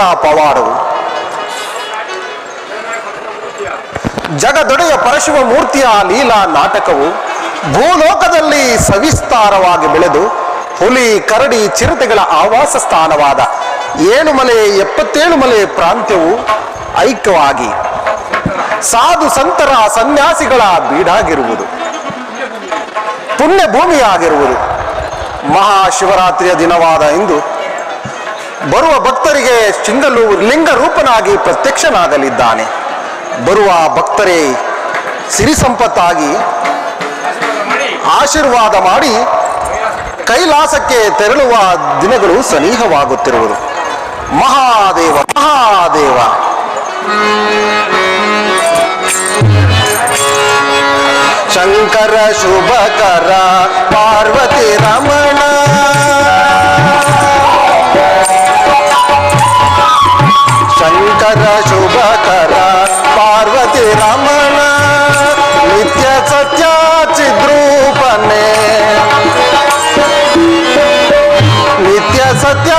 ಲೀಲಾ ಪವಾಡವು. ಜಗದೊಡೆಯ ಪರಶಿವ ಮೂರ್ತಿಯ ಲೀಲಾ ನಾಟಕವು ಭೂಲೋಕದಲ್ಲಿ ಸವಿಸ್ತಾರವಾಗಿ ಬೆಳೆದು ಹುಲಿ, ಕರಡಿ, ಚಿರತೆಗಳ ಆವಾಸ ಸ್ಥಾನವಾದ 7 ಮಲೆ 77 ಮಲೆ ಪ್ರಾಂತ್ಯವು ಐಕ್ಯವಾಗಿ ಸಾಧು ಸಂತರ ಸನ್ಯಾಸಿಗಳ ಬೀಡಾಗಿರುವುದು, ಪುಣ್ಯ ಭೂಮಿಯಾಗಿರುವುದು. ಮಹಾಶಿವರಾತ್ರಿಯ ದಿನವಾದ ಇಂದು ಬರುವ ಭಕ್ತರಿಗೆ ಲಿಂಗ ರೂಪನಾಗಿ ಪ್ರತ್ಯಕ್ಷನಾಗಲಿದ್ದಾನೆ. ಬರುವ ಭಕ್ತರೇ ಸಿರಿ ಸಂಪತ್ತಾಗಿ ಆಶೀರ್ವಾದ ಮಾಡಿ ಕೈಲಾಸಕ್ಕೆ ತೆರಳುವ ದಿನಗಳು ಸನಿಹವಾಗುತ್ತಿರುವುದು. ಮಹಾದೇವ ಮಹಾದೇವ. ಶಂಕರ ಶುಭಕರ ಪಾರ್ವತಿ ರಮಣ, ಶಂಕರ ಶುಭಕರ ಪಾರ್ವತಿ ರಮಣ, ನಿತ್ಯ ಸತ್ಯ ಚಿದ್ರೂಪನೆ, ನಿತ್ಯ ಸತ್ಯ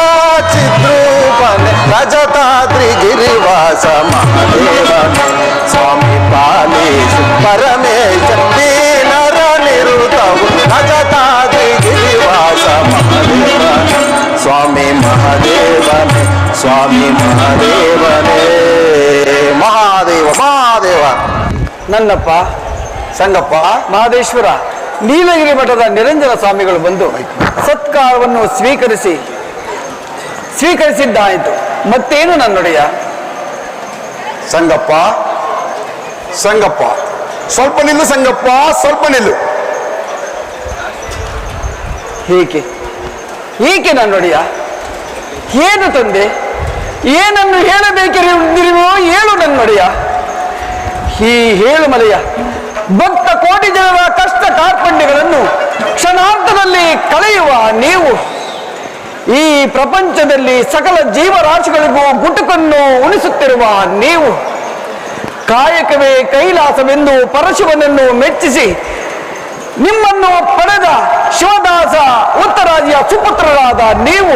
ಚಿದ್ರೂಪನೆ, ರಜತಾದ್ರಿ ಗಿರಿವಾಸ ಮಹಾದೇವನೆ, ಸ್ವಾಮಿ ಪಾಲಿಸು ಪರಮೇಶ ದೀನರ ನಿರುತವು, ರಜತಾದ್ರಿ ಗಿರಿವಾಸ ಮಹಾದೇವನೆ, ಸ್ವಾಮಿ ಮಹಾದೇವನೆ, ಸ್ವಾಮಿ ಮಹಾದೇವನೇ. ಮಹಾದೇವ ಮಹಾದೇವ. ನನ್ನಪ್ಪ ಸಂಗಪ್ಪ ಮಹದೇಶ್ವರ ನೀಲಗಿರಿ ಮಠದ ನಿರಂಜನ ಸ್ವಾಮಿಗಳು ಬಂದು ಸತ್ಕಾರವನ್ನು ಸ್ವೀಕರಿಸಿದ್ದಾಯಿತು. ಮತ್ತೇನು ನನ್ನೊಡೆಯ? ಸಂಗಪ್ಪ ಸಂಗಪ್ಪ, ಸ್ವಲ್ಪ ನಿಲ್ಲು ಸಂಗಪ್ಪ, ಸ್ವಲ್ಪ ನಿಲ್ಲು. ಏಕೆ ನನ್ನೊಡೆಯ? ಏನು ತಂದೆ? ಏನನ್ನು ಹೇಳಬೇಕಿರುವುದಿರುವೋ ಹೇಳು ನನ್ನೊಡೆಯ. ಈ ಹೇಳುಮಲೆಯ ಭಕ್ತ ಕೋಟಿ ಜನರ ಕಷ್ಟ ಕಾರ್ಪಣ್ಯಗಳನ್ನು ಕ್ಷಣಾರ್ಥದಲ್ಲಿ ಕಳೆಯುವ ನೀವು, ಈ ಪ್ರಪಂಚದಲ್ಲಿ ಸಕಲ ಜೀವರಾಶಿಗಳಿಗೂ ಗುಟುಕನ್ನು ಉಣಿಸುತ್ತಿರುವ ನೀವು, ಕಾಯಕವೇ ಕೈಲಾಸವೆಂದು ಪರಶಿವನನ್ನು ಮೆಚ್ಚಿಸಿ ನಿಮ್ಮನ್ನು ಪಡೆದ ಶಿವದಾಸ ಉತ್ತರಾಜಿಯ ಸುಪುತ್ರರಾದ ನೀವು,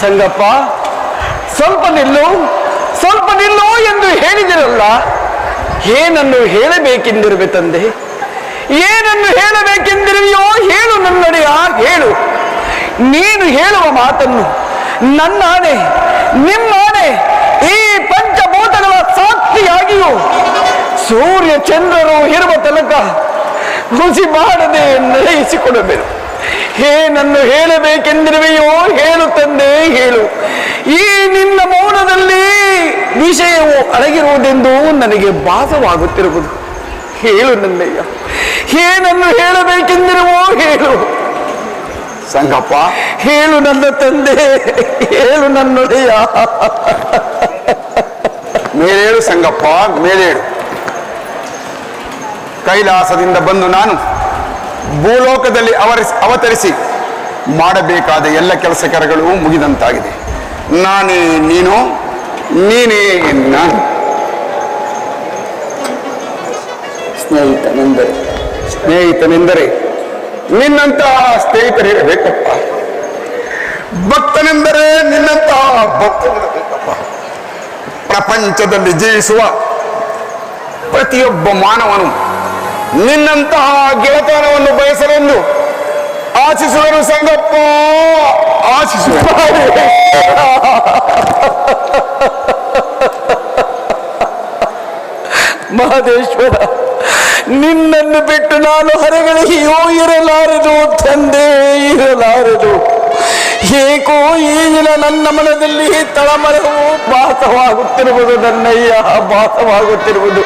ಸಂಗಪ್ಪ ಸ್ವಲ್ಪ ನಿಲ್ಲು ಎಂದು ಹೇಳಿದಿರಲ್ಲ. ಏನನ್ನು ಹೇಳಬೇಕೆಂದಿರುವೆ ತಂದೆ? ಏನನ್ನು ಹೇಳಬೇಕೆಂದಿರುವೆಯೋ ಹೇಳು ನನ್ನಡೆಯ, ಹೇಳು. ನೀನು ಹೇಳುವ ಮಾತನ್ನು ನನ್ನಾಣೆ, ನಿಮ್ಮಾಣೆ, ಈ ಪಂಚಭೂತಗಳ ಸಾಕ್ಷಿಯಾಗಿಯೂ ಸೂರ್ಯ ಚಂದ್ರರು ಇರುವ ತನಕ ಹುಸಿ ಮಾಡದೆ ನಡೆಯಿಸಿಕೊಡಬೇಕು. ಏನನ್ನು ಹೇಳಬೇಕೆಂದಿರುವೆಯೋ ಹೇಳು ತಂದೆ, ಹೇಳು. ಈ ನಿನ್ನ ಮೌನದಲ್ಲಿ ವಿಷಯವು ಅಡಗಿರುವುದೆಂದು ನನಗೆ ಭಾಸವಾಗುತ್ತಿರುವುದು. ಹೇಳು ನನ್ನಯ್ಯ, ಏನನ್ನು ಹೇಳಬೇಕೆಂದಿರುವೋ ಹೇಳು. ಸಂಗಪ್ಪ ಹೇಳು ನನ್ನ ತಂದೆ, ಹೇಳು ನನ್ನೊಡೆಯ. ಮೇಲೇಳು ಸಂಗಪ್ಪ, ಮೇಲೇಳು. ಕೈಲಾಸದಿಂದ ಬಂದು ನಾನು ಭೂಲೋಕದಲ್ಲಿ ಅವತರಿಸಿ ಮಾಡಬೇಕಾದ ಎಲ್ಲ ಕೆಲಸ ಕಾರ್ಯಗಳು ಮುಗಿದಂತಾಗಿದೆ. ನಾನೇ ನೀನು, ನೀನೇ ನಾನು. ಸ್ನೇಹಿತನೆಂದರೆ ನಿನ್ನಂತಹ ಸ್ನೇಹಿತರಿರಬೇಕಪ್ಪ. ಭಕ್ತನೆಂದರೆ ನಿನ್ನಂತಹ ಭಕ್ತನಿರಬೇಕಪ್ಪ. ಪ್ರಪಂಚದಲ್ಲಿ ಜೀವಿಸುವ ಪ್ರತಿಯೊಬ್ಬ ಮಾನವನು ನಿನ್ನಂತಹ ಗೆಳತನವನ್ನು ಬಯಸಲೆಂದು ಆಶಿಸುವರು ಸಂಗಪ್ಪ, ಆಶಿಸುವರು. ಮಹದೇಶ್ವರ, ನಿನ್ನನ್ನು ಬಿಟ್ಟು ನಾನು ಹೊರಗಳಿಗೆಯೋ ಇರಲಾರದು ತಂದೆ, ಇರಲಾರದು. ಏಕೋ ಈಗಿನ ನನ್ನ ಮನದಲ್ಲಿ ತಳಮಳವು ಭಾಸವಾಗುತ್ತಿರುವುದು ನನ್ನಯ್ಯ, ಭಾಸವಾಗುತ್ತಿರುವುದು.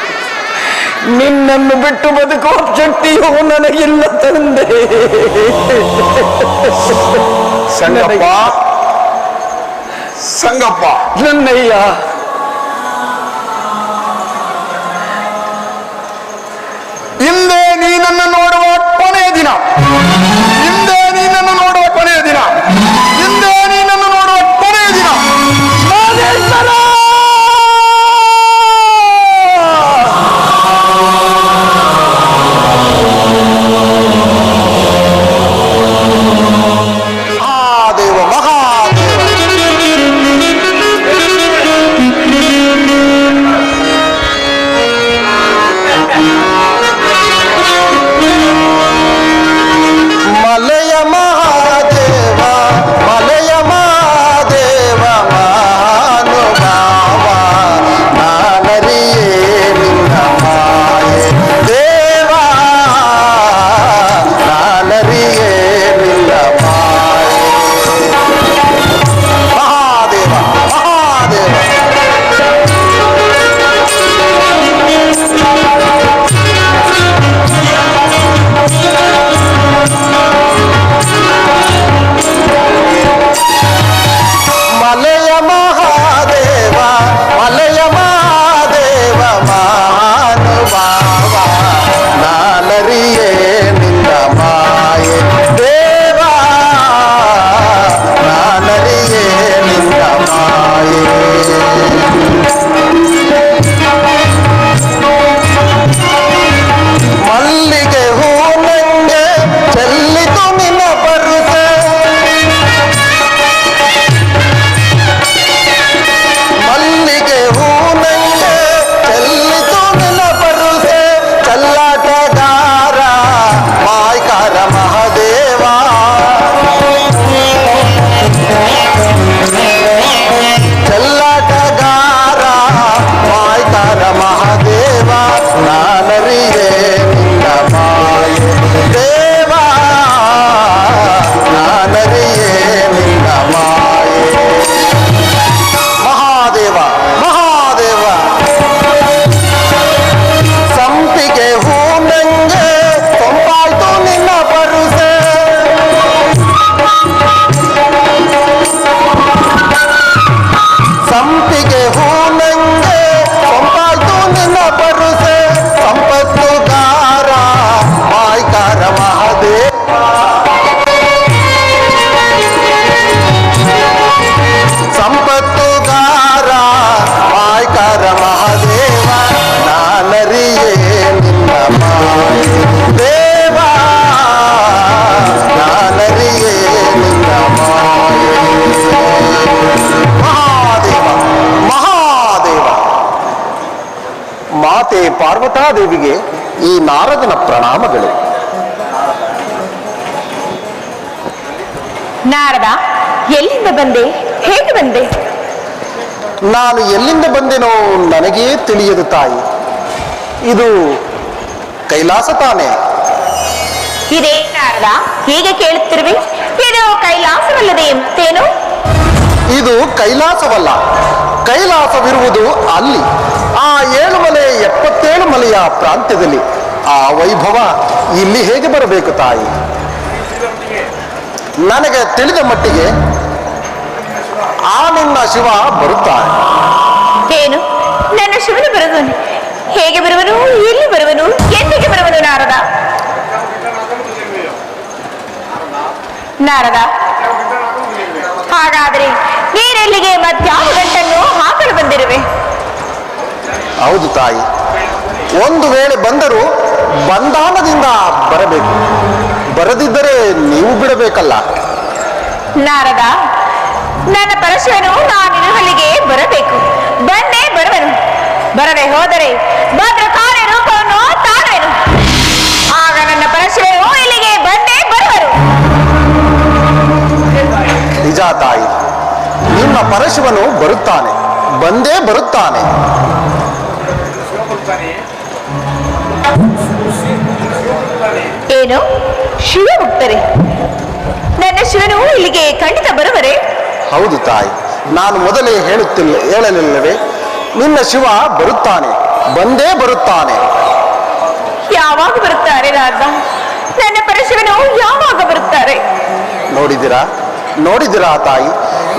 ನಿನ್ನನ್ನು ಬಿಟ್ಟು ಬದುಕುವ ಶಕ್ತಿಯೂ ನನಗಿಲ್ಲ ತಂದೆ. ಸಂಗಪ್ಪ ಸಂಗಪ್ಪ, ನನ್ನಯ್ಯ, ಹಿಂದೆ ನೀನನ್ನು ನೋಡುವ ಕೊನೆಯ ದಿನ, ಹಿಂದೆ ನೀನನ್ನು ನೋಡುವ ಕೊನೆಯ ದಿನ, ಹಿಂದೆ ನೀನನ್ನು ನೋಡುವ ಕೊನೆಯ ದಿನ. ಮಹದೇಶ್ವರ! ಮಹಾದೇವ ಮಹಾದೇವ. ಈ ನಾರದನ ಪ್ರಣಾಮಗಳು. ನಾರದ, ಎಲ್ಲಿಂದ ಬಂದೆ? ಹೇಗೆ ಬಂದೆ? ನಾನು ಎಲ್ಲಿಂದ ಬಂದೆನೋ ನನಗೇ ತಿಳಿಯದು ತಾಯಿ. ಇದು ಕೈಲಾಸ ತಾನೇ? ಇದೇ ನಾರದ, ಹೀಗೆ ಕೇಳುತ್ತಿರುವೆ? ಇದು ಕೈಲಾಸವಲ್ಲದೆ ಮತ್ತೇನು? ಇದು ಕೈಲಾಸವಲ್ಲ, ಕೈಲಾಸವಿರುವುದು ಅಲ್ಲಿ, ಆ 7 ಮಲೆ 77 ಮಲೆಯ ಪ್ರಾಂತ್ಯದಲ್ಲಿ. ಆ ವೈಭವ ಇಲ್ಲಿ ಹೇಗೆ ಬರಬೇಕು ತಾಯಿ? ನನಗೆ ತಿಳಿದ ಮಟ್ಟಿಗೆ ಆ ನಿನ್ನ ಶಿವ ಬರುತ್ತಾನೆ. ಏನು? ನನ್ನ ಶಿವನು ಬರುವನು? ಹೇಗೆ ಬರುವನು? ಎಲ್ಲಿ ಬರುವನು? ಎಂದಿಗೆ ಬರುವನು ನಾರದ? ನಾರದ, ಹಾಗಾದ್ರೆ ನೀನೆಲ್ಲಿಗೆ ಮತ್ಯಾವ ಗಂಟನ್ನು ಹಾಕಲು ಬಂದಿರುವೆ? ಹೌದು ತಾಯಿ, ಒಂದು ವೇಳೆ ಬಂದರೂ ಬಂಧಾನದಿಂದ ಬರಬೇಕು, ಬರದಿದ್ದರೆ ನೀವು ಬಿಡಬೇಕಲ್ಲ. ನಾರದ, ನನ್ನ ಪರಶುವನು ನಾನಿರುವಲ್ಲಿಗೆ ಬರಬೇಕು, ಬಂದೇ ಬರುವನು. ಬರದೆ ಹೋದರೆ ಭದ್ರಕಾಳಿ ರೂಪವನ್ನು ತಾಳುವೆನು. ಆಗ ನನ್ನ ಪರಶುವನು ಇಲ್ಲಿಗೆ ಬಂದೇ ಬರುವರು. ನಿಜ ತಾಯಿ, ನಿಮ್ಮ ಪರಶುವನು ಬರುತ್ತಾನೆ, ಬಂದೇ ಬರುತ್ತಾನೆ. ಏನು? ಶಿವ ಮುಕ್ತರೆ? ನನ್ನ ಶಿವನು ಇಲ್ಲಿಗೆ ಖಂಡಿತ ಬರುವರೆ? ಹೌದು ತಾಯಿ, ನಾನು ಮೊದಲೇ ಹೇಳಲಿಲ್ಲವೇ? ನಿನ್ನ ಶಿವ ಬರುತ್ತಾನೆ, ಬಂದೇ ಬರುತ್ತಾನೆ. ಯಾವಾಗ ಬರುತ್ತಾರೆ ರಾಧ? ನನ್ನ ಪರಶಿವನು ಯಾವಾಗ ಬರುತ್ತಾರೆ? ನೋಡಿದಿರಾ ತಾಯಿ,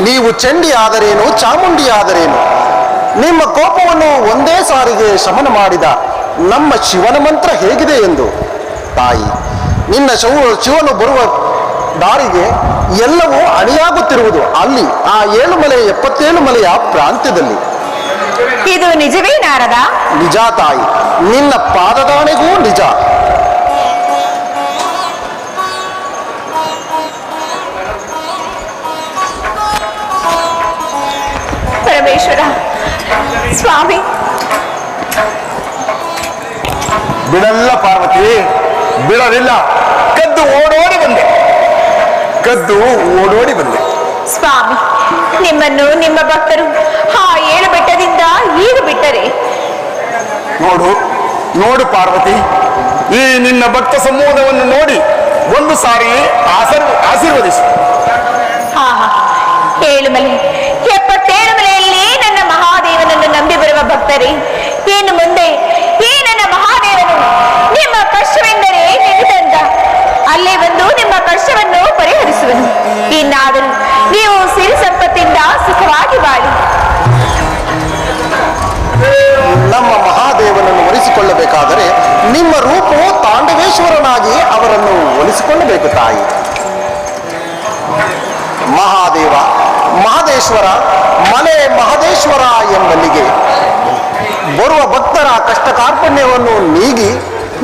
ನೀವು ಚಂಡಿ ಆದರೇನು, ಚಾಮುಂಡಿ ಆದರೇನು, ನಿಮ್ಮ ಕೋಪವನ್ನು ಒಂದೇ ಸಾರಿಗೆ ಶಮನ ಮಾಡಿದ ನಮ್ಮ ಶಿವನ ಮಂತ್ರ ಹೇಗಿದೆ ಎಂದು. ತಾಯಿ, ನಿನ್ನ ಶಿವನು ಬರುವ ದಾರಿಗೆ ಎಲ್ಲವೂ ಅಣಿಯಾಗುತ್ತಿರುವುದು ಅಲ್ಲಿ, ಆ 7 ಮಲೆ 77 ಮಲೆಯ ಪ್ರಾಂತ್ಯದಲ್ಲಿ. ಇದು ನಿಜವೇ ನಾರದ? ನಿಜ ತಾಯಿ, ನಿನ್ನ ಪಾದದಾಣೆಗೂ ನಿಜ. ಪರಮೇಶ್ವರ ಸ್ವಾಮಿ. ಬಿಡಲ್ಲ ಪಾರ್ವತಿ, ಬಿಡಲಿಲ್ಲ. ಕದ್ದು ಓಡೋಡಿ ಬಂದೆ. ಸ್ವಾಮಿ, ನಿಮ್ಮನ್ನು ನಿಮ್ಮ ಭಕ್ತರು ಆ 7 ಬೆಟ್ಟದಿಂದ ಈಗ ಬಿಟ್ಟರೆ? ನೋಡು ಪಾರ್ವತಿ, ಈ ನಿನ್ನ ಭಕ್ತ ಸಮೂಹವನ್ನು ನೋಡಿ ಒಂದು ಸಾರಿ ಆಶೀರ್ವದಿಸು. ಹಾ, 7 ಮಲೆ 77 ಮಲೆಯಲ್ಲಿ ನನ್ನ ಮಹಾದೇವನನ್ನು ನಂಬಿ ಬರುವ ಭಕ್ತರೇ, ಇನ್ನು ಮುಂದೆ ಈ ನನ್ನ ಮಹಾದೇವನು ನಿಮ್ಮ ಕಷ್ಟವೆಂದರೆ ನಿಮಿತ್ತಂತ ಅಲ್ಲೇ ಬಂದು ನಿಮ್ಮ ಕಷ್ಟವನ್ನು ಪರಿಹರಿಸುವನು. ಇನ್ನಾದರೂ ನೀವು ಸಿರಿ ಸಂಪತ್ತಿಂದ ಸುಖವಾಗಿ ಬಾಳಿ. ನಮ್ಮ ಮಹಾದೇವನನ್ನು ಒಲಿಸಿಕೊಳ್ಳಬೇಕಾದರೆ ನಿಮ್ಮ ರೂಪವು ತಾಂಡವೇಶ್ವರನಾಗಿ ಅವರನ್ನು ಒಲಿಸಿಕೊಳ್ಳಬೇಕು ತಾಯಿ. ಮಹಾದೇವ, ಮಹದೇಶ್ವರ, ಮಲೆ ಮಹದೇಶ್ವರ ಎಂಬಲ್ಲಿಗೆ ಬರುವ ಭಕ್ತರ ಕಷ್ಟ ಕಾರ್ಪಣ್ಯವನ್ನು ನೀಗಿ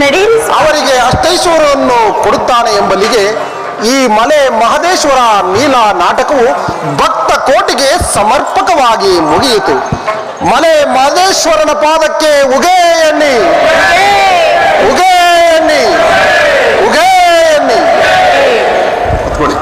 ನಡೆಯಿರಿ. ಅವರಿಗೆ ಅಷ್ಟೈಶ್ವರವನ್ನು ಕೊಡುತ್ತಾನೆ ಎಂಬಲ್ಲಿಗೆ ಈ ಮಲೆ ಮಹದೇಶ್ವರ ನೀಲ ನಾಟಕವು ಭಕ್ತ ಕೋಟಿಗೆ ಸಮರ್ಪಕವಾಗಿ ಮುಗಿಯಿತು. ಮಲೆ ಮಹದೇಶ್ವರನ ಪಾದಕ್ಕೆ ಉಗೇ ಎನ್ನಿ, ಉಗೇ ಎನ್ನಿ, ಉಗೇ ಎನ್ನಿ. ಕುತ್ಕೊಳ್ಳಿ.